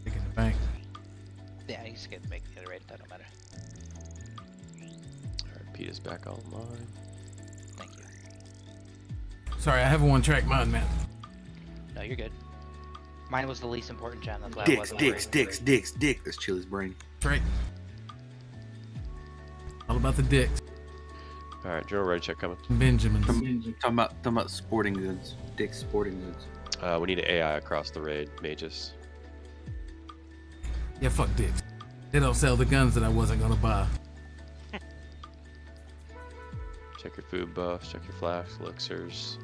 Speaker 10: Take it in the bank.
Speaker 9: Yeah, you just get to make the other raid. That don't matter.
Speaker 8: Alright, Pete is back online.
Speaker 9: Thank you.
Speaker 10: Sorry, I have a 1-track mind, man.
Speaker 9: No, you're good. Mine was the least important gem. That's why I
Speaker 18: Dicks,
Speaker 9: wasn't
Speaker 18: dicks,
Speaker 9: worried.
Speaker 18: dicks, dicks, dick. That's Chili's brain.
Speaker 10: Right. All about the dicks.
Speaker 8: Alright, general raid check coming.
Speaker 10: Benjamins.
Speaker 4: Talking about sporting goods. Dick's sporting goods.
Speaker 8: We need an AI across the raid, mages.
Speaker 10: Yeah, fuck dicks. They don't sell the guns that I wasn't gonna buy.
Speaker 8: Check your food buffs, check your flash, elixirs.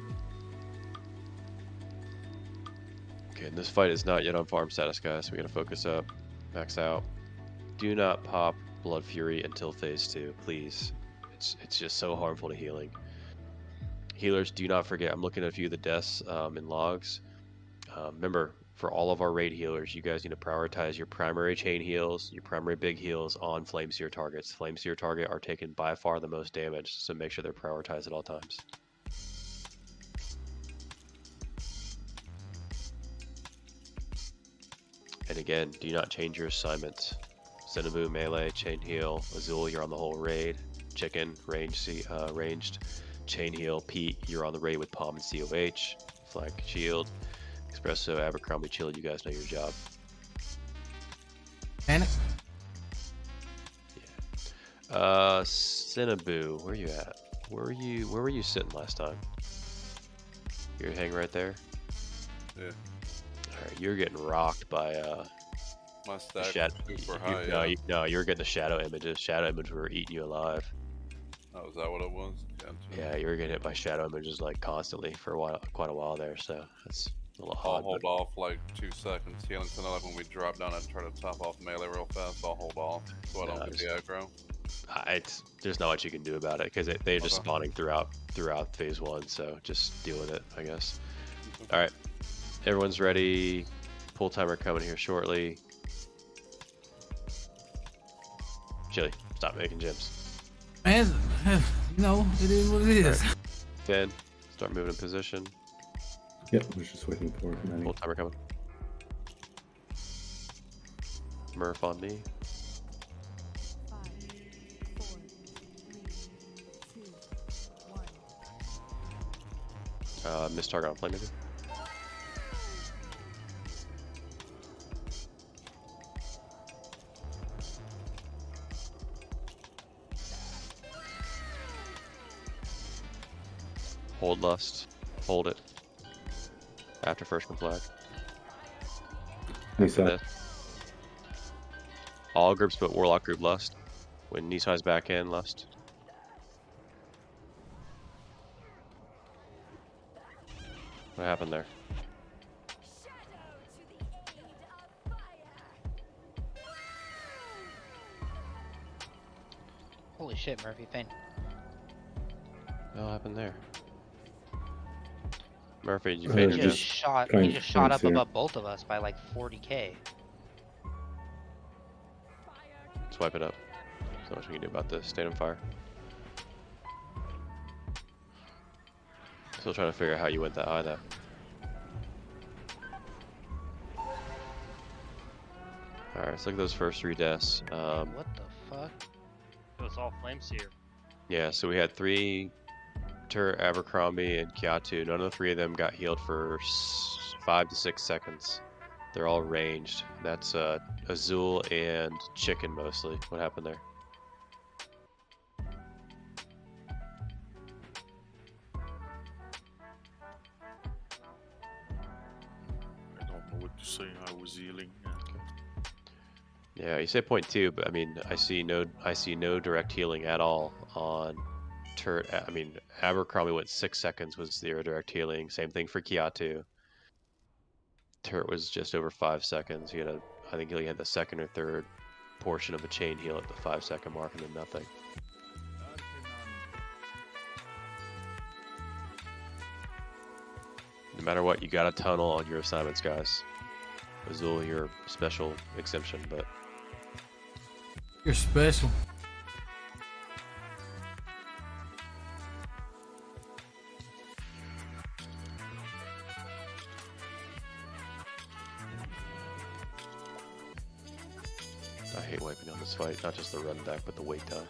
Speaker 8: Okay, and this fight is not yet on farm status, guys, so we gotta focus up. Max out. Do not pop Blood Fury until phase 2, please. It's just so harmful to healing. Healers, do not forget. I'm looking at a few of the deaths in logs. Remember, for all of our raid healers, you guys need to prioritize your primary chain heals, your primary big heals on Flame Seer targets. Flame Seer target are taking by far the most damage, so make sure they're prioritized at all times. And again, do not change your assignments. Cinnaboo, melee, chain heal. Azul, you're on the whole raid. Chicken, ranged, chain heal. Pete, you're on the raid with Palm and COH. Flank, shield. Espresso, Abercrombie, Chili, you guys know your job.
Speaker 10: Panic.
Speaker 8: Yeah. Cinnaboo, where you at? Where were you sitting last time? You're hanging right there?
Speaker 2: Yeah.
Speaker 8: Alright, you're getting rocked by
Speaker 2: my stack super high.
Speaker 8: No, you were getting the shadow images. Shadow images were eating you alive.
Speaker 2: Oh, is that what it was?
Speaker 8: Yeah, you were getting hit by shadow images like constantly for quite a while there, so that's a little odd.
Speaker 2: I'll hold off like 2 seconds. Healing to like when we drop down and try to top off melee real fast, I'll hold off so I don't get the aggro.
Speaker 8: There's not much you can do about it because they're just spawning throughout phase 1, so just deal with it, I guess. Alright, everyone's ready. Pull timer coming here shortly. Chili, stop making gems.
Speaker 10: Man, no, it is what it is.
Speaker 8: Right. Finn, start moving in position.
Speaker 12: Yep, I was just waiting for it.
Speaker 8: Full timer coming. Murph on me.
Speaker 17: 5, 4, 3, 2, 1.
Speaker 8: Miss target on play maybe. Hold lust. Hold it. After first can flag.
Speaker 12: Nisai.
Speaker 8: All groups but Warlock group lust. When Nisai's back in, lust. What happened there?
Speaker 9: Holy shit, Murphy, faint.
Speaker 8: What happened there? Murphy, did you
Speaker 9: He
Speaker 8: faint
Speaker 9: just shot. He just shot up above both of us by like 40k.
Speaker 8: Swipe it up. So much we can do about this. State on fire. Still trying to figure out how you went that high though. Alright, let's look at those first 3 deaths.
Speaker 9: What the fuck?
Speaker 3: It was all Flame Seer.
Speaker 8: Yeah, so we had 3 Turret, Abercrombie, and Kiatu. None of the 3 of them got healed for 5 to 6 seconds. They're all ranged. That's Azul and Chicken mostly. What happened there?
Speaker 6: I don't know what to say. I was healing.
Speaker 8: Yeah, you say 0.2, but I mean, I see no direct healing at all on Turret. I mean, Abercrombie went 6 seconds was 0 direct healing. Same thing for Kiatu. Turret was just over 5 seconds. He had I think he only had the second or third portion of a chain heal at the 5-second mark, and then nothing. No matter what, you got a tunnel on your assignments, guys. Azul, you're a special exemption, but
Speaker 10: you're special.
Speaker 8: I hate wiping on this fight. Not just the run back, but the wait time.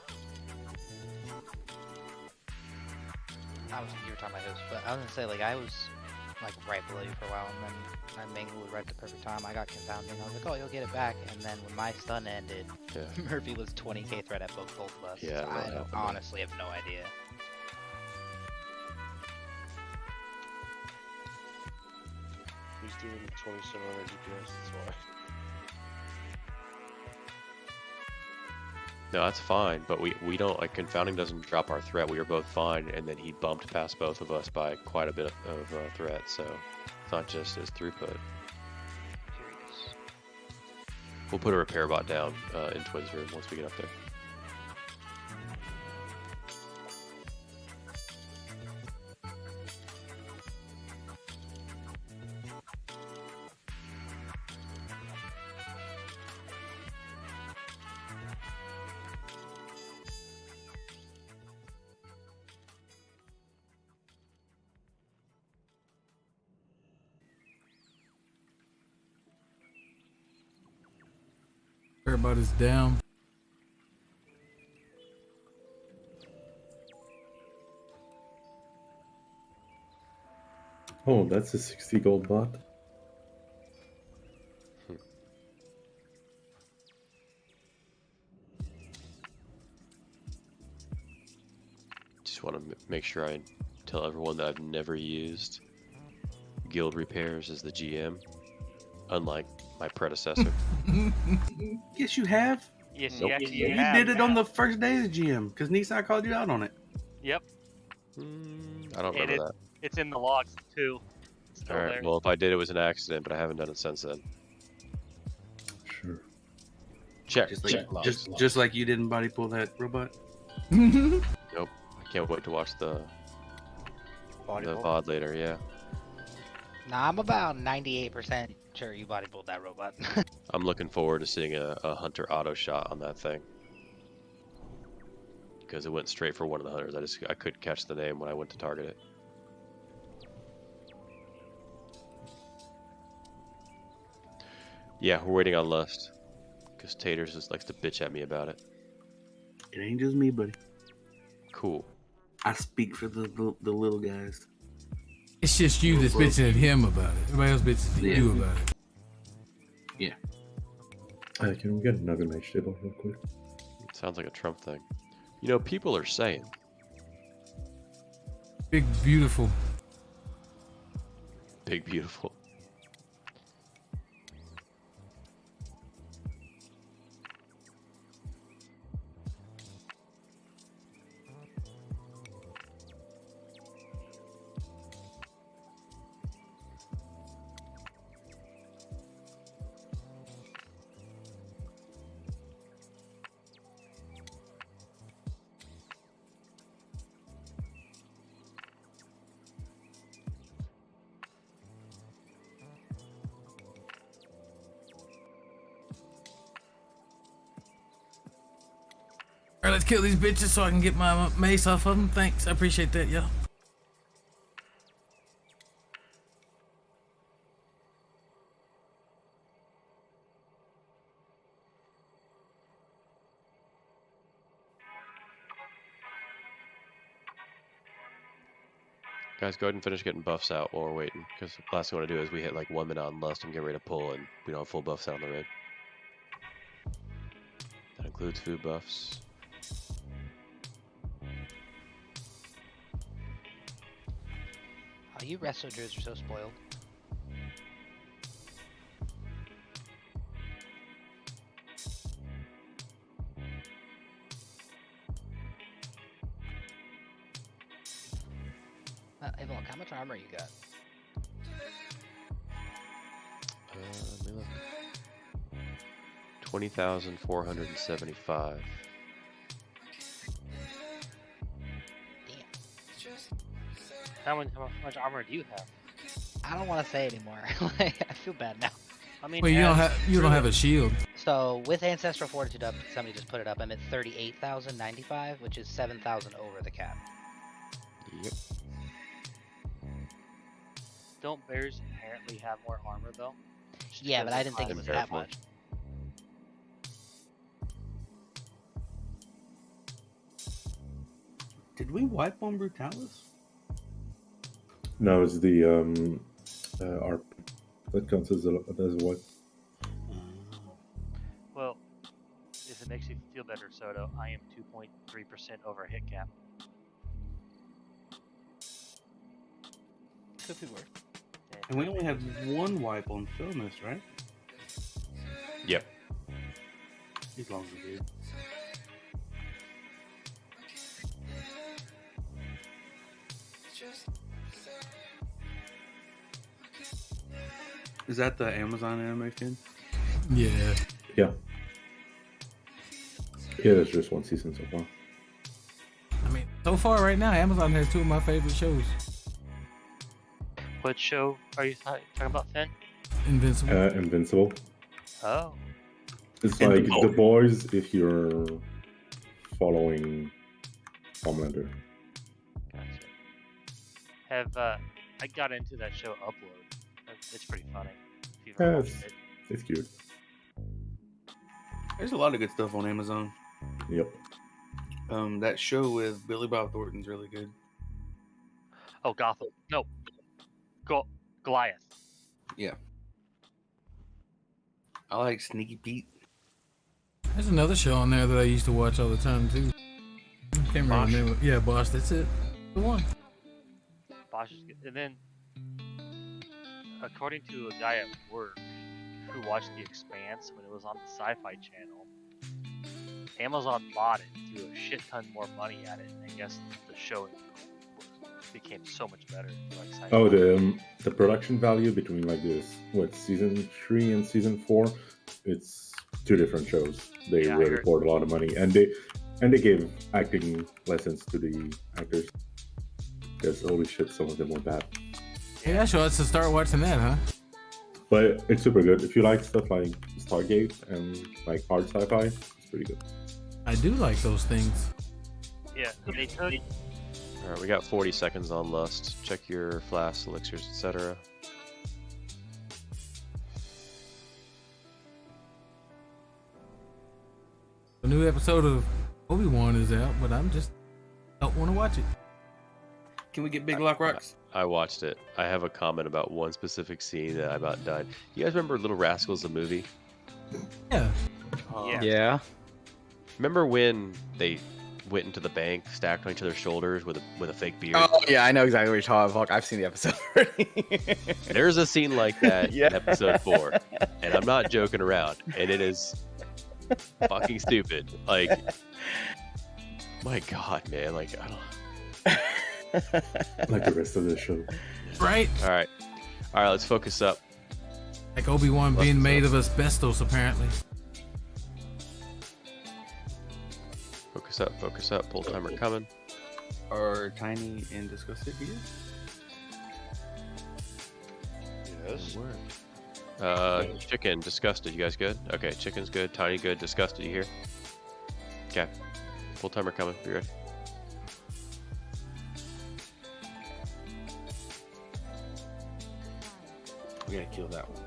Speaker 9: You were talking about host, but I was gonna say, like, I was like right below you for a while, and then I mingled right at the perfect time. I got confounding. I was like, oh, you'll get it back. And then when my stun ended, Murphy was 20k threat at both of us.
Speaker 8: Yeah,
Speaker 9: so I honestly have no idea.
Speaker 14: He's doing 2700 DPS, that's why.
Speaker 8: No, that's fine, but we don't, like, confounding doesn't drop our threat. We were both fine, and then he bumped past both of us by quite a bit of threat, so it's not just his throughput. We'll put a repair bot down in Twins room once we get up there.
Speaker 10: Everybody's down.
Speaker 12: Oh, that's a 60 gold bot.
Speaker 8: Just want to make sure I tell everyone that I've never used guild repairs as the GM, unlike my predecessor.
Speaker 4: Yes, you have.
Speaker 3: Yes,
Speaker 8: Nope.
Speaker 3: you
Speaker 4: You
Speaker 3: have.
Speaker 4: did it on the first day as GM because Nissan called you out on it.
Speaker 3: Yep.
Speaker 8: I don't remember that.
Speaker 3: It's in the logs too. It's still
Speaker 8: All right.
Speaker 3: there.
Speaker 8: Well, if I did, it was an accident, but I haven't done it since then.
Speaker 12: Sure.
Speaker 8: Check.
Speaker 4: Just like,
Speaker 8: check. Logs, logs.
Speaker 4: just like you didn't body pull that robot.
Speaker 8: Nope. I can't wait to watch the VOD later. Yeah.
Speaker 9: Nah, I'm about 98% sure you body pulled that robot.
Speaker 8: I'm looking forward to seeing a hunter auto shot on that thing. Because it went straight for one of the hunters. I couldn't catch the name when I went to target it. Yeah, we're waiting on Lust. Because Taters just likes to bitch at me about it.
Speaker 4: It ain't just me, buddy.
Speaker 8: Cool.
Speaker 4: I speak for the little guys.
Speaker 10: It's just you that's bitching at him about it. Everybody else bitches at you about it.
Speaker 4: Yeah.
Speaker 12: Can we get another match table real quick?
Speaker 8: Sounds like a Trump thing. You know, people are saying.
Speaker 10: Big, beautiful.
Speaker 8: Big, beautiful.
Speaker 10: Alright, let's kill these bitches so I can get my mace off of them. Thanks, I appreciate that, y'all.
Speaker 8: Guys, go ahead and finish getting buffs out while we're waiting. Because the last thing I want to do is we hit like 1 minute on Lust and get ready to pull, and we don't have full buffs out on the raid. That includes food buffs.
Speaker 9: Oh, you resto druids are so spoiled. Hey, Volk, how much armor you got?
Speaker 8: Let me look. 20,475.
Speaker 3: How much armor do you have?
Speaker 9: I don't want to say anymore. Like, I feel bad now.
Speaker 3: I mean,
Speaker 10: Well, you don't have a shield.
Speaker 9: So with Ancestral Fortitude up, somebody just put it up. I'm at 38,095, which is 7,000 over the cap.
Speaker 8: Yep.
Speaker 3: Don't bears inherently have more armor though? Just
Speaker 9: Yeah,
Speaker 3: because
Speaker 9: but I
Speaker 3: of
Speaker 9: didn't think it
Speaker 3: height.
Speaker 9: was that much.
Speaker 4: Did we wipe on Brutalis?
Speaker 12: No, it's the ARP. That counts as a wipe.
Speaker 3: Well, if it makes you feel better, Soto, I am 2.3% over hit cap.
Speaker 9: Could be worse.
Speaker 4: And we only have one wipe on Filmus, right?
Speaker 8: Yep.
Speaker 4: He's long as a dude. Is that the Amazon anime fin?
Speaker 10: Yeah.
Speaker 12: Yeah. Yeah, there's just one season so far.
Speaker 10: I mean, so far right now, Amazon has two of my favorite shows.
Speaker 3: What show are you talking about, Finn?
Speaker 10: Invincible.
Speaker 12: Invincible.
Speaker 3: Oh.
Speaker 12: It's like The Boys if you're following Homelander.
Speaker 3: Gotcha. I got into that show Upload. It's pretty funny. If you've ever watched it.
Speaker 12: It's cute.
Speaker 18: There's a lot of good stuff on Amazon.
Speaker 12: Yep.
Speaker 18: That show with Billy Bob Thornton's really good.
Speaker 3: Oh, Gotham. No. Goliath.
Speaker 18: Yeah. I like Sneaky Pete.
Speaker 10: There's another show on there that I used to watch all the time too. Can't remember the name of it. Yeah, Bosch. That's it. The one.
Speaker 3: Bosch is good. And then, according to a guy at work who watched The Expanse when it was on the Sci-Fi Channel, Amazon bought it, threw a shit ton more money at it, and I guess the show became so much better. Like sci-fi.
Speaker 12: Oh, the production value between like this, season 3 and season 4, it's two different shows. They really poured a lot of money, and they gave acting lessons to the actors. Because holy shit, some of them were bad.
Speaker 10: Yeah, sure. Let's start watching that, huh?
Speaker 12: But it's super good. If you like stuff like Stargate and like hard sci-fi, it's pretty good.
Speaker 10: I do like those things.
Speaker 3: Yeah, they took.
Speaker 8: Alright, we got 40 seconds on Lust. Check your flasks, elixirs, etc.
Speaker 10: A new episode of Obi-Wan is out, but I'm just don't want to watch it.
Speaker 18: Can we get Big Lock Rocks?
Speaker 8: I watched it. I have a comment about one specific scene that I about died. You guys remember Little Rascals, the movie?
Speaker 10: Yeah.
Speaker 4: Yeah.
Speaker 8: Remember when they went into the bank, stacked on each other's shoulders with a fake beard?
Speaker 4: Oh yeah, I know exactly what you're talking about. I've seen the episode already.
Speaker 8: There's a scene like that in episode 4, and I'm not joking around. And it is fucking stupid. Like, my God, man. Like, I don't.
Speaker 12: Like the rest of the show.
Speaker 10: Right?
Speaker 8: All right, let's focus up.
Speaker 10: Like Obi-Wan being made of asbestos, apparently.
Speaker 8: Focus up. Pull timer coming.
Speaker 18: Are Tiny and Disgusted here?
Speaker 6: Yes.
Speaker 8: Chicken, Disgusted. You guys good? Okay, Chicken's good. Tiny good. Disgusted. You here? Okay. Pull timer coming. Be ready.
Speaker 18: We gotta kill that one.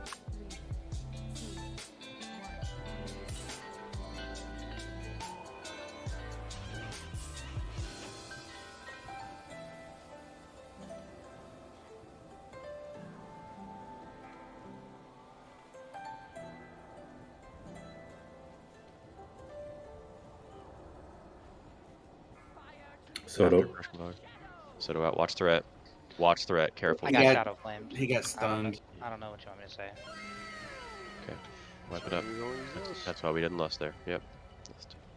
Speaker 8: Soto out. Watch threat. Watch threat. Careful.
Speaker 9: I got Shadow Flamed.
Speaker 18: He got stunned.
Speaker 9: I don't know what you want me to say.
Speaker 8: Okay. Wipe it up. That's why we didn't lust there. Yep.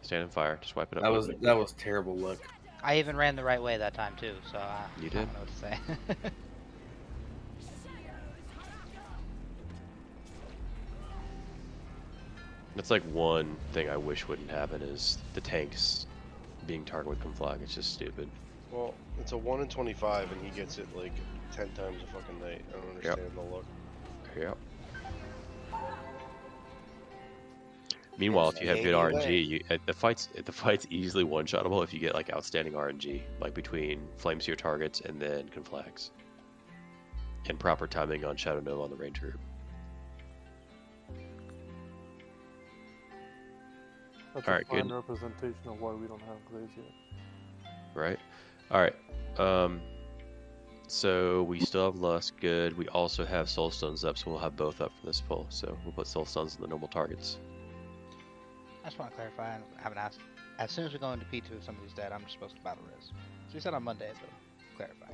Speaker 8: Stand in fire. Just wipe it up.
Speaker 18: That was terrible luck.
Speaker 9: I even ran the right way that time too, so
Speaker 8: you did?
Speaker 9: I don't know what to say.
Speaker 8: That's like one thing I wish wouldn't happen is the tanks being targeted with conflag. It's just stupid.
Speaker 6: Well, it's a 1 in 25, and he gets it like 10 times a fucking night. I don't understand the look.
Speaker 8: Yep. Meanwhile, if you have good RNG, the fight's easily one-shottable if you get like outstanding RNG, like between flames to your targets and then conflags, and proper timing on Shadow Nova on the range group.
Speaker 14: That's
Speaker 8: All right,
Speaker 14: a fine
Speaker 8: good.
Speaker 14: representation of why we don't have glaze yet.
Speaker 8: Right. All right. So we still have Lust. Good. We also have Soulstones up, so we'll have both up for this pull. So we'll put Soulstones in the normal targets.
Speaker 9: I just want to clarify, I haven't asked. As soon as we go into P2, if somebody's dead, I'm just supposed to battle res. So you said on Monday, but clarify.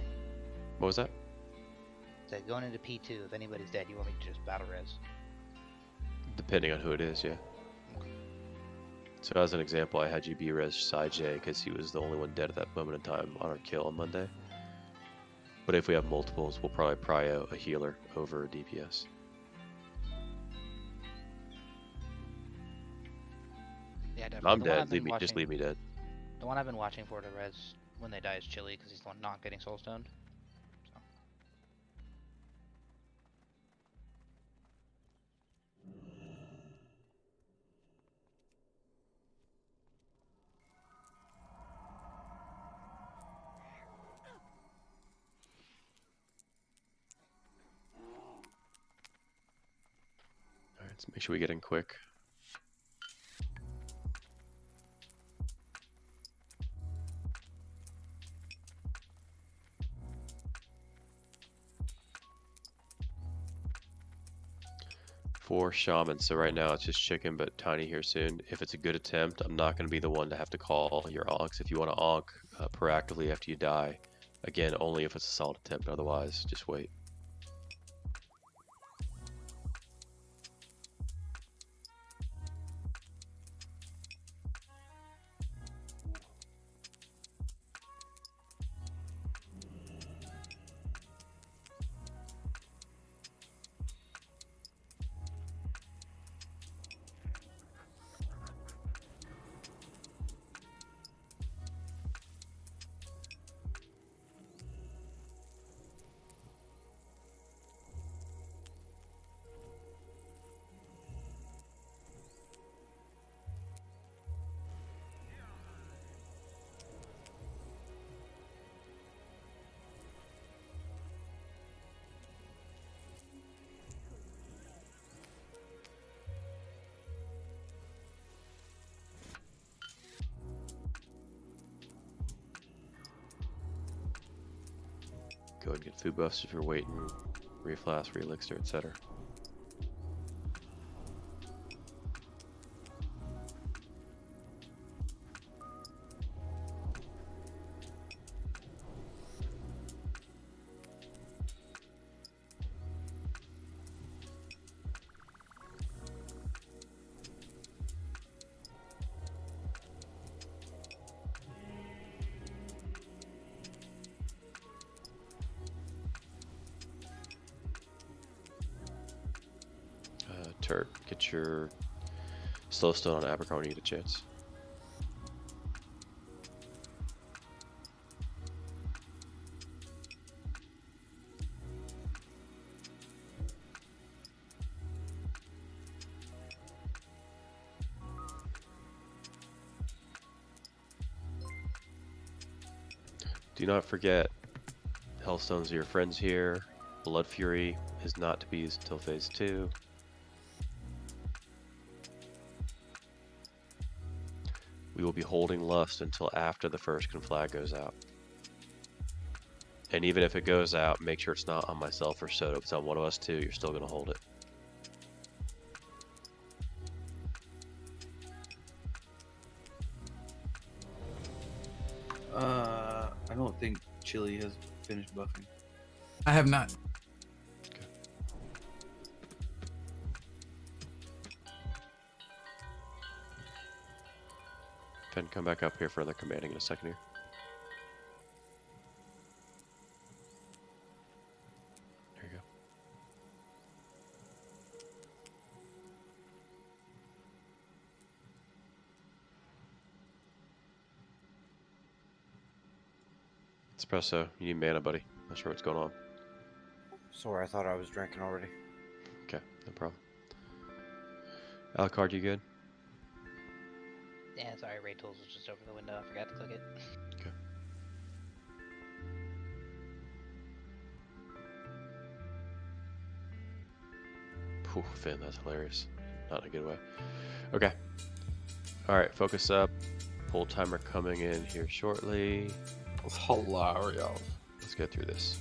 Speaker 8: What was that?
Speaker 9: So going into P2, if anybody's dead, you want me to just battle res?
Speaker 8: Depending on who it is, yeah. So as an example, I had you B-res Side J because he was the only one dead at that moment in time on our kill on Monday. But if we have multiples, we'll probably prio a healer over a DPS. If I'm
Speaker 9: The one I've
Speaker 8: dead,
Speaker 9: been
Speaker 8: just leave me dead.
Speaker 9: The one I've been watching for to res when they die is Chili because he's the one not getting soul stoned. So.
Speaker 8: All right, let's make sure we get in quick. For shaman, so right now it's just chicken, but tiny here soon. If it's a good attempt, I'm not going to be the one to have to call your onks. If you want to onk proactively after you die, again, only if it's a solid attempt. Otherwise, just wait. Go ahead and get food buffs if you're waiting, reflask, re-elixir, etc. Turk, get your slow stone on Abercrombie when you get a chance. Do not forget, Hellstones are your friends here. Blood Fury is not to be used until phase 2. We will be holding Lust until after the first conflag goes out. And even if it goes out, make sure it's not on myself or Soto. If it's on one of us two, you're still going to hold it.
Speaker 18: I don't think Chili has finished buffing.
Speaker 10: I have not.
Speaker 8: Fen, come back up here for another commanding in a second here. There you go. Espresso, you need mana, buddy. Not sure what's going on.
Speaker 11: Sorry, I thought I was drinking already.
Speaker 8: Okay, no problem. Alucard, you good?
Speaker 9: Yeah, sorry, Raid Tools was just over the window. I forgot to click it.
Speaker 8: Okay. Phew, Finn, that's hilarious. Not in a good way. Okay. Alright, focus up. Pull timer coming in here shortly.
Speaker 18: That's hilarious.
Speaker 8: Let's get through this.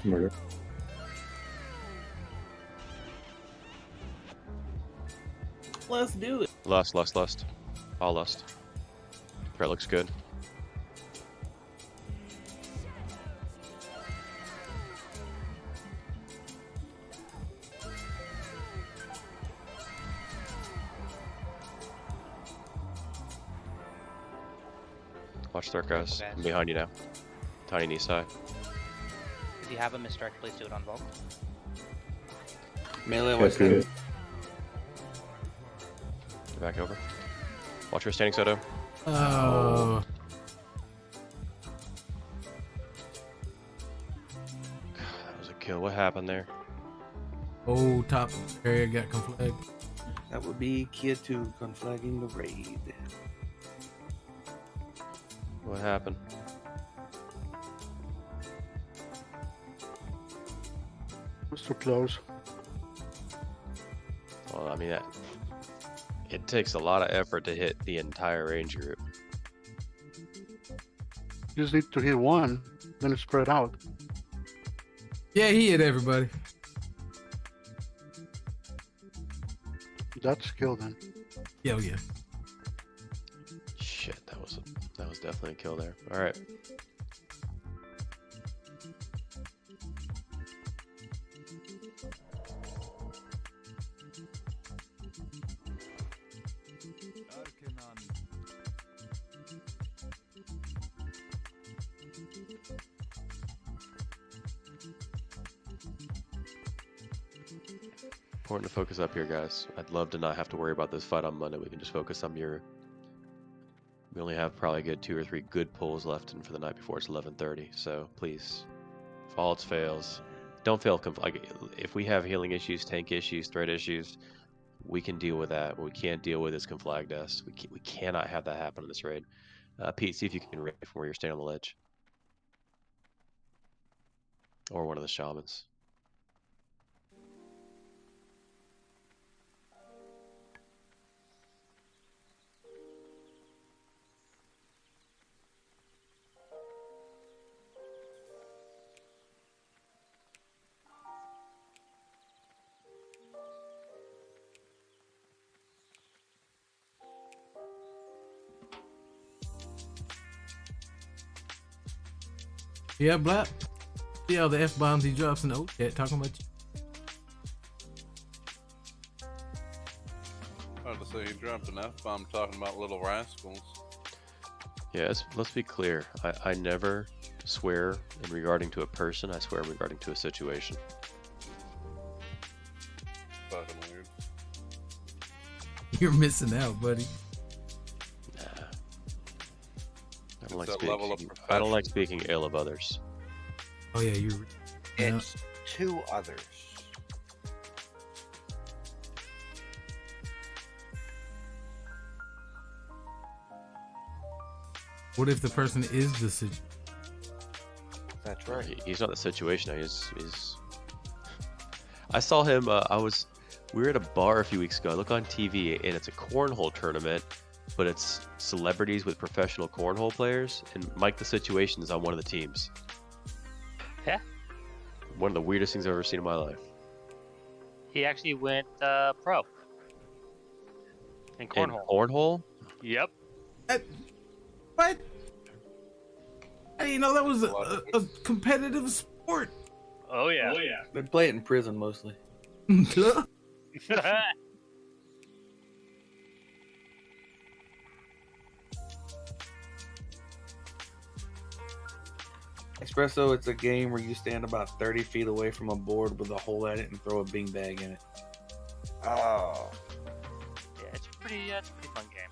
Speaker 12: Murder.
Speaker 18: let's do it.
Speaker 8: Lust. All lust. Threat looks good. Watch threat, guys. I'm behind you now. Tiny knee side.
Speaker 9: If you have a misdirect, please do it on Volk.
Speaker 18: Melee
Speaker 12: Yeah,
Speaker 18: was
Speaker 12: good.
Speaker 8: Get back over. Watch your standing Soto.
Speaker 10: Oh.
Speaker 8: That was a kill. What happened there?
Speaker 10: Oh, top area got conflagged.
Speaker 18: That would be Kia2 conflagging the raid.
Speaker 8: What happened?
Speaker 16: Was too close.
Speaker 8: Well, I mean, it takes a lot of effort to hit the entire range group.
Speaker 16: You just need to hit one, then it's spread out.
Speaker 10: Yeah, he hit everybody.
Speaker 16: That's skill then.
Speaker 10: Yeah, oh yeah.
Speaker 8: Shit, that was definitely a kill there. All right. Important to focus up here, guys. I'd love to not have to worry about this fight on Monday. We can just focus on your. We only have probably a good 2 or 3 good pulls left in for the night before it's 11:30. So please, if all else fails, don't fail. Like if we have healing issues, tank issues, threat issues, we can deal with that. What we can't deal with is conflag us. We cannot have that happen in this raid. Pete, see if you can raid from where you're standing on the ledge, or one of the shamans.
Speaker 10: Yeah, Black. See all the F-bombs he drops in the chat talking about you.
Speaker 2: I was to say, he dropped an F-bomb talking about little rascals.
Speaker 8: Yeah, let's be clear. I never swear in regarding to a person. I swear in regarding to a situation.
Speaker 2: Fucking weird.
Speaker 10: You're missing out, buddy.
Speaker 8: I don't like speaking ill of others.
Speaker 10: Oh yeah, you're.
Speaker 11: It's two others.
Speaker 10: What if the person is the situation?
Speaker 11: That's right.
Speaker 8: He's not the situation. He's. I saw him. We were at a bar a few weeks ago. I look on TV and it's a cornhole tournament, but it's celebrities with professional cornhole players, and Mike the Situation is on one of the teams.
Speaker 3: Yeah.
Speaker 8: One of the weirdest things I've ever seen in my life.
Speaker 3: He actually went pro. In cornhole.
Speaker 8: In cornhole?
Speaker 3: Yep.
Speaker 10: What? I didn't know that was a competitive sport.
Speaker 3: Oh yeah. Oh
Speaker 18: yeah. They play it in prison mostly. Espresso, it's a game where you stand about 30 feet away from a board with a hole at it and throw a beanbag in it.
Speaker 11: Oh.
Speaker 3: Yeah, it's a pretty fun game.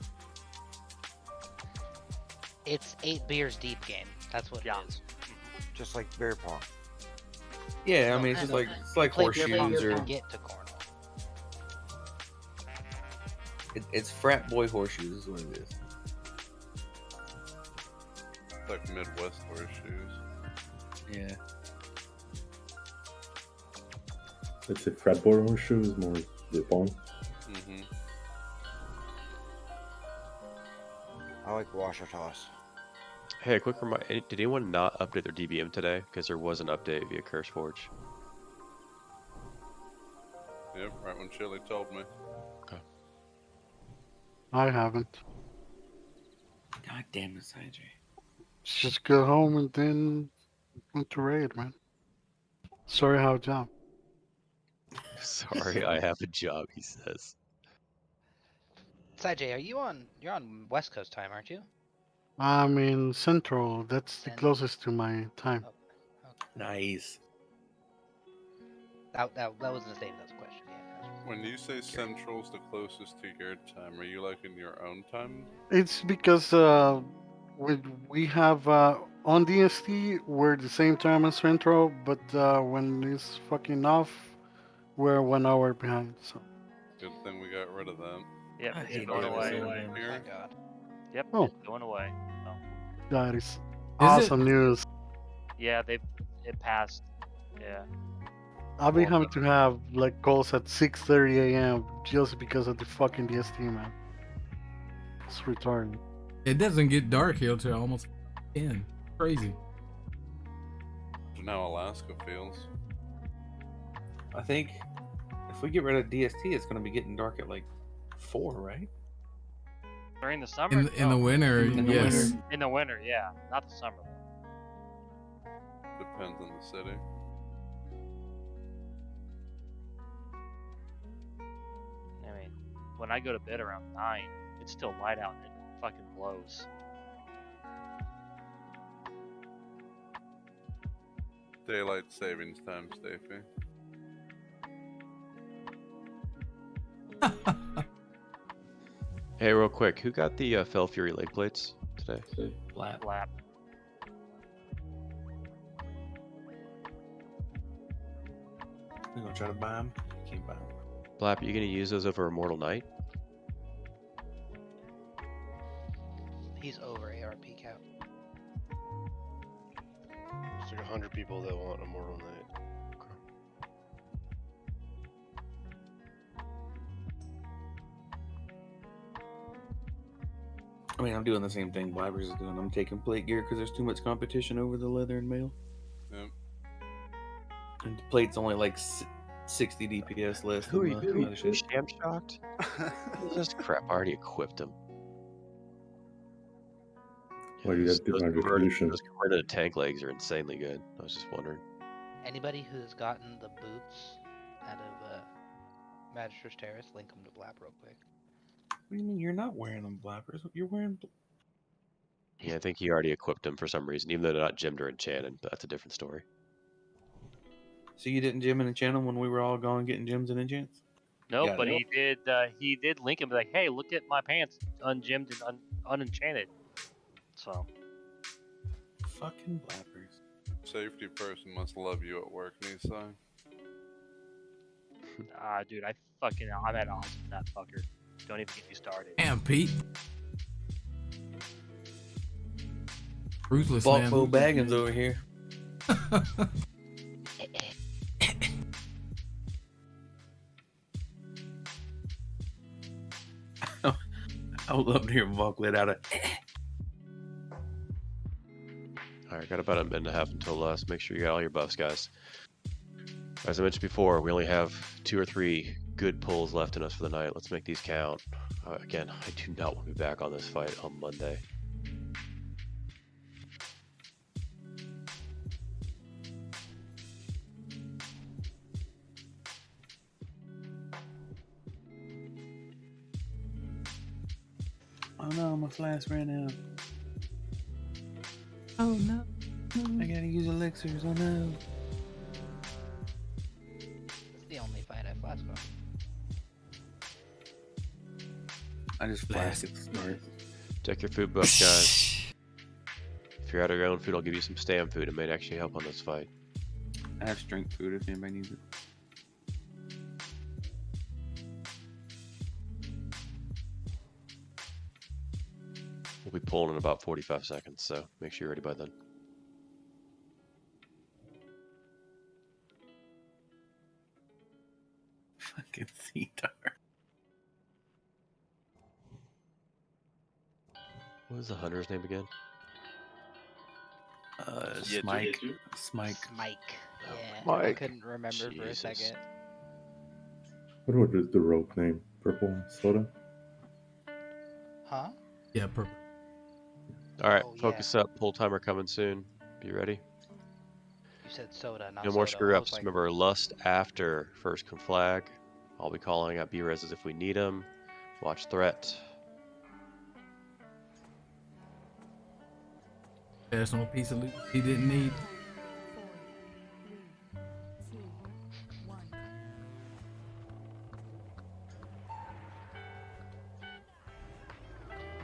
Speaker 9: It's 8 beers deep game. That's what it is.
Speaker 11: Just like beer pong.
Speaker 18: Yeah, I mean it's like
Speaker 9: play beer pong
Speaker 18: horseshoes or
Speaker 9: to get to cornhole.
Speaker 18: It's frat boy horseshoes is what it is.
Speaker 2: It's like Midwest horseshoes.
Speaker 18: Yeah.
Speaker 12: Let's say fretboard horseshoes, more the pong.
Speaker 2: Mm-hmm.
Speaker 11: I like washer toss.
Speaker 8: Hey, a quick reminder: did anyone not update their DBM today? Because there was an update via CurseForge.
Speaker 2: Yep, right when Chili told me.
Speaker 8: Okay.
Speaker 16: I haven't.
Speaker 18: God damn it, CJ.
Speaker 16: Just go home and then went to raid, man. Sorry how job.
Speaker 8: Sorry, I have a job, he says.
Speaker 9: Sajay, are you on? You're on West Coast time, aren't you?
Speaker 16: I'm in Central. That's the closest to my time.
Speaker 18: Nice.
Speaker 9: That wasn't a statement. That was a question. Yeah.
Speaker 2: When you say Central's the closest to your time, are you like in your own time?
Speaker 16: It's because we have on DST we're the same time as Central, but when it's fucking off, we're 1 hour behind. So.
Speaker 2: Good thing we got rid of that.
Speaker 3: Yep,
Speaker 18: I
Speaker 3: it's
Speaker 18: hate
Speaker 3: going
Speaker 18: that
Speaker 3: away.
Speaker 18: so much.
Speaker 9: Thank God.
Speaker 3: Yep,
Speaker 16: Oh.
Speaker 3: it's going away. So,
Speaker 16: That is awesome news.
Speaker 3: yeah, it passed. Yeah.
Speaker 16: I'll be having to have like calls at 6:30 a.m. just because of the fucking DST, man. It's retarded.
Speaker 10: It doesn't get dark here till almost 10. Crazy.
Speaker 2: Now Alaska feels.
Speaker 18: I think if we get rid of DST, it's going to be getting dark at like 4, right?
Speaker 3: During the summer?
Speaker 10: In the winter, yes.
Speaker 3: In the winter, yeah. Not the summer.
Speaker 2: Depends on the city.
Speaker 3: I mean, when I go to bed around 9, it's still light out and it fucking blows.
Speaker 2: Daylight savings time, Stafey.
Speaker 8: Hey, real quick, who got the Fell Fury leg plates today?
Speaker 18: Blap.
Speaker 3: Blap.
Speaker 18: You gonna try to buy them? Can't buy them.
Speaker 8: Blap, are you gonna use those over Immortal Knight?
Speaker 9: He's over ARP cap.
Speaker 19: There's like 100 people that want Immortal Knight.
Speaker 18: I mean, I'm doing the same thing Blabbers is doing. I'm taking plate gear because there's too much competition over the leather and mail.
Speaker 2: Yep.
Speaker 18: And the plate's only like 60 DPS less
Speaker 8: Who are
Speaker 18: than
Speaker 8: you?
Speaker 18: the other shit.
Speaker 8: Sham shocked? This crap, I already equipped him.
Speaker 12: Why do you have different resolution?
Speaker 8: Those converted tank legs are insanely good. I was just wondering.
Speaker 9: Anybody who's gotten the boots out of Magister's Terrace, link them to Blab real quick.
Speaker 18: What do you mean you're not wearing them, Blabbers? You're wearing...
Speaker 8: Yeah, I think he already equipped them for some reason, even though they're not gemmed or enchanted, but that's a different story.
Speaker 18: So you didn't gem and enchant them when we were all gone getting gems and enchants?
Speaker 3: Nope,
Speaker 18: Yeah,
Speaker 3: but
Speaker 18: nope.
Speaker 3: he did link him like, hey, look at my pants, ungemmed and unenchanted. So.
Speaker 18: Fucking Blabbers.
Speaker 2: Safety person must love you at work, Nisai.
Speaker 3: Dude, I'm at odds with that fucker. Don't even get me started.
Speaker 10: Damn, Pete. Ruthless,
Speaker 18: Bulk
Speaker 10: man.
Speaker 18: Bo Baggins over here. I would love to hear Volk let out a...
Speaker 8: Alright, got about a minute and a half until last. Make sure you got all your buffs, guys. As I mentioned before, we only have 2 or 3 good pulls left in us for the night. Let's make these count. Again, I do not want to be back on this fight on Monday.
Speaker 18: Oh no, my flask ran out.
Speaker 10: Oh no.
Speaker 18: I gotta use elixirs, oh no.
Speaker 9: It's the only fight I flask on.
Speaker 18: I just flask at the start.
Speaker 8: Check your food buffs, guys. If you're out of your own food, I'll give you some stam food. It may actually help on this fight.
Speaker 18: I have strength food if anybody needs it.
Speaker 8: We'll be pulling in about 45 seconds, so make sure you're ready by then.
Speaker 18: Fucking Cedar.
Speaker 8: What was the hunter's name again?
Speaker 18: Smike. Smike.
Speaker 9: Smike. Yeah, I
Speaker 12: Mike.
Speaker 9: couldn't remember for a
Speaker 8: Jesus.
Speaker 9: second.
Speaker 12: What was the rope name? Purple soda?
Speaker 9: Huh?
Speaker 10: Yeah, perfect.
Speaker 8: All right,
Speaker 9: Oh,
Speaker 8: focus up. Pull timer coming soon. Be ready.
Speaker 9: You said soda, not
Speaker 8: No more
Speaker 9: soda.
Speaker 8: screw
Speaker 9: I
Speaker 8: ups.
Speaker 9: was like,
Speaker 8: Remember, lust after first conflag. I'll be calling out B-reses if we need them. Watch threat.
Speaker 10: Pass on a piece of loot he didn't need.
Speaker 17: 4, 3, 2, 1.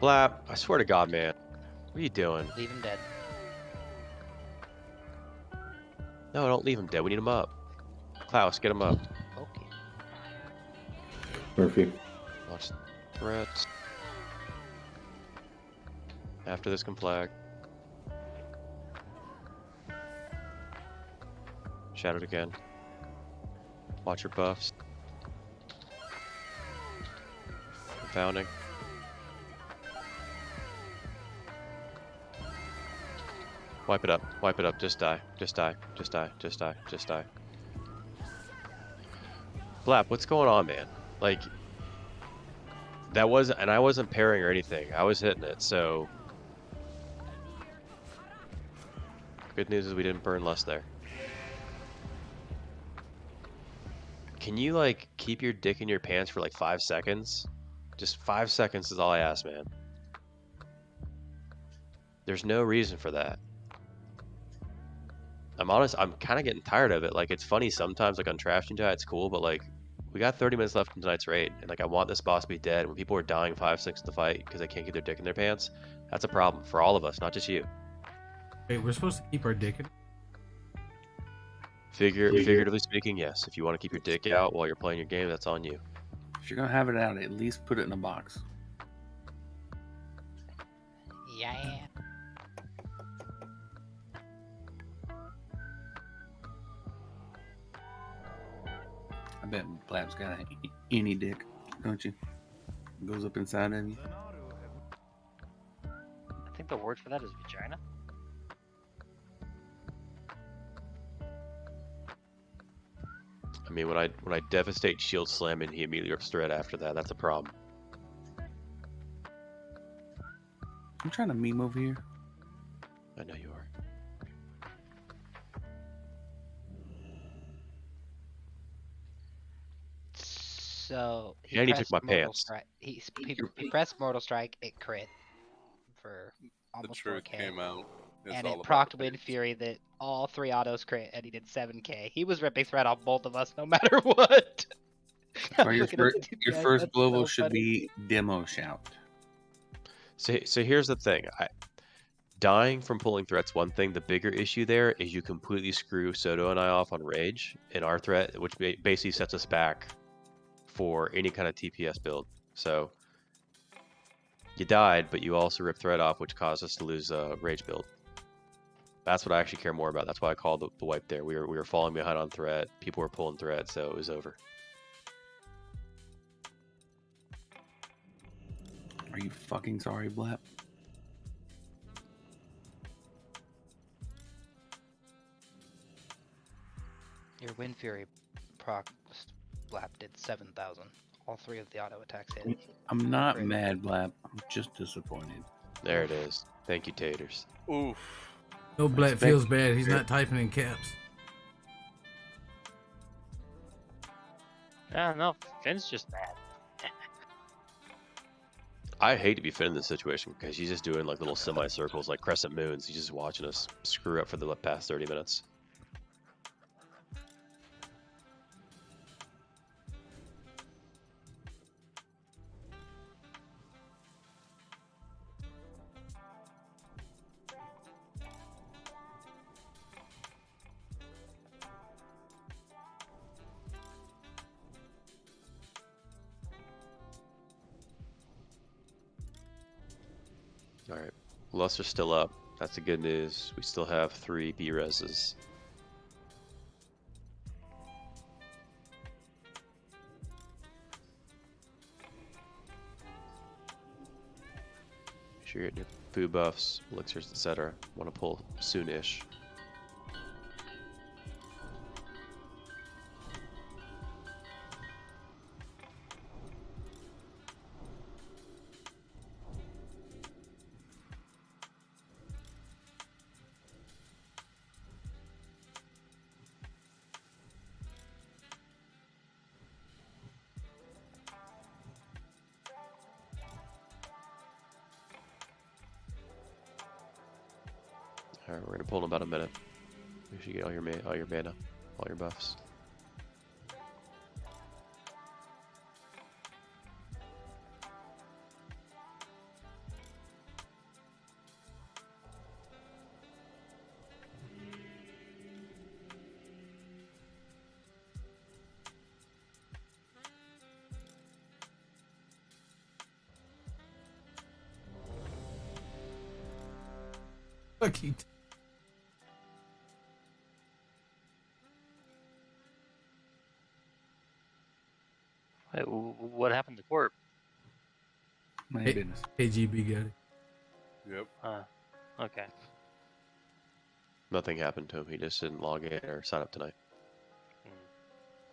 Speaker 8: Blap, I swear to God, man. What are you doing?
Speaker 9: leave him dead.
Speaker 8: No, don't leave him dead. We need him up. Klaus, get him up.
Speaker 9: Okay.
Speaker 12: Murphy.
Speaker 8: Watch threat. After this conflag. Shadowed again. Watch your buffs. Confounding. Wipe it up. Wipe it up. Just die. Just die. Just die. Just die. Just die. Blap, what's going on, man? Like, that wasn't, and I wasn't parrying or anything. I was hitting it, so. Good news is we didn't burn less there. Can you, like, keep your dick in your pants for, like, 5 seconds? Just 5 seconds is all I ask, man. There's no reason for that. I'm honest, I'm kind of getting tired of it. Like, it's funny sometimes, like, on Trash Ninja, it's cool, but, like, we got 30 minutes left in tonight's raid, and, like, I want this boss to be dead. When people are dying 5-6 in the fight because they can't keep their dick in their pants, that's a problem for all of us, not just you.
Speaker 10: Wait, we're supposed to keep our dick in?
Speaker 8: Figuratively speaking, yes. If you want to keep your dick out while you're playing your game, that's on you.
Speaker 18: If you're gonna have it out, at least put it in a box.
Speaker 9: Yeah.
Speaker 18: I bet Blap's got any dick, don't you? Goes up inside of you.
Speaker 3: I think the word for that is vagina.
Speaker 8: I mean, when I devastate shield slam and he immediately rips thread after that, that's a problem.
Speaker 18: I'm trying to meme over here.
Speaker 8: I know you are.
Speaker 9: So he
Speaker 8: And he
Speaker 9: pressed
Speaker 8: took my
Speaker 9: Mortal
Speaker 8: pants.
Speaker 9: Strike. He pressed Mortal Strike. It crit for almost
Speaker 2: The truth
Speaker 9: 4K.
Speaker 2: came out. It's
Speaker 9: And
Speaker 2: all
Speaker 9: it
Speaker 2: about
Speaker 9: procced Wind Fury that all 3 autos crit, and he did 7K. He was ripping thread off both of us no matter what.
Speaker 18: Or your first global should be demo shout.
Speaker 8: So here's the thing. Dying from pulling threat's one thing. The bigger issue there is you completely screw Soto and I off on Rage in our threat, which basically sets us back for any kind of TPS build. So you died, but you also ripped threat off, which caused us to lose Rage build. That's what I actually care more about. That's why I called the wipe there. We were falling behind on threat. People were pulling threat, so it was over.
Speaker 18: Are you fucking sorry, Blap?
Speaker 9: Your Wind Fury proc Blap did 7,000. All 3 of the auto attacks hit.
Speaker 18: I'm not mad, Blap. I'm just disappointed.
Speaker 8: There it is. Thank you, Taters.
Speaker 2: Oof.
Speaker 10: No, Black feels bad. He's not typing in caps.
Speaker 3: Yeah, no, Finn's just mad.
Speaker 8: I hate to be Finn in this situation because he's just doing like little semicircles like crescent moons. He's just watching us screw up for the past 30 minutes. Alright, Luster's still up. That's the good news. We still have 3 B-reses. Make sure you're getting your food buffs, elixirs, etc. Want to pull soon-ish. Alright, we're gonna pull in about a minute. You should get all your mana, all your buffs.
Speaker 10: Fucking.
Speaker 3: Wait, what happened to Corp?
Speaker 5: My
Speaker 10: Hey,
Speaker 5: business.
Speaker 10: KGB got it.
Speaker 2: Yep.
Speaker 3: Okay.
Speaker 8: Nothing happened to him. He just didn't log in or sign up tonight.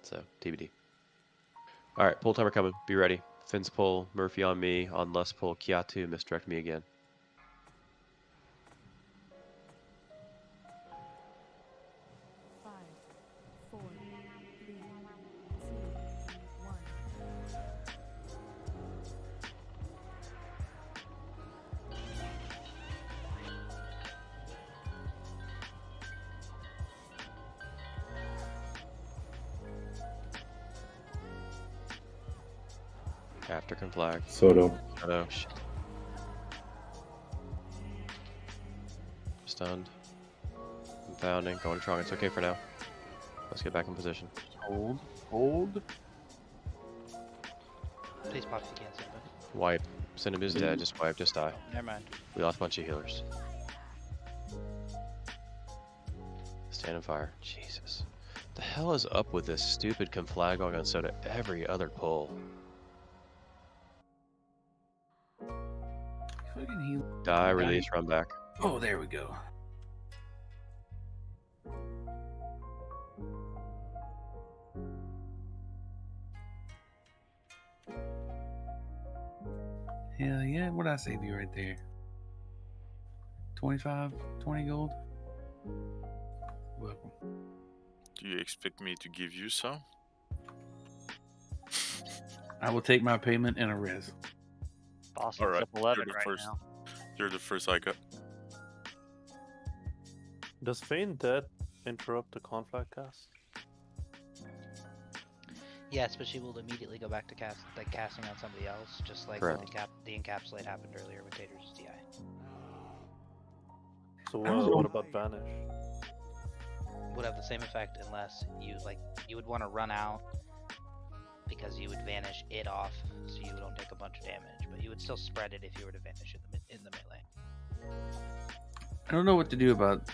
Speaker 8: So, TBD. Alright, pull timer coming. Be ready. Finn's pull, Murphy on me, on Lust pull, Kiatu, misdirect me again. After conflag.
Speaker 12: Soto.
Speaker 8: Soto. Shit. Stunned. Confounding. Going strong. It's okay for now. Let's get back in position.
Speaker 5: Hold.
Speaker 9: Please pop the cancer, but
Speaker 8: Wipe. Cinnamon is dead. Just wipe. Just die.
Speaker 9: never mind.
Speaker 8: We lost a bunch of healers. Stand and fire. Jesus. The hell is up with this stupid conflag going on Soda every other pull? Die, release, run back.
Speaker 5: Oh, there we go. Hell yeah, what'd I save you right there? 25, 20 gold? Welcome.
Speaker 6: Do you expect me to give you some?
Speaker 5: I will take my payment in a res.
Speaker 3: Boss
Speaker 6: All right,
Speaker 3: up 11
Speaker 6: you're the
Speaker 3: right
Speaker 6: first.
Speaker 3: now.
Speaker 6: You're the first I got.
Speaker 14: Does feign death interrupt the conflag cast?
Speaker 9: Yes, but she will immediately go back to casting on somebody else, just like
Speaker 8: Correct.
Speaker 9: what the encapsulate happened earlier with Tater's DI.
Speaker 14: So what about vanish?
Speaker 9: Would have the same effect unless you would want to run out because you would vanish it off, so you don't take a bunch of damage, but you would still spread it if you were to vanish in the melee.
Speaker 5: I don't know what to do about.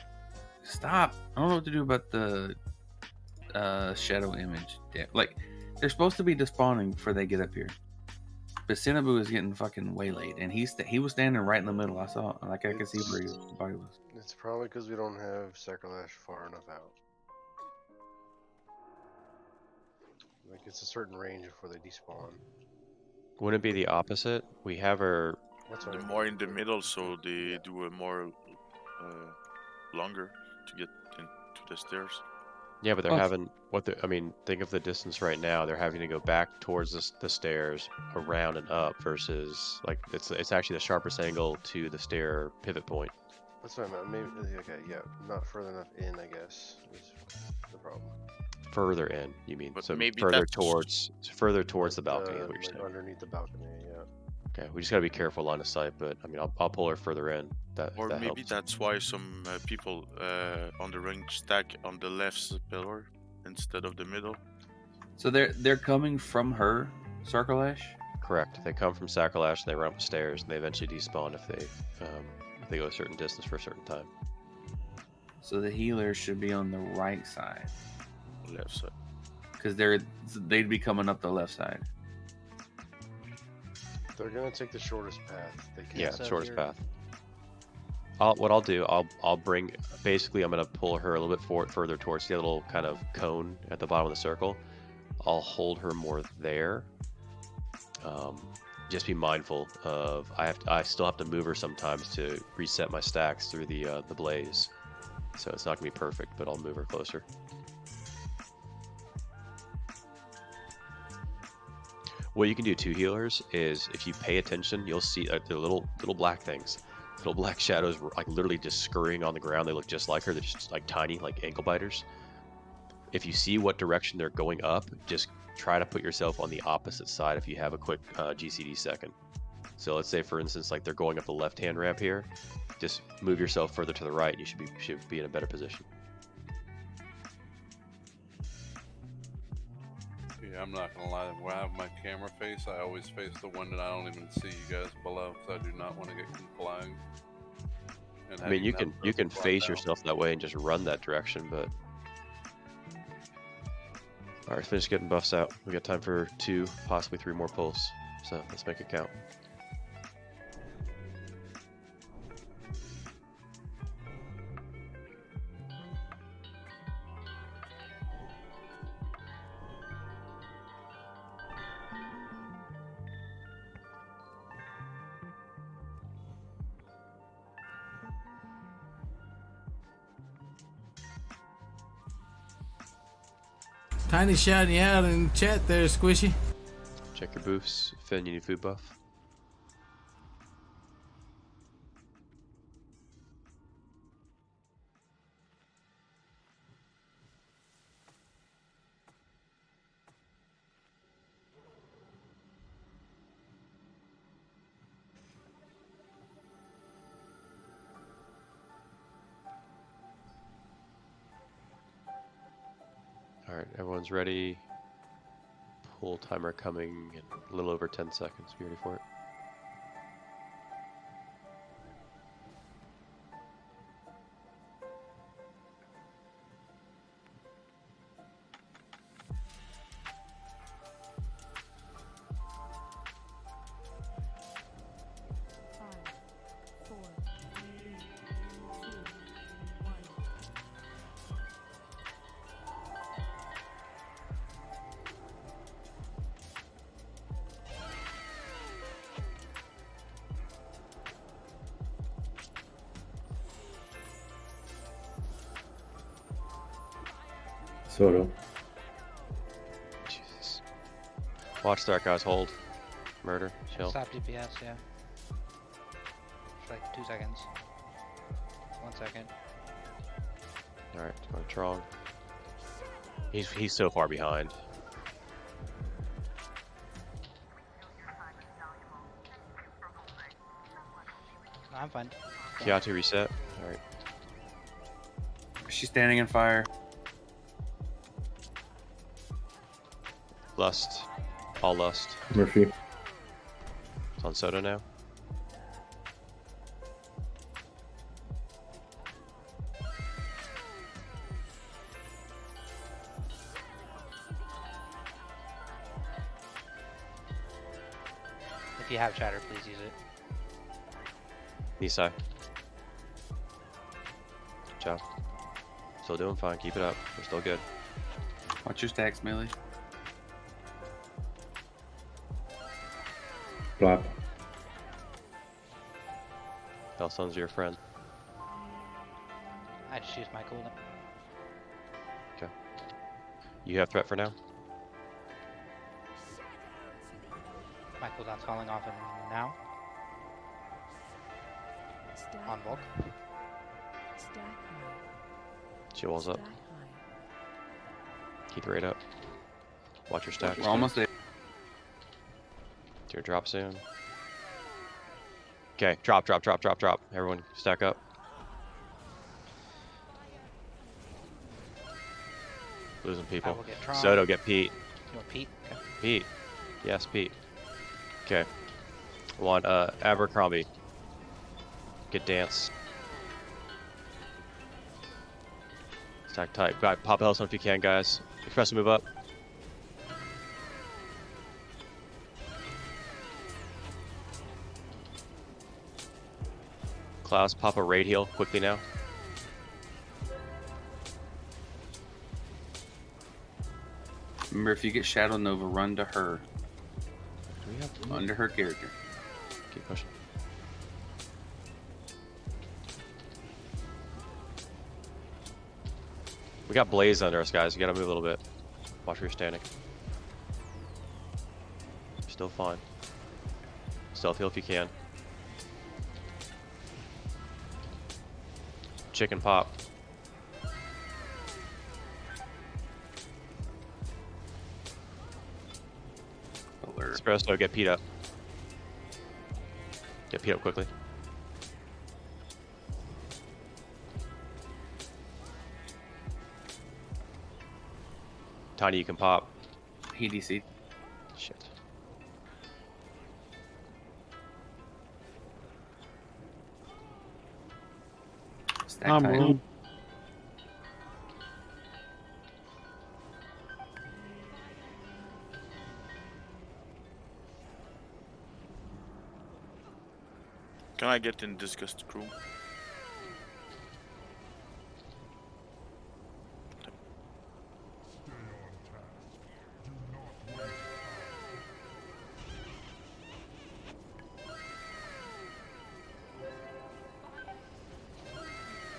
Speaker 5: Stop! I don't know what to do about the shadow image. Like, they're supposed to be despawning before they get up here. But Cinnaboo is getting fucking waylaid, and he was standing right in the middle. I saw, like, I could see where his body was.
Speaker 19: It's probably because we don't have Sacrilege far enough out. Like, it's a certain range before they despawn.
Speaker 8: Wouldn't it be the opposite? We have her.
Speaker 19: That's what
Speaker 6: The
Speaker 19: I mean.
Speaker 6: more in the middle, so they do a more longer to get into the stairs.
Speaker 8: Yeah, but they're having I mean, think of the distance right now. They're having to go back towards the stairs, around and up, versus like it's actually the sharpest angle to the stair pivot point.
Speaker 19: That's what I meant. Maybe, okay, yeah, not further enough in, I guess, is the problem.
Speaker 8: Further in, you mean?
Speaker 6: But
Speaker 8: So
Speaker 6: maybe
Speaker 8: further
Speaker 6: that's-
Speaker 8: towards the balcony. Is what you're
Speaker 19: Like
Speaker 8: saying.
Speaker 19: underneath the balcony, yeah.
Speaker 8: Okay, we just gotta be careful line of sight. But I mean, I'll pull her further in.
Speaker 6: Or
Speaker 8: that
Speaker 6: maybe
Speaker 8: helps.
Speaker 6: that's why some people on the ring stack on the left pillar instead of the middle.
Speaker 5: So they're coming from her, Sarkalash?
Speaker 8: Correct. They come from Sacrilege and they run up the stairs and they eventually despawn if they go a certain distance for a certain time.
Speaker 5: So the healer should be on the right side.
Speaker 6: Left side.
Speaker 5: Because they'd be coming up the left side.
Speaker 19: They're gonna take the shortest path. They can.
Speaker 8: Yeah,
Speaker 9: So
Speaker 8: shortest
Speaker 9: you're-
Speaker 8: path. What I'll do, I'll bring. Basically, I'm gonna pull her a little bit further towards the little kind of cone at the bottom of the circle. I'll hold her more there. Just be mindful of I still have to move her sometimes to reset my stacks through the blaze. So it's not gonna be perfect, but I'll move her closer. What you can do, two healers, is if you pay attention, you'll see the little black things. little black shadows like literally just scurrying on the ground. They look just like her. They're just like tiny, like ankle biters. If you see what direction they're going up, just try to put yourself on the opposite side if you have a quick GCD second. So let's say, for instance, like they're going up the left-hand ramp here. Just move yourself further to the right, and you should be in a better position.
Speaker 2: Yeah, I'm not gonna lie. When I have my camera face, I always face the one that I don't even see you guys below, because I do not want to get flagged.
Speaker 8: I mean, you can face yourself that way and just run that direction, but. All right, finish getting buffs out. We got time for 2, possibly 3 more pulls. So let's make it count.
Speaker 10: Tiny shouting you out in chat there, Squishy.
Speaker 8: Check your boofs. Finn, you need food buff. Alright, everyone's ready. Pull timer coming in a little over 10 seconds. Be ready for it.
Speaker 12: Soto.
Speaker 8: Jesus. Watch that, guys. Hold. Murder. Chill.
Speaker 9: Stop DPS, yeah. For like 2 seconds. 1 second.
Speaker 8: Alright, going Trong. He's so far behind.
Speaker 9: I'm fine.
Speaker 8: Kiatu reset. Alright.
Speaker 18: She's standing in fire.
Speaker 8: Lust. All lust.
Speaker 12: Murphy.
Speaker 8: It's on Soto now.
Speaker 9: If you have chatter, please use it.
Speaker 8: Nisai. Good job. Still doing fine. Keep it up. We're still good.
Speaker 18: Watch your stacks, Millie.
Speaker 12: Blap.
Speaker 8: Belson's your friend.
Speaker 9: I just used my cooldown.
Speaker 8: Okay. You have threat for now?
Speaker 9: My cooldown's falling off now. On bulk.
Speaker 8: She walls up. Keep the rate up. Watch your stacks.
Speaker 18: We're almost there.
Speaker 8: Your drop soon. Okay, drop. Everyone stack up. Losing people. Soto, get Pete.
Speaker 9: You want Pete? Okay.
Speaker 8: Pete. Yes, Pete. Okay. I want Abercrombie. Get Dance. Stack tight. Pop Hellstone if you can, guys. Express move up. Klaus, pop a raid heal quickly now.
Speaker 18: Remember, if you get Shadow Nova, run to her.
Speaker 8: Do we have
Speaker 18: under her character?
Speaker 8: Keep pushing. We got Blaze under us, guys. You gotta move a little bit. Watch where you're standing. Still fine. Stealth heal if you can. Chicken pop. Espresso, get Pete up. Get Pete up quickly. Tiny, you can pop.
Speaker 18: He DC.
Speaker 8: Shit.
Speaker 16: I'm wrong.
Speaker 6: Can I get in disgust crew?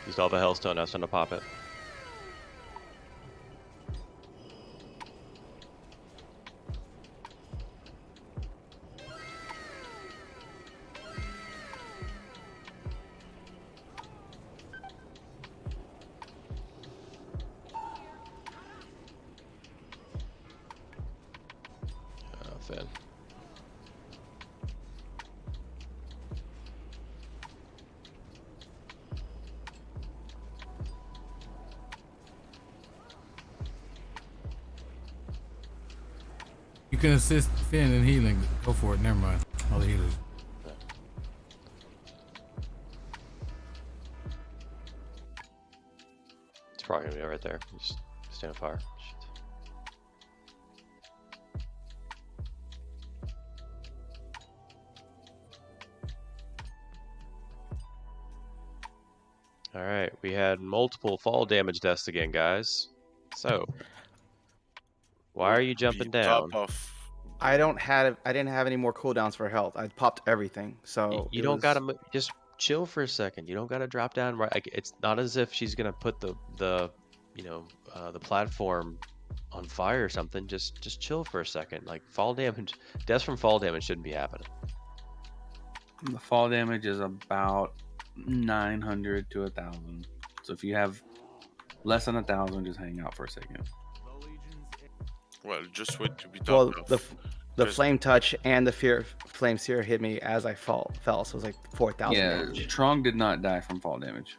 Speaker 8: Used all the hellstone, now it's time to pop it. Finn.
Speaker 10: You can assist Finn in healing. Go for it. Never mind. All the healers.
Speaker 8: It's probably gonna be right there. Just stand fire. Shit. All right, we had multiple fall damage deaths again, guys. So, why are you jumping down?
Speaker 4: I didn't have any more cooldowns for health. I popped everything, so
Speaker 8: You don't gotta just chill for a second. You don't gotta drop down right. Like, it's not as if she's gonna put the platform on fire or something. Just chill for a second. Like, fall damage, deaths from fall damage shouldn't be happening.
Speaker 18: The fall damage is about 900 to 1,000. So if you have less than 1,000, just hang out for a second.
Speaker 6: Well, just wait to be
Speaker 4: Well,
Speaker 6: top
Speaker 4: the flame touch and the flame seer hit me as I fell, so it was like 4,000
Speaker 18: Yeah,
Speaker 4: damage.
Speaker 18: Trong did not die from fall damage.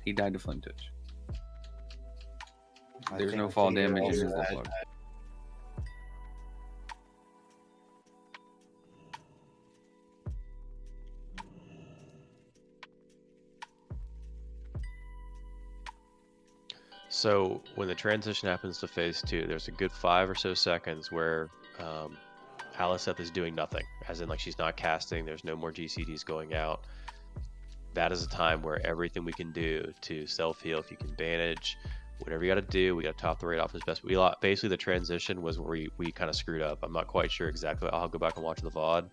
Speaker 18: He died to flame touch. There's no fall damage in his log.
Speaker 8: So when the transition happens to phase 2, there's a good 5 or so seconds where Aliceth is doing nothing, as in like she's not casting, there's no more GCDs going out. That is a time where everything we can do to self-heal, if you can bandage, whatever you got to do, we got to top the rate off as best. Basically the transition was where we kind of screwed up. I'm not quite sure exactly. I'll go back and watch the VOD,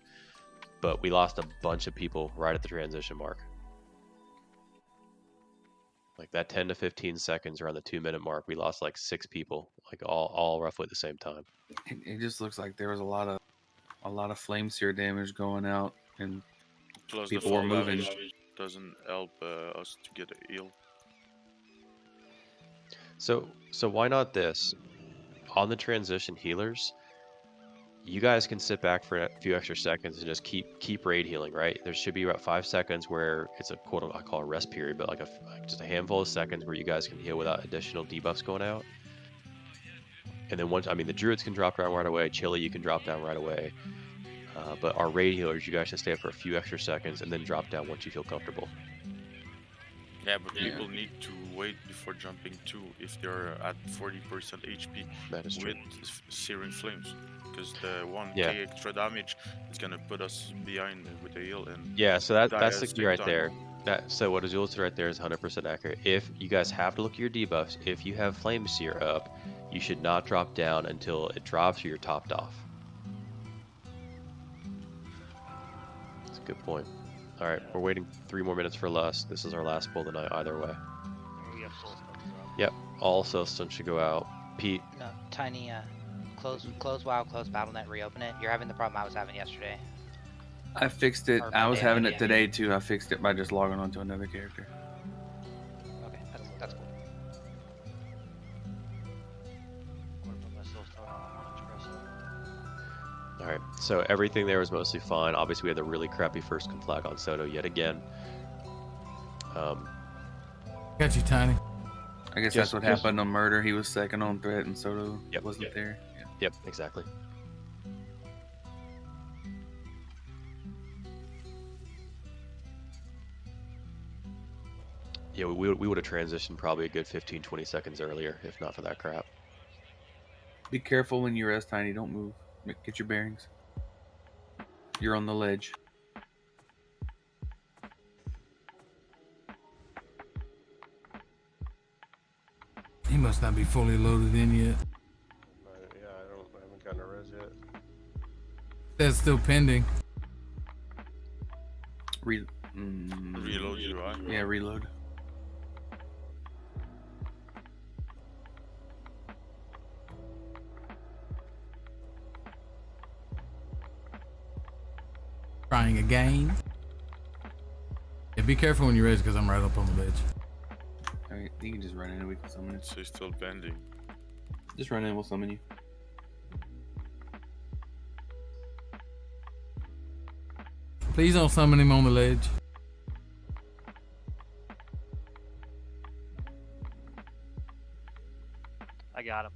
Speaker 8: but we lost a bunch of people right at the transition mark. Like that 10 to 15 seconds around the 2-minute mark, we lost like 6 people, like all roughly at the same time.
Speaker 18: It just looks like there was a lot of flame seer damage going out, and
Speaker 6: Plus
Speaker 18: people
Speaker 6: the
Speaker 18: were
Speaker 6: fall
Speaker 18: moving.
Speaker 6: damage doesn't help us to get a heal.
Speaker 8: So why not this? On the transition healers, you guys can sit back for a few extra seconds and just keep raid healing, right? There should be about 5 seconds where it's a quote I call a rest period, but like just a handful of seconds where you guys can heal without additional debuffs going out. And then the druids can drop down right away. Chili, you can drop down right away. But our raid healers, you guys should stay up for a few extra seconds and then drop down once you feel comfortable.
Speaker 6: Yeah, but people need to wait before jumping too if they're at 40% HP
Speaker 8: That is true.
Speaker 6: with Searing Flames. Because the 1k
Speaker 8: Yeah.
Speaker 6: extra damage is gonna put us behind with the heal and
Speaker 8: Yeah, so that's the key right
Speaker 6: time.
Speaker 8: there. So what Azul said right there is 100% accurate. If you guys have to look at your debuffs, if you have Flame Seer up, you should not drop down until it drops or you're topped off. That's a good point. All right, we're waiting 3 more minutes for Lust. This is our last pull of the night either way.
Speaker 3: We have full stuff as well.
Speaker 8: Yep, all Soulstone should go out. Pete,
Speaker 9: No, Tiny, close WoW, close BattleNet, reopen it. You're having the problem I was having yesterday.
Speaker 18: I fixed it.
Speaker 9: Or
Speaker 18: I was
Speaker 9: Monday,
Speaker 18: having
Speaker 9: maybe,
Speaker 18: it today too. I fixed it by just logging onto another character.
Speaker 9: espresso's total. I want espresso.
Speaker 8: All right, so everything there was mostly fine. Obviously, we had the really crappy first conflag on Soto yet again.
Speaker 10: Got you, Tiny.
Speaker 18: I guess that's what happened on Murder. He was second on threat, and Soto wasn't there. Yeah.
Speaker 8: Yep, exactly. Yeah, we would have transitioned probably a good 15-20 seconds earlier if not for that crap.
Speaker 18: Be careful when you rest, Tiny. Don't move. Get your bearings. You're on the ledge.
Speaker 10: He must not be fully loaded in yet.
Speaker 19: Yeah, I haven't gotten a res yet.
Speaker 10: That's still pending.
Speaker 6: Reload UI.
Speaker 18: Yeah, reload.
Speaker 10: Trying again. Yeah, be careful when you're ready, because I'm right up on the ledge.
Speaker 18: Alright, you can just run in and we can summon it.
Speaker 6: So he's still bending.
Speaker 18: Just run in, we'll summon you.
Speaker 10: Please don't summon him on the ledge.
Speaker 3: I got him.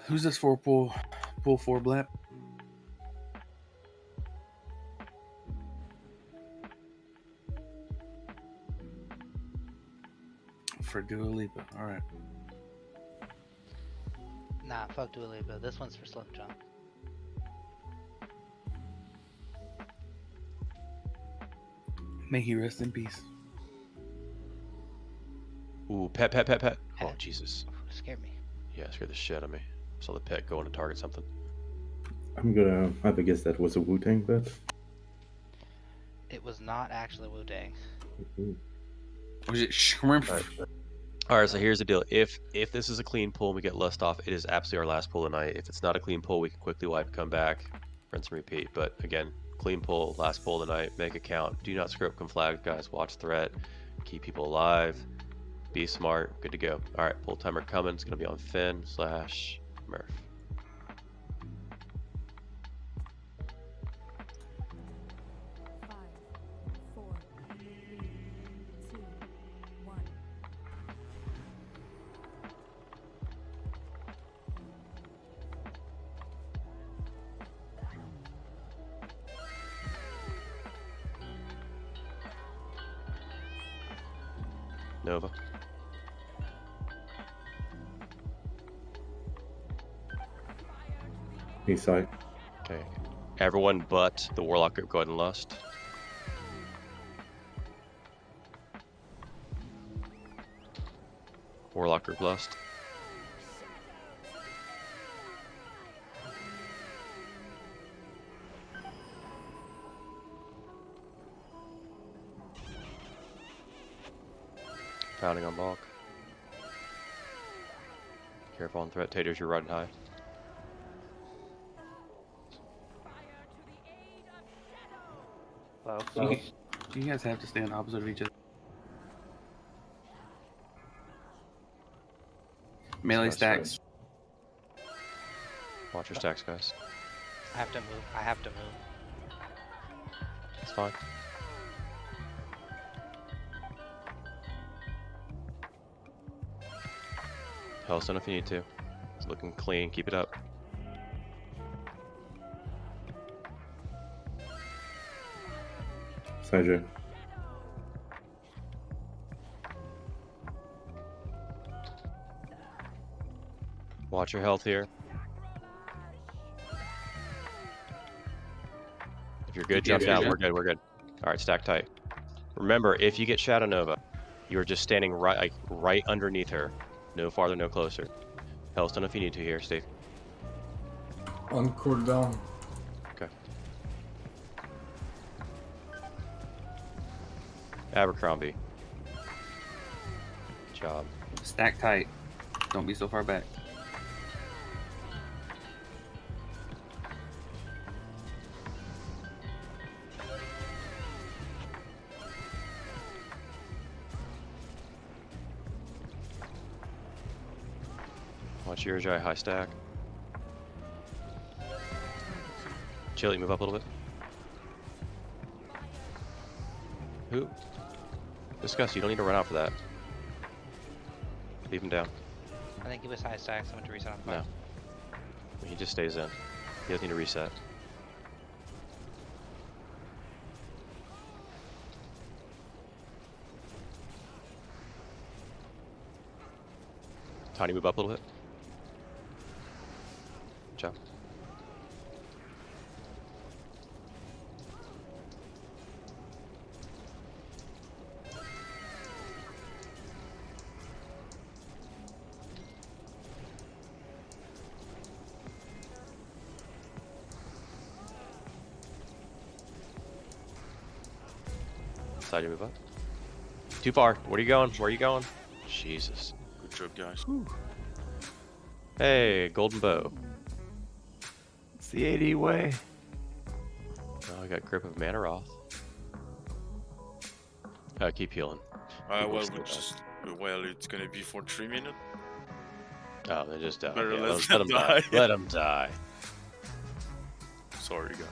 Speaker 18: Who's this for? Pull 4 Blap? For Dua Lipa. Alright.
Speaker 9: Nah, fuck Dua Lipa. This one's for Slim Jump.
Speaker 18: May he rest in peace.
Speaker 8: Ooh, pet. Oh, Jesus.
Speaker 9: Scared me.
Speaker 8: Yeah, it scared the shit out of me. Saw the pet going to target something.
Speaker 12: I'm gonna have to guess that was a Wu-Tang bet.
Speaker 9: It was not actually Wu-Tang.
Speaker 18: Was it shrimp?
Speaker 8: All right, so here's the deal. If this is a clean pull and we get lust off, it is absolutely our last pull of the night. If it's not a clean pull, we can quickly wipe, come back, rinse and repeat. But again, clean pull, last pull of the night, make a count. Do not screw up conflag, guys. Watch threat, keep people alive, be smart, good to go. All right, pull timer coming. It's gonna be on Finn/Murph. Nova.
Speaker 12: East side.
Speaker 8: Okay. Everyone but the Warlock group, go ahead and lust. Warlock group lust. Pounding on bulk. Careful on threat taters, you're riding high.
Speaker 18: You guys have to stand opposite of each other. Melee stacks.
Speaker 8: Watch your stacks, guys.
Speaker 9: I have to move.
Speaker 8: It's fine. Hellstone if you need to. It's looking clean, keep it up.
Speaker 12: Side.
Speaker 8: Watch your health here. If you're good, jump down. We're good. All right, stack tight. Remember, if you get Shadow Nova, you are just standing right underneath her. No farther, no closer. Hellstone if you need to here, Steve.
Speaker 7: On cooldown.
Speaker 8: Okay. Abercrombie. Good job.
Speaker 18: Stack tight. Don't be so far back.
Speaker 8: Watch your Jai high stack. Chili, move up a little bit. Who? Discuss, you don't need to run out for that. Leave him down.
Speaker 9: I think he was high stack, so I went to reset on 5.
Speaker 8: No. He just stays in. He doesn't need to reset. Tiny, move up a little bit. Good job. Side, you move up. Too far. Where are you going? Where are you going? Jesus.
Speaker 6: Good job, guys.
Speaker 8: Whew. Hey, golden bow.
Speaker 1: It's the AD way.
Speaker 8: Oh, I got grip of Manaroth. Keep healing.
Speaker 6: Well, it's gonna be for 3 minutes.
Speaker 8: Oh, they just died.
Speaker 6: Better
Speaker 8: Yeah,
Speaker 6: let
Speaker 8: let them die. Let them die.
Speaker 6: Sorry, guys.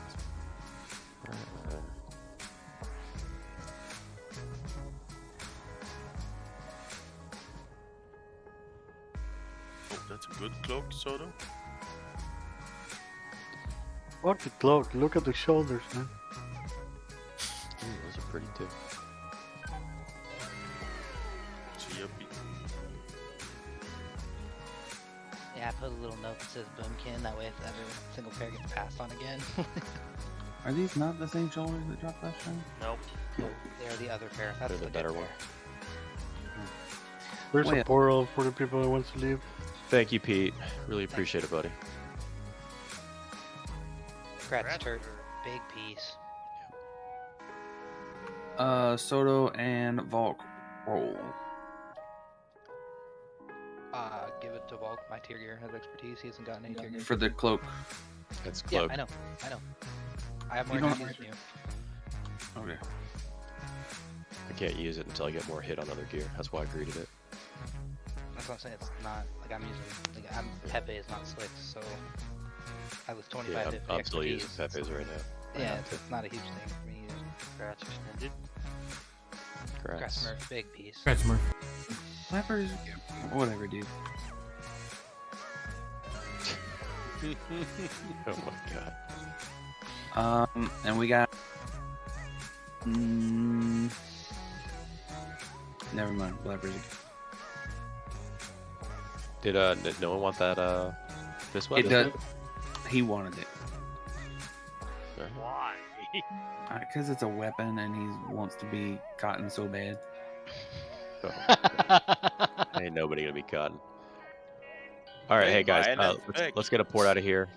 Speaker 6: Oh, that's a good cloak, Soto.
Speaker 16: Fuck the cloak. Look at the shoulders, man.
Speaker 8: Those are pretty too.
Speaker 9: Yeah, I put a little note that says Boomkin, that way if every single pair gets passed on again.
Speaker 18: Are these not the same shoulders that dropped last time?
Speaker 3: Nope.
Speaker 9: They're the other pair. That's
Speaker 8: They're the better one.
Speaker 16: There's a portal for the people that wants to leave.
Speaker 8: Thank you, Pete. Really appreciate it, buddy.
Speaker 9: Congrats, Turt. Big piece.
Speaker 18: Soto and Volk roll.
Speaker 9: Give it to Volk. My tier gear has expertise. He hasn't gotten any tier gear.
Speaker 18: For the cloak.
Speaker 8: That's
Speaker 9: Yeah,
Speaker 8: cloak.
Speaker 9: I know. I have more
Speaker 18: You don't-
Speaker 9: expertise than you.
Speaker 18: Okay.
Speaker 8: I can't use it until I get more hit on other gear. That's why I greeted it.
Speaker 9: That's what I'm saying. It's not like I'm using. Like Pepe is not slick, so I was 25
Speaker 8: Yeah,
Speaker 9: to
Speaker 8: I'm still using
Speaker 9: expertise.
Speaker 8: Pepe's right now.
Speaker 9: Yeah, it's not a huge thing for me. Scratch extended.
Speaker 8: Congrats.
Speaker 9: Scratch Smurf, big piece.
Speaker 10: Scratch Smurf.
Speaker 18: Flappers. Whatever, dude.
Speaker 8: Oh my god.
Speaker 18: And we got. Never mind. Flappers.
Speaker 8: Did no one want that this weapon?
Speaker 18: It does. He wanted it.
Speaker 3: Why?
Speaker 18: Because it's a weapon and he wants to be cotton so bad.
Speaker 8: Ain't nobody gonna be cotton. All right, hey guys, let's get a port out of here.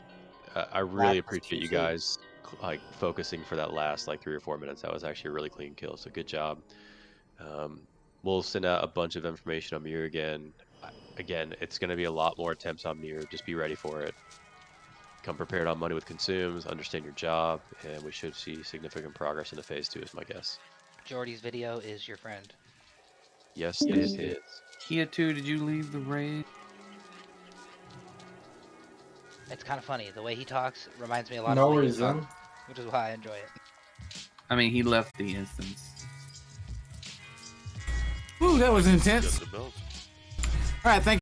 Speaker 8: I really appreciate you guys like focusing for that last like 3 or 4 minutes. That was actually a really clean kill, so good job. We'll send out a bunch of information on Mirror again. Again, it's going to be a lot more attempts on Mirror. Just be ready for it. Come prepared on money with consumes, understand your job, and we should see significant progress into phase 2 is my guess.
Speaker 9: Jordy's video is your friend.
Speaker 8: Yes, it is.
Speaker 18: Kia 2, did you leave the raid?
Speaker 9: It's kind of funny. The way he talks reminds me a lot
Speaker 7: No
Speaker 9: of the way he
Speaker 7: reason.
Speaker 9: talks, which is why I enjoy it.
Speaker 18: I mean, he left the instance.
Speaker 10: Ooh, that was intense. All right, thank you.